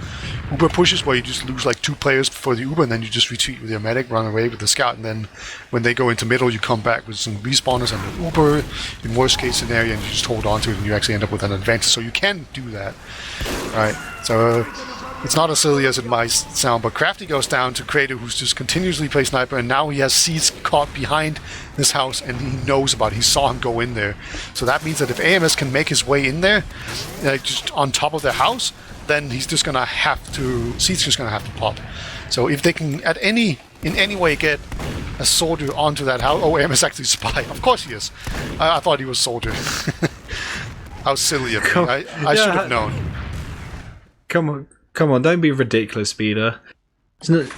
Uber pushes where you just lose 2 players for the Uber, and then you just retreat with your medic, run away with the scout, and then when they go into middle, you come back with some respawners and the Uber, in worst case scenario, and you just hold on to it, and you actually end up with an advantage. So you can do that, right? So it's not as silly as it might sound, but Crafty goes down to Kratos, who's just continuously play sniper, and now he has Seeds caught behind this house, and he knows about it. He saw him go in there. So that means that if AMS can make his way in there, just on top of the house, then he's just going to have to, Seeds just going to have to pop. So if they can in any way get a soldier onto that house, AMS actually spy. Of course he is. I thought he was soldier. How silly of me. I should have known. Come on, don't be ridiculous, Speeder.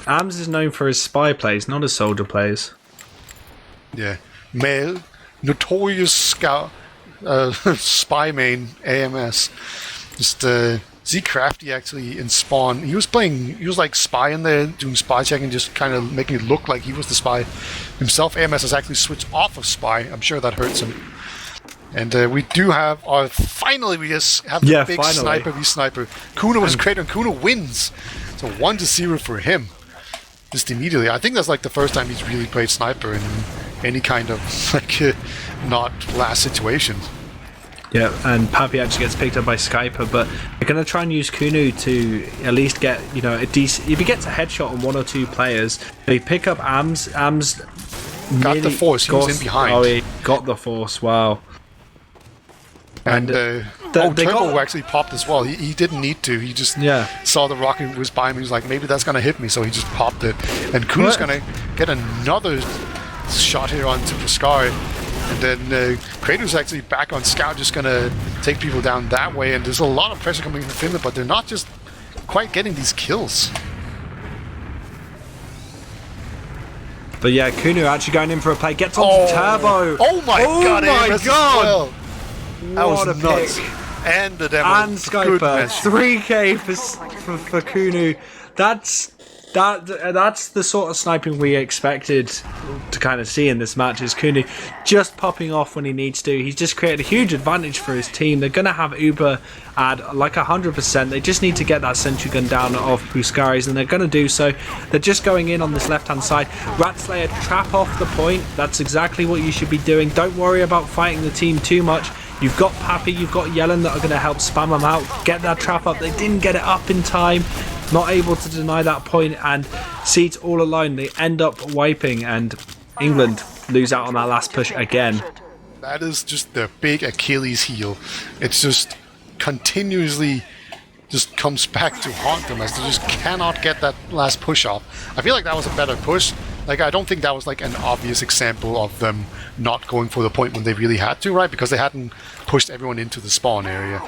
Ams is known for his spy plays, not his soldier plays. Yeah. Male, notorious scout, spy main, AMS. Just, Z Crafty actually in spawn. He was spy in there, doing spy checking, just kind of making it look like he was the spy himself. AMS has actually switched off of spy. I'm sure that hurts him. And we do have finally we just have the big finally. sniper v sniper. Kuno was great, and Kuno wins. So 1-0 for him. Just immediately. I think that's like the first time he's really played sniper in any kind of like not last situation. Yeah, and Pappy actually gets picked up by Skyper, but they're going to try and use Kunu to at least get, a decent... If he gets a headshot on 1 or 2 players, they pick up Ams. Ams got the force, he was in behind. Oh, he got the force, wow. And Turbo actually popped as well. He didn't need to. He just saw the rocket was by him. He was like, maybe that's going to hit me, so he just popped it. And Kunu's going to get another shot here onto the Sky. And then Kratos actually back on Scout, just going to take people down that way. And there's a lot of pressure coming from Finland, but they're not just quite getting these kills. But yeah, Kunu actually going in for a play. Gets on Turbo. Oh my god! Oh my god! Well. That What was a nuts. pick. And the demo. And Skyper. 3k for Kunu. That's the sort of sniping we expected to kind of see in this match. Is Kunu just popping off when he needs to. He's just created a huge advantage for his team. They're going to have Uber at like 100%. They just need to get that sentry gun down off Puskaris, and they're going to do so. They're just going in on this left-hand side. Ratslayer, trap off the point. That's exactly what you should be doing. Don't worry about fighting the team too much. You've got Pappy, you've got Yellen that are going to help spam them out. Get that trap up. They didn't get it up in time. Not able to deny that point, and Seeds all alone. They end up wiping, and England lose out on that last push again. That is just the big Achilles heel. It's just continuously just comes back to haunt them as they just cannot get that last push off. I feel like that was a better push. Like, I don't think that was like an obvious example of them not going for the point when they really had to, right? Because they hadn't pushed everyone into the spawn area,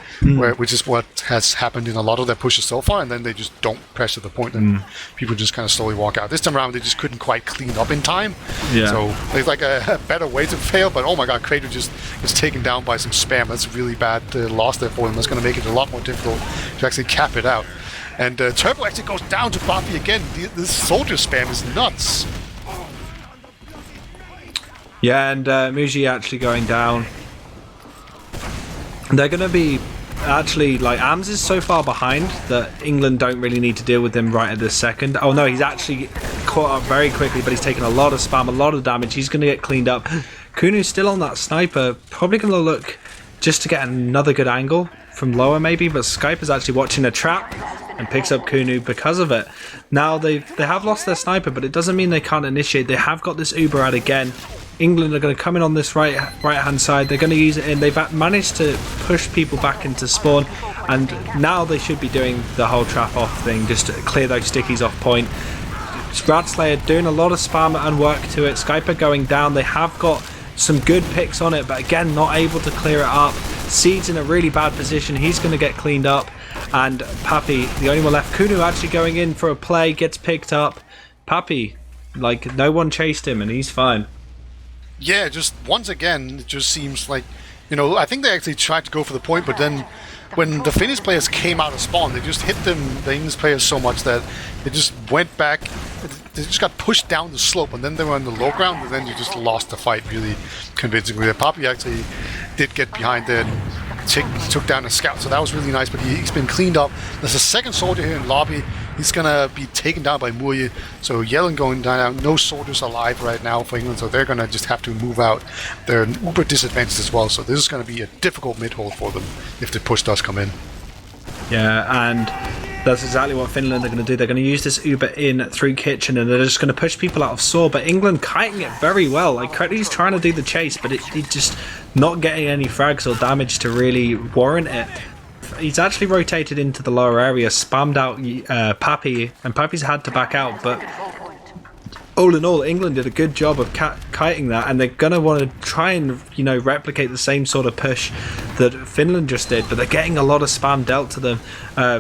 which is what has happened in a lot of their pushes so far, and then they just don't pressure the point and people just kind of slowly walk out. This time around, they just couldn't quite clean up in time. Yeah. So there's like a better way to fail, but oh my god, Kratos just is taken down by some spam. That's a really bad loss there for him. That's going to make it a lot more difficult to actually cap it out. And Turbo actually goes down to Buffy again. This soldier spam is nuts. Yeah, and Muji actually going down. They're going to be actually, like, Ams is so far behind that England don't really need to deal with him right at this second. Oh no, he's actually caught up very quickly, but he's taken a lot of spam, a lot of damage. He's going to get cleaned up. Kunu's still on that sniper, probably going to look just to get another good angle from lower maybe, but Skype is actually watching a trap and picks up Kunu because of it. Now they have lost their sniper, but it doesn't mean they can't initiate. They have got this Uber out again. England are going to come in on this right hand side. They're going to use it in. They've managed to push people back into spawn, and now they should be doing the whole trap off thing just to clear those stickies off point. Radslayer doing a lot of spam and work to it. Skyper going down. They have got some good picks on it, but again not able to clear it up. Seed's in a really bad position. He's going to get cleaned up, and Pappy, the only one left. Kunu actually going in for a play, gets picked up. Pappy, like, no one chased him and he's fine. Yeah, just once again, it just seems like, I think they actually tried to go for the point, but then when the Finnish players came out of spawn, they just hit the English players so much that they just went back, they just got pushed down the slope, and then they were on the low ground, and then you just lost the fight really convincingly. Papi actually did get behind there and took down a scout, so that was really nice, but he's been cleaned up. There's a second soldier here in lobby. He's going to be taken down by Murje. So Yellen going down. No soldiers alive right now for England, so they're going to just have to move out. They're uber disadvantaged as well, so this is going to be a difficult mid-hold for them if the push does come in. Yeah, and that's exactly what Finland are going to do. They're going to use this Uber in through kitchen, and they're just going to push people out of saw. But England kiting it very well. Like, Kretty's trying to do the chase, but it's just not getting any frags or damage to really warrant it. He's actually rotated into the lower area, spammed out Pappy, and Pappy's had to back out, but all in all, England did a good job of kiting that, and they're going to want to try and, replicate the same sort of push that Finland just did, but they're getting a lot of spam dealt to them.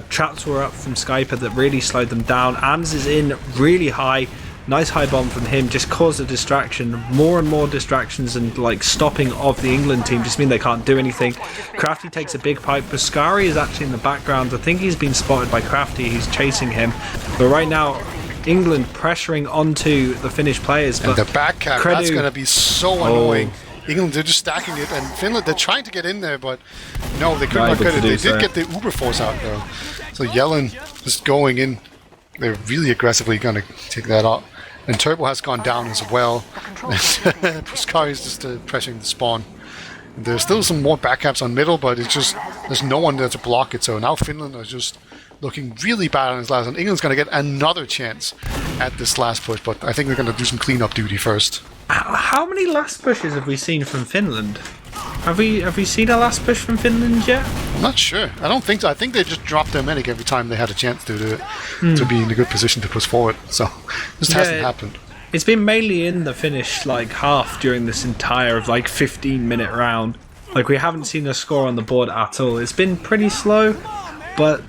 Traps were up from Skyper that really slowed them down. Ams is in really high. Nice high bomb from him, just caused a distraction. More and more distractions and stopping of the England team just mean they can't do anything. Crafty takes a big pipe. Puskari is actually in the background. I think he's been spotted by Crafty. He's chasing him. But right now, England pressuring onto the Finnish players. And the back cap, that's going to be so annoying. England, they're just stacking it, and Finland, they're trying to get in there, but no, they could Not not able get to it. do They so. did get the Uber Force out, though. So Yellen just going in. They're really aggressively going to take that out. And Turbo has gone down as well. Puskari is just pressuring the spawn. And there's still some more backcaps on middle, but it's just, there's no one there to block it. So now Finland are just looking really bad on this last one. England's going to get another chance at this last push, but I think they're going to do some cleanup duty first. How many last pushes have we seen from Finland? Have we seen a last push from Finland yet? I'm not sure. I don't think so. I think they just dropped their medic every time they had a chance to do it, to be in a good position to push forward. So this hasn't happened. It's been mainly in the Finnish half during this entire 15-minute round. We haven't seen a score on the board at all. It's been pretty slow, but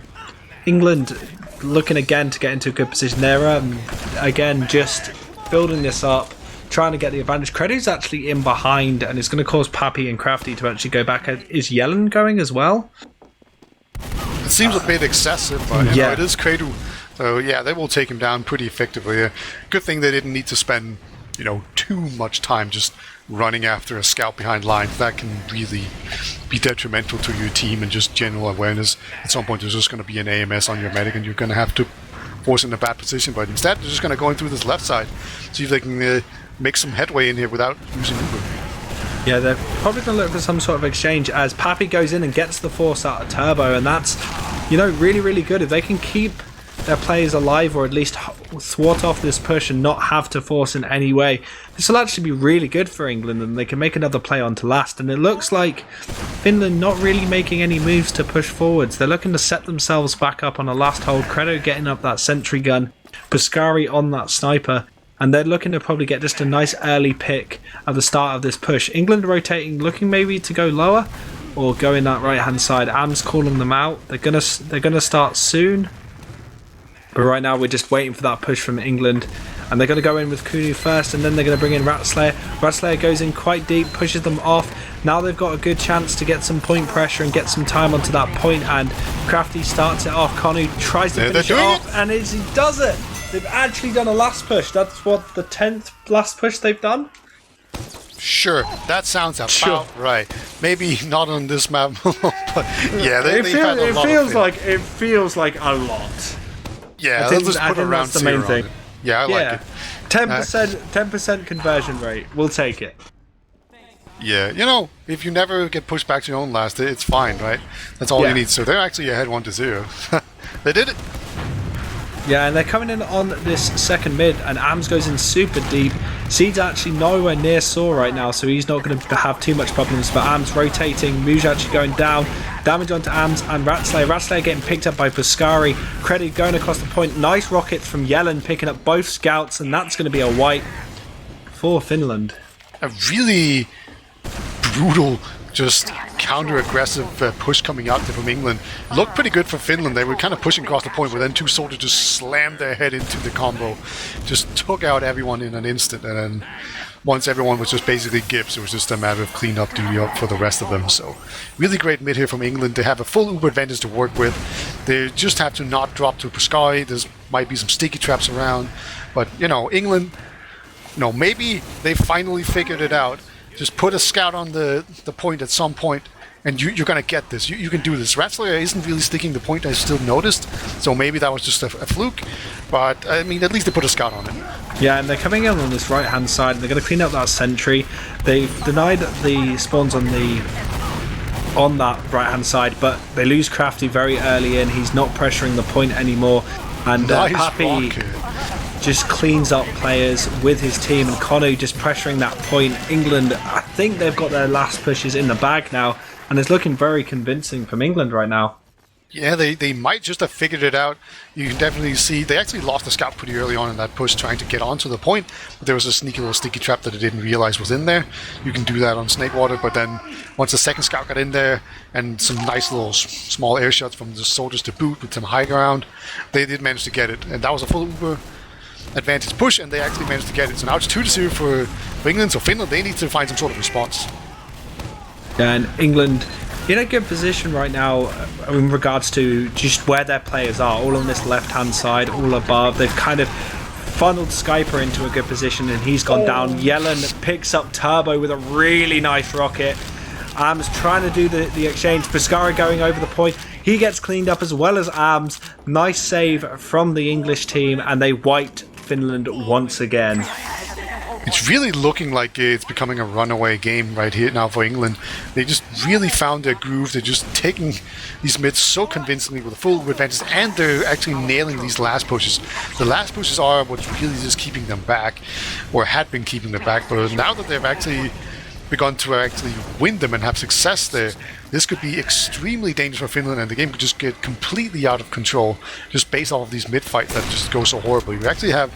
England looking again to get into a good position. They're again just building this up, trying to get the advantage. Credu's actually in behind, and it's going to cause Pappy and Crafty to actually go back. Is Yellen going as well? It seems a bit excessive, but you know, it is Credu. So yeah, they will take him down pretty effectively. Good thing they didn't need to spend, too much time just running after a scout behind lines. That can really be detrimental to your team and just general awareness. At some point, there's just going to be an AMS on your medic, and you're going to have to force in a bad position. But instead, they're just going to go in through this left side, see if they can make some headway in here without using Uber. Yeah, they're probably going to look for some sort of exchange as Pappy goes in and gets the force out of Turbo, and that's, really, really good. If they can keep their players alive, or at least thwart off this push and not have to force in any way, this will actually be really good for England, and they can make another play on to last. And it looks like Finland not really making any moves to push forwards. They're looking to set themselves back up on a last hold. Credo getting up that sentry gun, Puskari on that sniper, and they're looking to probably get just a nice early pick at the start of this push. England rotating, looking maybe to go lower or go in that right hand side. Am's calling them out. They're gonna start soon. But right now we're just waiting for that push from England, and they're going to go in with Kunu first, and then they're going to bring in Ratslayer. Ratslayer goes in quite deep, pushes them off. Now they've got a good chance to get some point pressure and get some time onto that point, and Crafty starts it off. Konu tries to finish it off, and he does it! They've actually done a last push. That's what, the 10th last push they've done? Sure, that sounds about right. Maybe not on this map, but yeah, they've had a lot of it feels like a lot. Yeah, let's just put around the main thing. Yeah, I like it. 10% conversion rate. We'll take it. Yeah, if you never get pushed back to your own last, it's fine, right? That's all you need. So they're actually ahead 1-0. They did it. Yeah, and they're coming in on this second mid, and Ams goes in super deep. Seed's actually nowhere near Saw right now, so he's not going to have too much problems. But Ams rotating, Muj actually going down, damage onto Ams and Ratslayer. Ratslayer getting picked up by Puskari. Credit going across the point. Nice rockets from Yellen picking up both scouts, and that's going to be a wipe for Finland. A really brutal, just counter-aggressive push coming out there from England. Looked pretty good for Finland. They were kind of pushing across the point, but then two soldiers just slammed their head into the combo. Just took out everyone in an instant, and then once everyone was just basically gips, it was just a matter of clean-up duty up for the rest of them. So really great mid here from England. They have a full Uber advantage to work with. They just have to not drop to Puskari. There might be some sticky traps around, but England, maybe they finally figured it out. Just put a scout on the point at some point, and you're going to get this. You can do this. Ratslayer isn't really sticking the point, I still noticed, so maybe that was just a fluke, but I mean, at least they put a scout on it. Yeah, and they're coming in on this right-hand side. They're going to clean up that sentry. They've denied the spawns on that right-hand side, but they lose Crafty very early in. He's not pressuring the point anymore, and Pappy just cleans up players with his team, and Konu just pressuring that point. England, I think they've got their last pushes in the bag now, and it's looking very convincing from England right now. Yeah, they might just have figured it out. You can definitely see they actually lost the scout pretty early on in that push trying to get onto the point, but there was a sneaky little sticky trap that they didn't realize was in there. You can do that on Snakewater, but then once the second scout got in there and some nice little small air shots from the soldiers to boot with some high ground, they did manage to get it, and that was a full Uber advantage push, and they actually managed to get it. So now it's 2-0 for England. So Finland, they need to find some sort of response. And England in a good position right now in regards to just where their players are, all on this left hand side, all above. They've kind of funneled Skyper into a good position, and he's gone down. Yellen picks up Turbo with a really nice rocket. Arms trying to do the exchange. Pescara going over the point. He gets cleaned up as well as Arms. Nice save from the English team, and they wiped Finland once again. It's really looking like it's becoming a runaway game right here now for England. They just really found their groove. They're just taking these mids so convincingly with a full advantage, and they're actually nailing these last pushes. The last pushes are what's really just keeping them back, or had been keeping them back. But now that they've actually begun to actually win them and have success there, this could be extremely dangerous for Finland, and the game could just get completely out of control just based off of these mid fights that just go so horribly. We actually have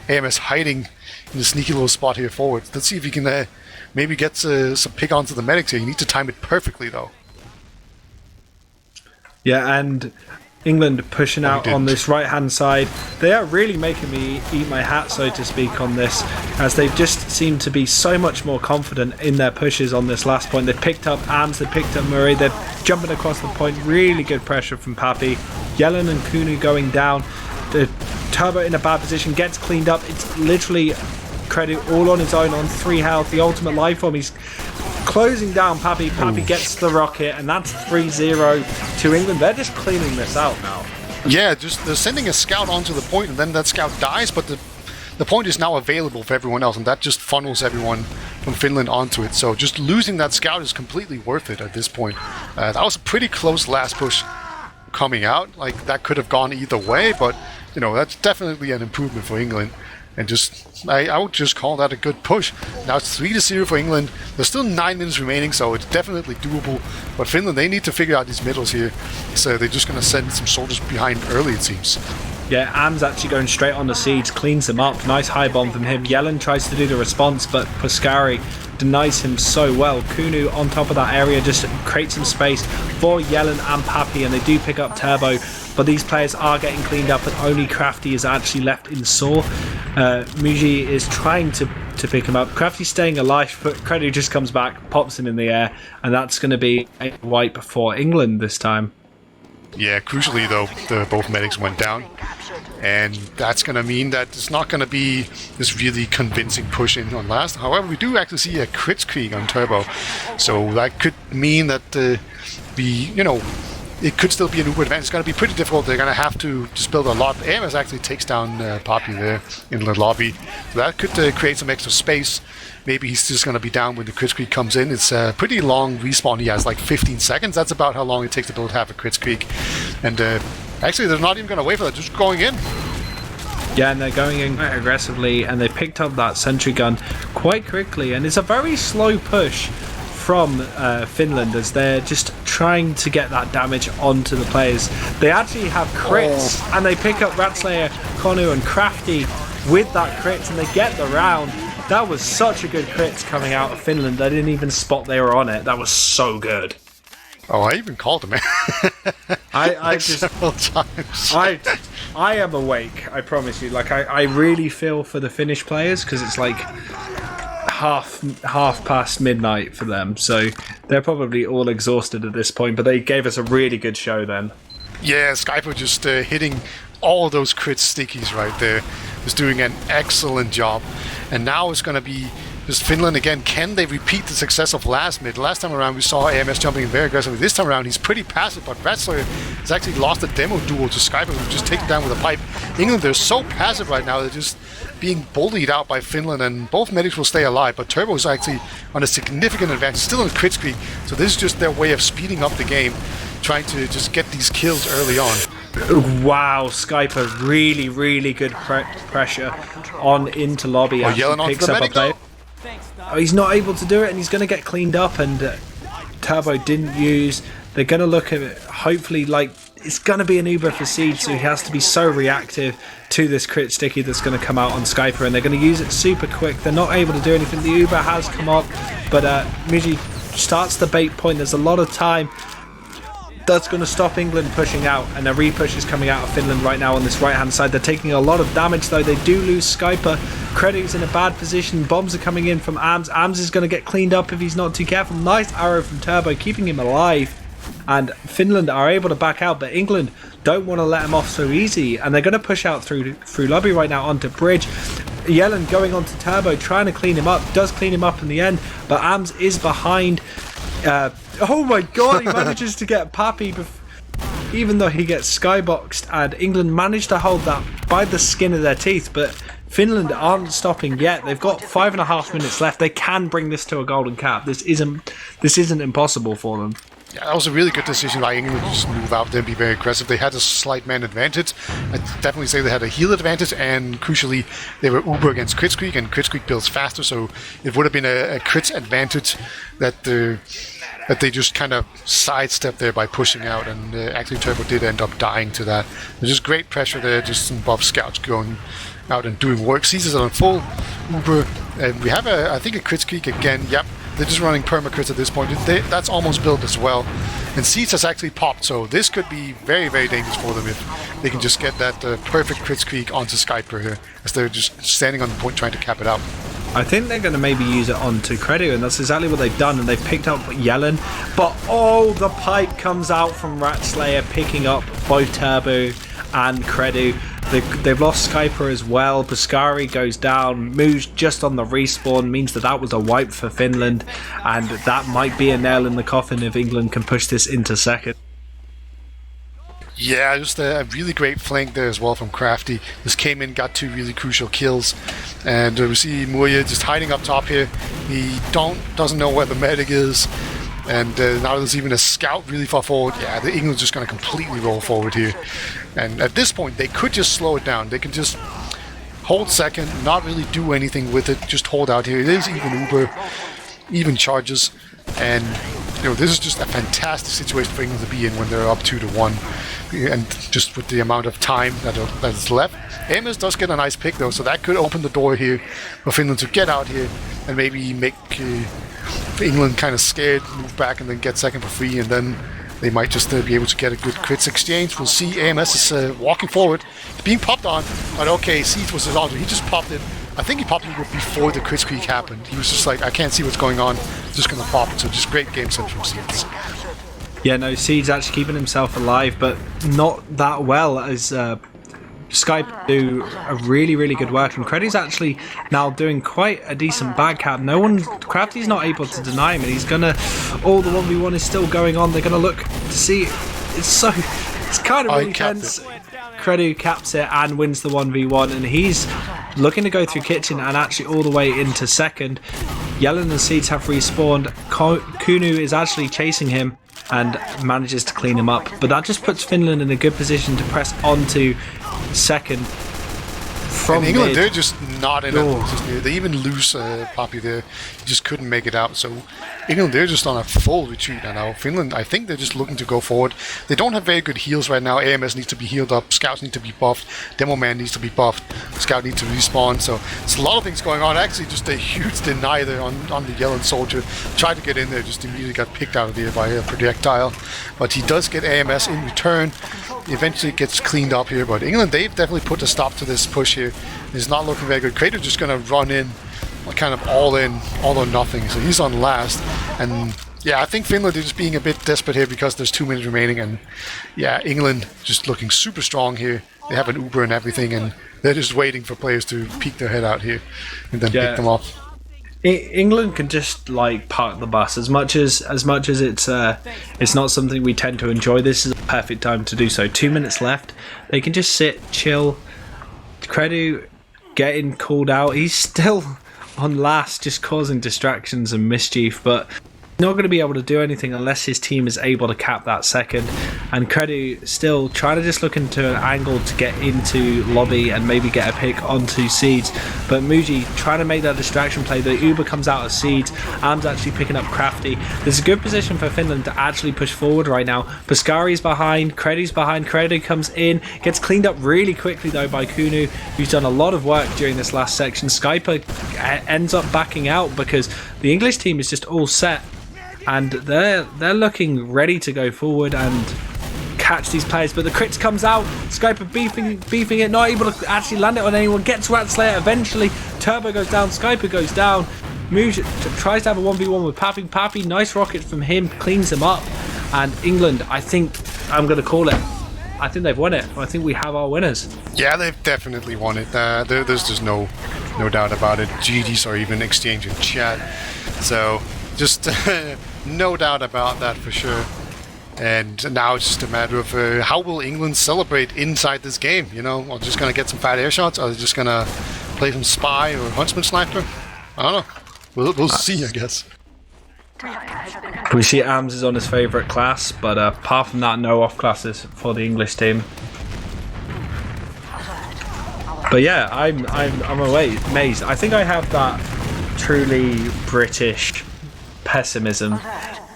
AMS hiding in a sneaky little spot here forward. Let's see if he can maybe get some pick onto the medics here. You need to time it perfectly, though. Yeah, and England pushing out on this right-hand side. They are really making me eat my hat, so to speak, on this, as they've just seemed to be so much more confident in their pushes on this last point. They've picked up Arms, they've picked up Murray, they're jumping across the point. Really good pressure from Papi. Yellen and Kunu going down. The Turbo in a bad position, gets cleaned up. It's literally Credit all on his own on 3 health. The ultimate life form. He's closing down Papi. Papi gets the rocket, and that's 3-0 to England. They're just cleaning this out now. Yeah, just they're sending a scout onto the point, and then that scout dies, but the point is now available for everyone else, and that just funnels everyone from Finland onto it. So just losing that scout is completely worth it at this point. That was a pretty close last push coming out. Like, that could have gone either way, but you know, that's definitely an improvement for England. And just, I would just call that a good push. Now it's 3-0 for England. There's still 9 minutes remaining, so it's definitely doable. But Finland, they need to figure out these middles here. So they're just going to send some soldiers behind early, it seems. Yeah, Am's actually going straight on the siege, cleans them up. Nice high bomb from him. Yellen tries to do the response, but Pescara denies him so well. Kunu on top of that area just creates some space for Yellen and Papi, and they do pick up Turbo. But these players are getting cleaned up, and only Crafty is actually left in Saw. Muji is trying to pick him up. Crafty's staying alive, but Credu just comes back, pops him in the air, and that's going to be a wipe for England this time. Yeah, crucially though, both medics went down, and that's going to mean that it's not going to be this really convincing push in on last. However, we do actually see a KritzKast on Turbo, so that could mean that it could still be an Uber advantage. It's going to be pretty difficult. They're going to have to just build a lot. AMS actually takes down Papi there in the lobby, so that could create some extra space. Maybe he's just going to be down when the KritzKast comes in. It's a pretty long respawn. He has like 15 seconds. That's about how long it takes to build half a KritzKast. And actually, they're not even going to wait for that. Just going in. Yeah, and they're going in aggressively, and they picked up that sentry gun quite quickly. And it's a very slow push from Finland, as they're just trying to get that damage onto the players. They actually have crits, and they pick up Ratslayer, Konu, and Crafty with that crits, and they get the round. That was such a good crits coming out of Finland. I didn't even spot they were on it. That was so good. Oh, I even called him. I just several times. I am awake. I promise you. Like I really feel for the Finnish players, because it's like half past midnight for them. So they're probably all exhausted at this point. But they gave us a really good show then. Yeah, Skyper just hitting all those crit stickies right there. Was doing an excellent job. And now it's going to be just Finland again. Can they repeat the success of last mid? Last time around we saw AMS jumping in very aggressively. This time around he's pretty passive, but Ratslayer has actually lost a demo duel to Skyper, who's just taken down with a pipe. England, they're so passive right now. They're just being bullied out by Finland, and both medics will stay alive, but Turbo is actually on a significant advantage, still in KritzKast. So this is just their way of speeding up the game, trying to just get these kills early on. Wow, Skyper, really, really good pressure on into lobby. Yelling onto the medic though. Oh, he's not able to do it, and he's going to get cleaned up, and Turbo didn't use. They're going to look at it, hopefully, like, it's going to be an Uber for Siege, so he has to be so reactive to this crit sticky that's going to come out on Skyper, and they're going to use it super quick. They're not able to do anything. The Uber has come up, but Miji starts the bait point. There's a lot of time. That's going to stop England pushing out, and a repush is coming out of Finland right now on this right-hand side. They're taking a lot of damage, though. They do lose Skyper. Credit's in a bad position. Bombs are coming in from Arms. Arms is going to get cleaned up if he's not too careful. Nice arrow from Turbo, keeping him alive. and Finland are able to back out, but England don't want to let him off so easy, and they're going to push out through lobby right now onto bridge. Yellen going onto Turbo, trying to clean him up, does clean him up in the end, but Ams is behind. Oh my god, he manages to get Pappy even though he gets skyboxed, and England managed to hold that by the skin of their teeth, but Finland aren't stopping yet. They've got 5.5 minutes left. They can bring this to a golden cap. This isn't impossible for them. Yeah, that was a really good decision by England to just move out there and be very aggressive. They had a slight man advantage. I'd definitely say they had a heal advantage, and crucially, they were uber against KritzKast, and KritzKast builds faster, so it would have been a Kritz advantage that they just kind of sidestepped there by pushing out, and actually Turbo did end up dying to that. There's just great pressure there, just some buff scouts going out and doing work. Caesar's on full uber, and we have I think a KritzKast again. Yep. They're just running perma-crits at this point. That's almost built as well. And Seeds has actually popped, so this could be very, very dangerous for them if they can just get that perfect KritzKast onto Skyper here, as they're just standing on the point trying to cap it out. I think they're going to maybe use it onto Credu, and that's exactly what they've done, and they've picked up Yellen. But, oh, the pipe comes out from Ratslayer, picking up both Turbo and Credu. They've lost Skyper as well. Buscari goes down. Moves just on the respawn, means that was a wipe for Finland, and that might be a nail in the coffin if England can push this into second. Yeah, just a really great flank there as well from Crafty. Just came in, got 2 really crucial kills, and we see Muya just hiding up top here. He doesn't know where the medic is, and now there's even a scout really far forward. Yeah, the England's just going to completely roll forward here, and at this point they could just slow it down. They can just hold second, not really do anything with it, just hold out here. It is even uber, even charges, and this is just a fantastic situation for England to be in when they're up 2-1, and just with the amount of time that is left. Amos does get a nice pick though, so that could open the door here for Finland to get out here and maybe make England kind of scared, move back, and then get second for free, and then they might just be able to get a good crits exchange. We'll see. AMS is walking forward, being popped on, but okay, Seeds was his auto. He just popped it. I think he popped it before the KritzKast happened. He was just like, I can't see what's going on, just gonna pop it. So just great game sense from Seeds. Yeah, no, Seeds actually keeping himself alive, but not that well, as Skype do a really, really good work, and Credu's actually now doing quite a decent back cap. Crafty's not able to deny him, and he's gonna, all the 1v1 is still going on. They're gonna look to see, it's kind of really tense. Credu caps it and wins the 1v1, and he's looking to go through kitchen and actually all the way into second. Yellen and Seeds have respawned. Kunu is actually chasing him and manages to clean him up, but that just puts Finland in a good position to press on to second. From and England, mid. they're just not in it. They even lose Pappy there. He just couldn't make it out. So England, they're just on a full retreat now. Finland, I think they're just looking to go forward. They don't have very good heals right now. AMS needs to be healed up. Scouts need to be buffed. Demo Man needs to be buffed. Scout needs to respawn. So it's a lot of things going on. Actually, just a huge deny there on the Yellen soldier. Tried to get in there, just immediately got picked out of there by a projectile. But he does get AMS in return. Eventually it gets cleaned up here, but England, they've definitely put a stop to this push here. It's not looking very good. Crater's just going to run in, kind of all in, all or nothing. So he's on last. And yeah, I think Finland is just being a bit desperate here because there's 2 minutes remaining. And yeah, England just looking super strong here. They have an Uber and everything, and they're just waiting for players to peek their head out here and then pick them off. England can just park the bus as much as it's not something we tend to enjoy. This is a perfect time to do so. 2 minutes left. They can just sit, chill. Credu getting called out. He's still on last, just causing distractions and mischief, but not going to be able to do anything unless his team is able to cap that second. And Credu still trying to just look into an angle to get into lobby and maybe get a pick onto Seeds, but Muji trying to make that distraction play. The Uber comes out of Seeds. Arm's actually picking up Crafty. There's a good position for Finland to actually push forward right now. Buscari's behind, Credu's behind. Credu comes in, gets cleaned up really quickly though by Kunu, who's done a lot of work during this last section. Skyper ends up backing out because the English team is just all set, and they're looking ready to go forward and catch these players, but the crits comes out. Skyper beefing it, not able to actually land it on anyone. Gets Ratslayer eventually. Turbo goes down, Skyper goes down. Muj tries to have a 1v1 with Pappy. Pappy, nice rocket from him, cleans him up. And England, I think, I'm going to call it, I think they've won it. I think we have our winners. Yeah, they've definitely won it. There's just no doubt about it. GDs are even exchanging chat. So, just no doubt about that for sure. And now it's just a matter of how will England celebrate inside this game? You know, are they just going to get some fat air shots? Are they just going to play some spy or huntsman sniper? I don't know. We'll see, I guess. We see Ams is on his favourite class, but apart from that, no off classes for the English team. But yeah, I'm amazed. I think I have that truly British pessimism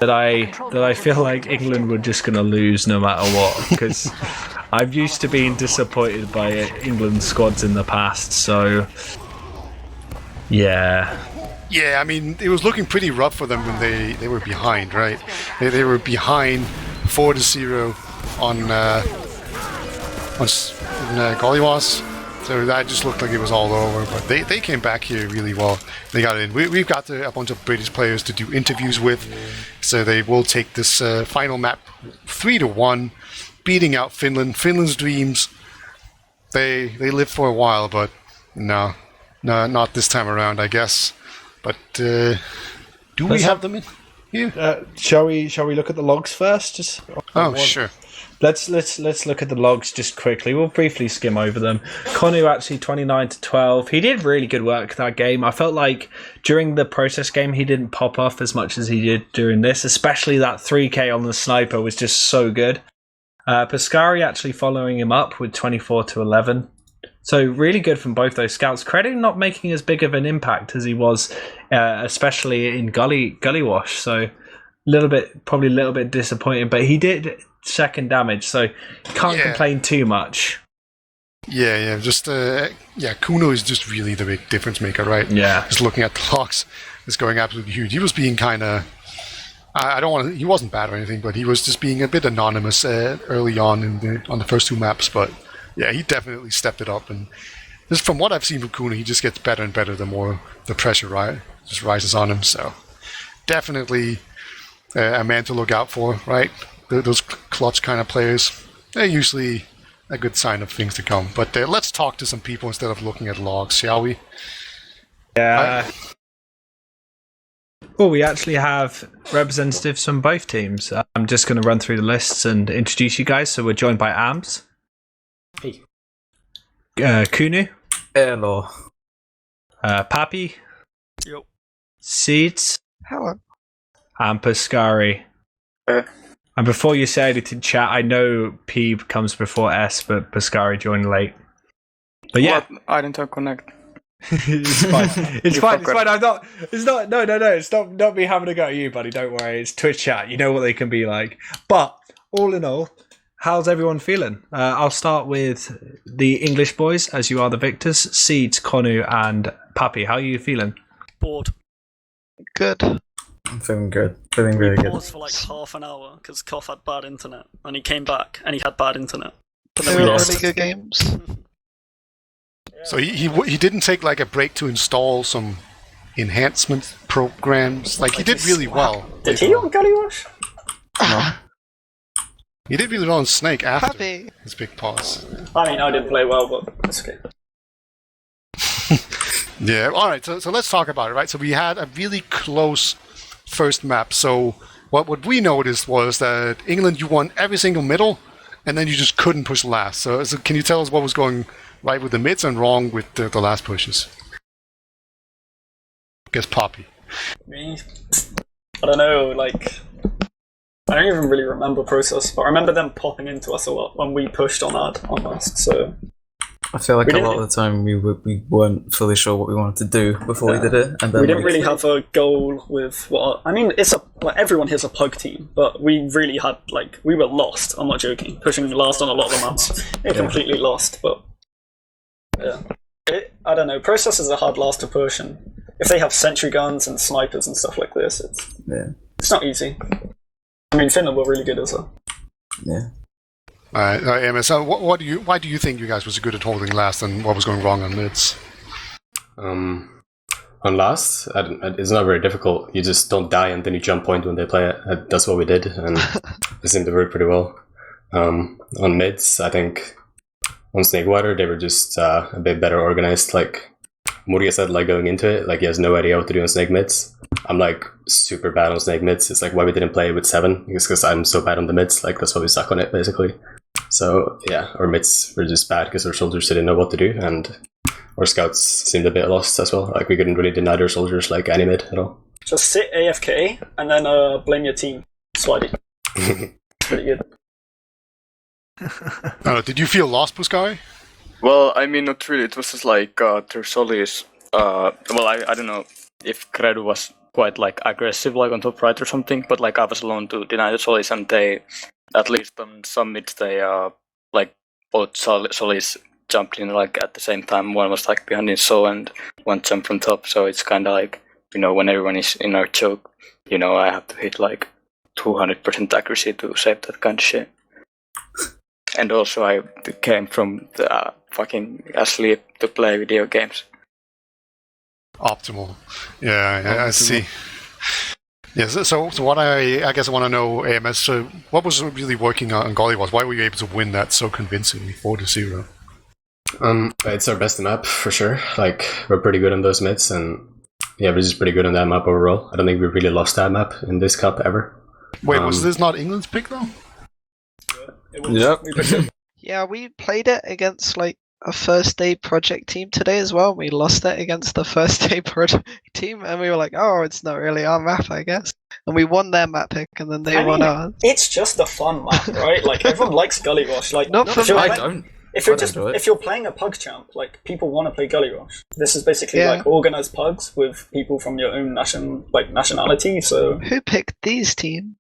that I feel like England were just going to lose no matter what, because I'm used to being disappointed by England squads in the past. So yeah. Yeah, I mean, it was looking pretty rough for them when they were behind, right? They were behind 4-0 on Gullywash. So that just looked like it was all over. But they came back here really well. They got in. We've got a bunch of British players to do interviews with. So they will take this final map 3-1, beating out Finland. Finland's dreams, they lived for a while, but no, not this time around, I guess. But do we have them in here? Shall we look at the logs first? Sure. Let's look at the logs just quickly. We'll briefly skim over them. Konu actually 29-12. He did really good work that game. I felt like during the process game he didn't pop off as much as he did during this, especially that 3k on the sniper was just so good. Pescari actually following him up with 24-11. So really good from both those scouts. Credit not making as big of an impact as he was, especially in Gullywash. So probably a little bit disappointing, but he did second damage, so can't complain too much. Yeah. Just Kuno is just really the big difference maker, right? Yeah. Just looking at the logs, it's going absolutely huge. He was being kind of, he wasn't bad or anything, but he was just being a bit anonymous early on on the first two maps, but. Yeah, he definitely stepped it up, and just from what I've seen from Kuna, he just gets better and better the more the pressure just rises on him. So definitely a man to look out for, right? Those clutch kind of players, they're usually a good sign of things to come. But let's talk to some people instead of looking at logs, shall we? Yeah. Well, we actually have representatives from both teams. I'm just going to run through the lists and introduce you guys. So we're joined by Ams. Hey. Kunu. Hello. Papi. Yo. Seeds. Hello. And Pescari. And before you say anything, chat, I know P comes before S, but Pescari joined late. But yeah. What? I didn't connect. It's fine. It's fine. It's fine. I'm not. It's not. No. It's not me having a go at you, buddy. Don't worry. It's Twitch chat. You know what they can be like. But all in all, how's everyone feeling? I'll start with the English boys, as you are the victors. Seeds, Konu, and Papi. How are you feeling? Bored. Good. I'm feeling good. Feeling really good. Paused for like half an hour because Koff had bad internet, and he came back and he had bad internet. But They then we were lost. really good games. So he didn't take like a break to install some enhancement programs. Like he did really well. Did he on Gullywash? No. He did really well on Snake after Happy. his big pause. I mean, I didn't play well, but it's okay. Yeah, alright, so let's talk about it, right? So we had a really close first map. So what we noticed was that England, you won every single middle, and then you just couldn't push last. So can you tell us what was going right with the mids and wrong with the last pushes? I guess Poppy. Me? I don't know, like... I don't even really remember process, but I remember them popping into us a lot when we pushed on last, so... I feel like a lot of the time we weren't fully sure what we wanted to do before we did it, and then we didn't really have a goal with what I mean. It's everyone here's a pug team, but we really had we were lost. I'm not joking. Pushing last on a lot of the maps, completely lost. But yeah, I don't know. Processes are hard last to push, and if they have sentry guns and snipers and stuff like this, it's not easy. I mean, Finland were really good as well. Yeah. Emma, so why do you think you guys was good at holding last, and what was going wrong on mids? On last, it's not very difficult. You just don't die and then you jump point when they play it. That's what we did. And It seemed to work pretty well. On mids, I think on Snakewater they were just a bit better organized. Like Muria said, like going into it, like he has no idea what to do on Snake mids. I'm like super bad on Snake mids. It's like why we didn't play with 7, because I'm so bad on the mids. Like that's why we suck on it basically. So yeah, our mids were just bad because our soldiers didn't know what to do, and our scouts seemed a bit lost as well. Like we couldn't really deny their soldiers like any mid at all. Just sit AFK and then blame your team. Slidey. Pretty good. Did you feel lost, Puskari? Well, I mean, not really. It was just like their solis. Well, I don't know if Kredu was quite like aggressive, like on top right or something. But like I was alone to deny the solis, and they, at least on some mids, they like both solis jumped in like at the same time. One was like behind his soul, and one jumped from top. So it's kind of like, you know, when everyone is in our choke, you know, I have to hit like 200% accuracy to save that kind of shit. And also I came from the fucking asleep to play video games. Optimal. Yeah, I see. Yes. So what I guess I want to know, AMS. So what was really working on Gullywash? Why were you able to win that so convincingly 4-0? It's our best map for sure. Like we're pretty good on those mids, and yeah, we're just pretty good on that map overall. I don't think we really lost that map in this cup ever. Wait, was this not England's pick though? Yep. Yeah, we played it against like a first day project team today as well. We lost it against the first day project team, and we were like, "Oh, it's not really our map, I guess." And we won their map pick, and then they won ours. It's just a fun map, right? Like everyone likes Gullywash. Like Not for me. I don't. If you're playing a pug champ, like people want to play Gullywash. This is basically like organized pugs with people from your own nationality. So who picked these teams?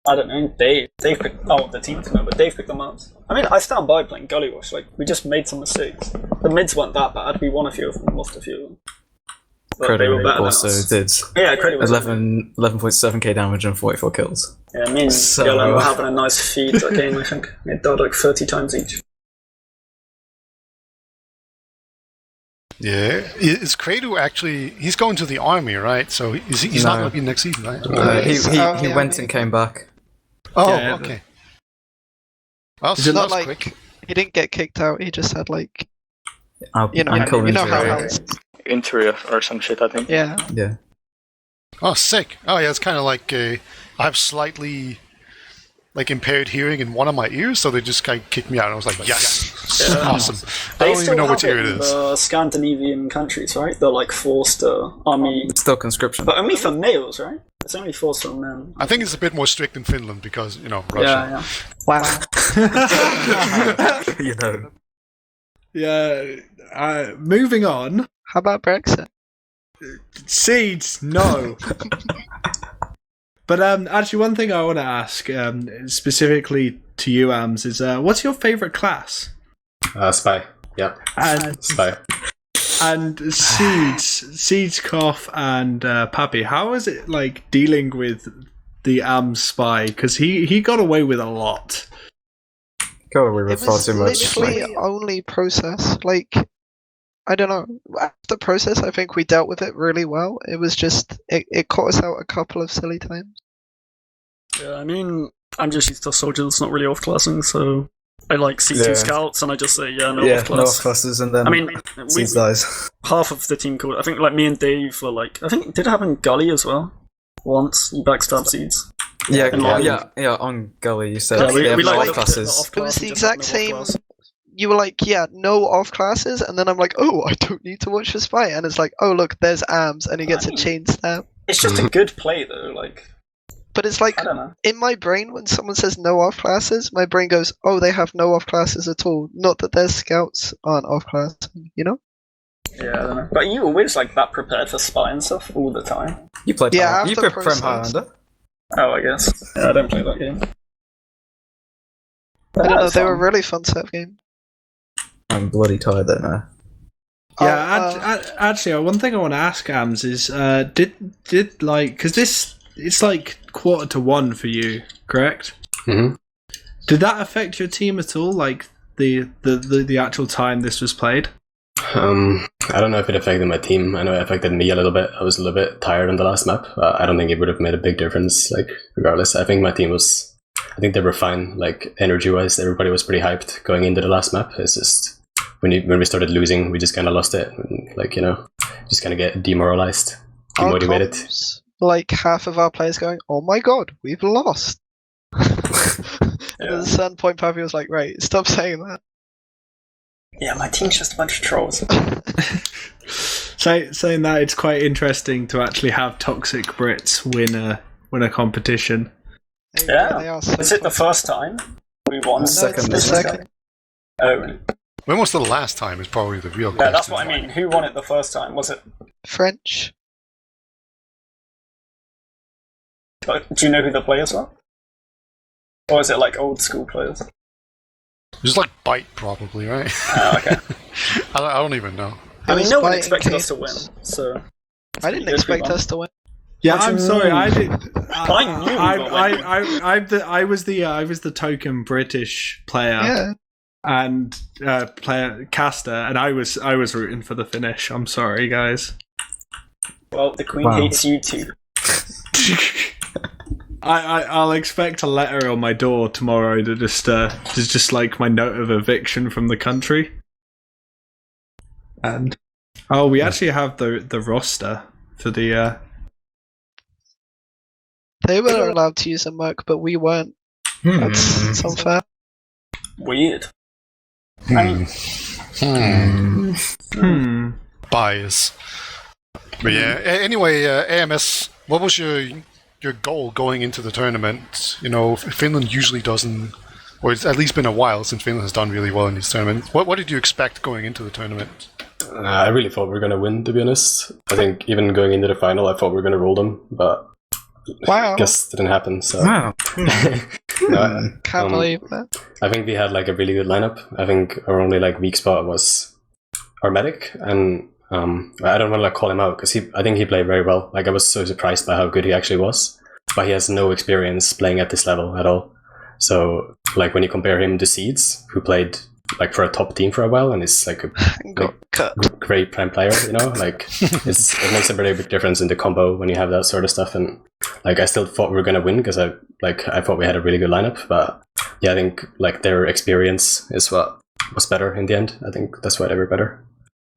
I don't know. Dave picked the team to know, but Dave picked them out. I mean, I stand by playing Gullywash. Like we just made some mistakes. The mids weren't that bad. We won a few of them, lost a few of them. But they were better also than us. did. Yeah, Credit was 11.7k damage and 44 kills. Yeah, me and Yellen were having a nice feed that game. I think we died like 30 times each. Yeah, is Kredu actually? He's going to the army, right? So he's not going to be next season, right? He went and came back. Oh, Yeah. okay. Well, It's so not that's like quick. he didn't get kicked out. He just had like Ankle you know how injury. it is. Interior or some shit, I think. Yeah. Yeah. Oh, sick. Oh, yeah, it's kind of like I have slightly like impaired hearing in one of my ears, so they just kind of kicked me out. And I was like, yes, awesome. I don't even know which ear it is. The Scandinavian countries, right? They're like forced army, It's still conscription. but only for males, right? It's only forced for men. I think it's a bit more strict in Finland because Russia. Yeah. Wow. You know. Yeah. Moving on. How about Brexit? Seeds, no. But actually, one thing I want to ask, specifically to you, Ams, is what's your favorite class? Spy. Yeah. And Spy. and Seeds, Cough, and Pappy. How is it like dealing with the Ams spy? Because he got away with a lot. Got away It with far was too much. literally only process. Like, I don't know. After process, I think we dealt with it really well. It was just it caught us out a couple of silly times. Yeah, I mean, I'm just used to soldiers, not really off-classing, so I like C2 Yeah. scouts, and I just say, no Yeah, off-class. no off classes, and then I mean, Seeds dies. half of the team called. I think like me and Dave were like. I think did it happen Gully as well? Once you backstab Seeds. Yeah, And like- yeah. On Gully, you said Yeah, they have we no like off classes. It was the exact same. You were like, yeah, no off classes, and then I'm like, oh, I don't need to watch the spy, and it's like, oh look, there's Ams, and he gets a chain stab. It's just a good play though. Like But it's like I don't know. in my brain when someone says no off classes, my brain goes, oh, they have no off classes at all. Not that their scouts aren't off class, you know? Yeah, I don't know. But you always like that prepared for spy and stuff all the time. You played. Yeah, You after played Prem process. Highlander. Oh, I guess. Yeah, I don't play that game. I don't know. That's They were fun. really fun set of games. I'm bloody tired though now. Yeah, actually, one thing I want to ask Ams is, did like, because it's like 1:45 for you, correct? Mm-hmm. Did that affect your team at all? Like the actual time this was played? I don't know if it affected my team. I know it affected me a little bit. I was a little bit tired on the last map. I don't think it would have made a big difference. Like regardless, I think my team was I think they were fine. Like energy-wise, everybody was pretty hyped going into the last map. It's just when we started losing, we just kind of lost it. And, like just kind of get demoralized, Our demotivated. comms, like half of our players going, "Oh my god, we've lost." At a certain point, Pappy was like, "Right, stop saying that." Yeah, my team's just a bunch of trolls. Saying that, it's quite interesting to actually have toxic Brits win a competition. Yeah. They are so Was it the first time we won? Second. the second. Oh, really? When was the last time? Is probably the real question. Yeah, that's what I mean. Who won it the first time? Was it? French. Do you know who the players are? Or is it like old school players? Just like Bite, probably, right? Okay. I don't even know. I mean, was no one Bite expected and us to win, so. I didn't expect us to win. Yeah, What do I'm you sorry. mean? I did. I knew we were I was the token British player Yeah. and player caster, and I was rooting for the finish. I'm sorry, guys. Well, the Queen Wow. hates you too. I'll expect a letter on my door tomorrow to just like my note of eviction from the country. And we actually have the roster for the. They were allowed to use a merc, but we weren't. That's unfair. Weird. I mean, Bias. But yeah. Anyway, AMS. What was your goal going into the tournament? Finland usually doesn't, or it's at least been a while since Finland has done really well in these tournaments. What did you expect going into the tournament? I really thought we were going to win, to be honest. I think even going into the final, I thought we were going to roll them, but Wow. I guess it didn't happen. So Wow. no, Can't believe that. I think we had like a really good lineup. I think our only like weak spot was our medic, and I don't want to like call him out because I think he played very well. Like I was so surprised by how good he actually was, but he has no experience playing at this level at all. So like when you compare him to Seeds, who played like for a top team for a while and is like a Got cut. great prime player, like it makes a very big difference in the combo when you have that sort of stuff. And like I still thought we were gonna win because I thought we had a really good lineup, but yeah, I think like their experience is what was better in the end. I think that's why they were better.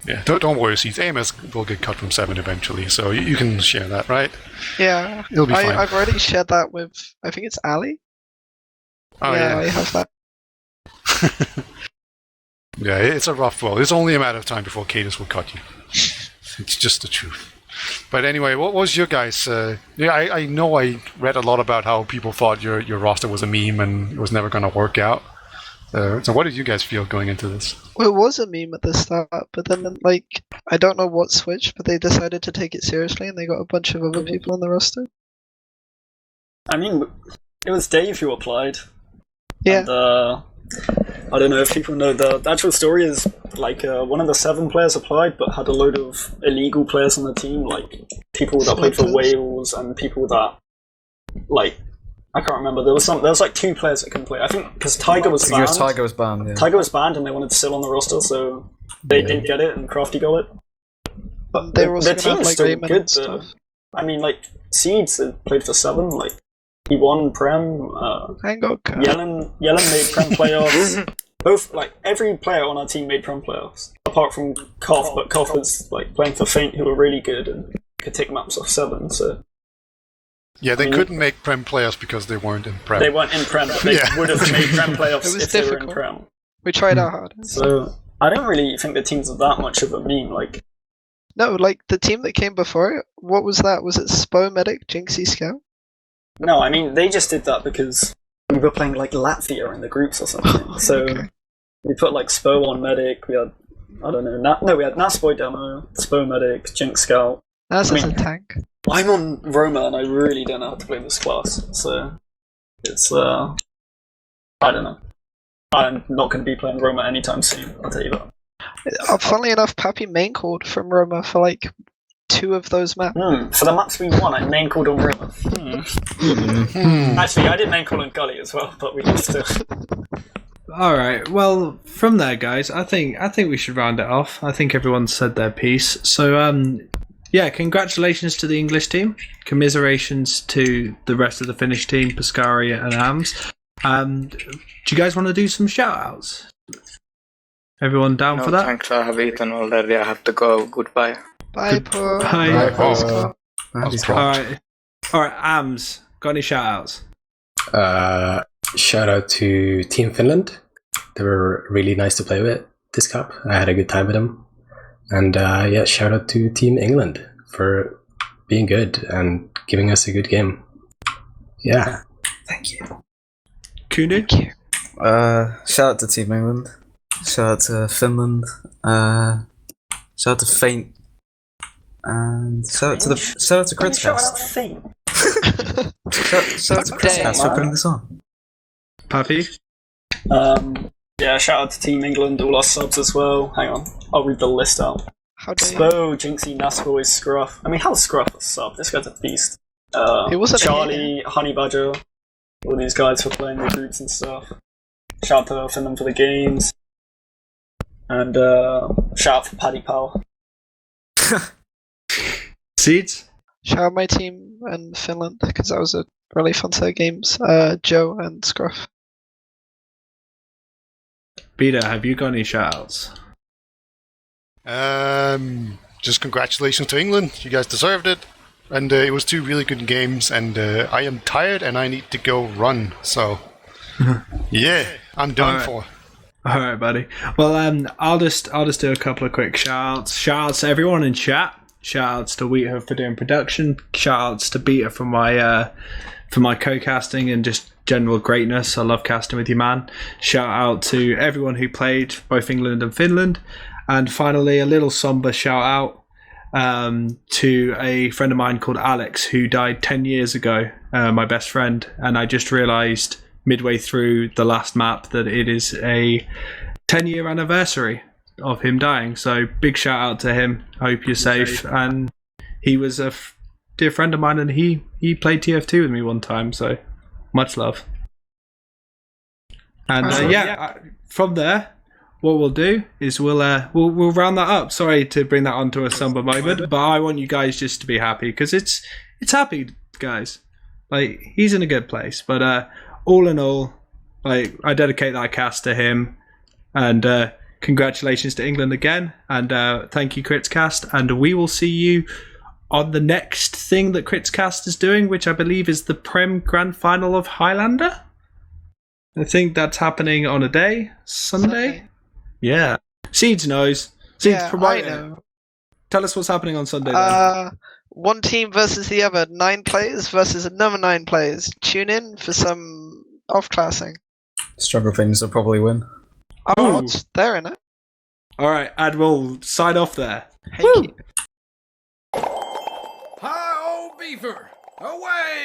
Yeah, don't worry, Seeds. AMS will get cut from 7 eventually, so you can share that, right? Yeah. It'll be fine. I've already shared that with, I think it's Ali. Oh, yeah, I have that. Yeah, it's a rough world. It's only a matter of time before Cadus will cut you. It's just the truth. But anyway, what was your guys? I know I read a lot about how people thought your roster was a meme and it was never going to work out. So what did you guys feel going into this? Well, it was a meme at the start, but then, like, I don't know what switched, but they decided to take it seriously and they got a bunch of other people on the roster. I mean, it was Dave who applied. Yeah. And, I don't know if people know, the actual story is like one of the 7 players applied but had a load of illegal players on the team, like people that played for Wales and people that, like, I can't remember. There was like 2 players that couldn't play. I think because Tiger was banned. Tiger was banned. Yeah. Tiger was banned and they wanted to still on the roster, so they didn't get it and Crafty got it. But They were also the gonna have, team's like, still Raymond good. and stuff. I mean, like Seeds played for 7. Like he won Prem. I got cut. Yellen made Prem playoffs. Both, like, every player on our team made Prem playoffs, apart from Koff, but Koff was, like, playing for Feint, who were really good and could take maps off 7, so... Yeah, they couldn't make Prem playoffs because they weren't in Prem. They weren't in Prem, but they would have made Prem playoffs if they were in Prem. We tried our hardest. So, I don't really think the teams are that much of a meme, like... No, like, the team that came before it, what was that? Was it Spo, Medic, Jinxie, Scout? No, I mean, they just did that because we were playing, like, Latvia in the groups or something, so... Okay. We put like Spo on Medic, we had, I don't know, we had Nasboy Demo, Spo Medic, Jinx Scout. That's I mean, a tank. I'm on Roma and I really don't know how to play this class, so it's, I don't know. I'm not going to be playing Roma anytime soon, I'll tell you that. Funnily enough, Pappy main called from Roma for like 2 of those maps. For the maps we won, I main called on Roma. Actually, I did main call on Gully as well, but we lost it. All right. Well, from there, guys, I think we should round it off. I think everyone said their piece. So, yeah, congratulations to the English team. Commiserations to the rest of the Finnish team, Piscari and Ams. Do you guys want to do some shout-outs? Everyone down for that? Thanks, I have eaten already. I have to go. Goodbye. Bye, Paul. Bye. Paul. Alright, Ams, got any shout-outs? Shout out to Team Finland. They were really nice to play with this cup. I had a good time with them. And yeah, shout out to Team England for being good and giving us a good game. Yeah. Thank you. Kunu? Shout out to Team England. Shout out to Finland. Shout out to Faint. And shout out to KritzKast. Shout out to Fame. Shout out to KritzKast for putting this on. Pappy? Yeah, shout out to Team England, all our subs as well. Hang on, I'll read the list out. How dare you? Spo, Jinxie, Nasboy, Scruff. I mean, how's Scruff a sub? This guy's a beast. He wasn't Charlie, Honey Badger, all these guys for playing the groups and stuff. Shout out to Finland for the games. And shout out for Paddy Powell. Seeds? Shout out my team and Finland, because that was a really fun set of games. Joe and Scruff. Peter, have you got any shout-outs? Just congratulations to England. You guys deserved it. And it was 2 really good games. And I am tired and I need to go run. So, yeah, I'm done for. All right, buddy. Well, I'll just do a couple of quick shout-outs. Shout-outs to everyone in chat. Shout-outs to Wiethoofd for doing production. Shout-outs to Beta for my co-casting and just general greatness. I love casting with you, man. Shout out to everyone who played, both England and Finland. And finally, a little somber shout out to a friend of mine called Alex, who died 10 years ago, my best friend. And I just realised midway through the last map that it is a 10-year anniversary of him dying. So big shout out to him. Hope you're safe. And he was a dear friend of mine, and he played TF2 with me one time, so much love. And from there, what we'll do is we'll round that up. Sorry to bring that onto a somber moment, but I want you guys just to be happy, because it's happy, guys. Like, he's in a good place, but all in all, like, I dedicate that cast to him, and congratulations to England again, and thank you, KritzKast, and we will see you on the next thing that KritzKast is doing, which I believe is the Prem Grand Final of Highlander. I think that's happening on a day, Sunday. Yeah. Seeds knows. Seeds, Yeah, promote I it. know. Tell us what's happening on Sunday then. One team versus the other. 9 players versus another 9 players. Tune in for some off-classing. Stronger things will probably win. Oh, Ooh. it's there in it. All right, and we'll sign off there. Thank you. Hi, old beaver! Away!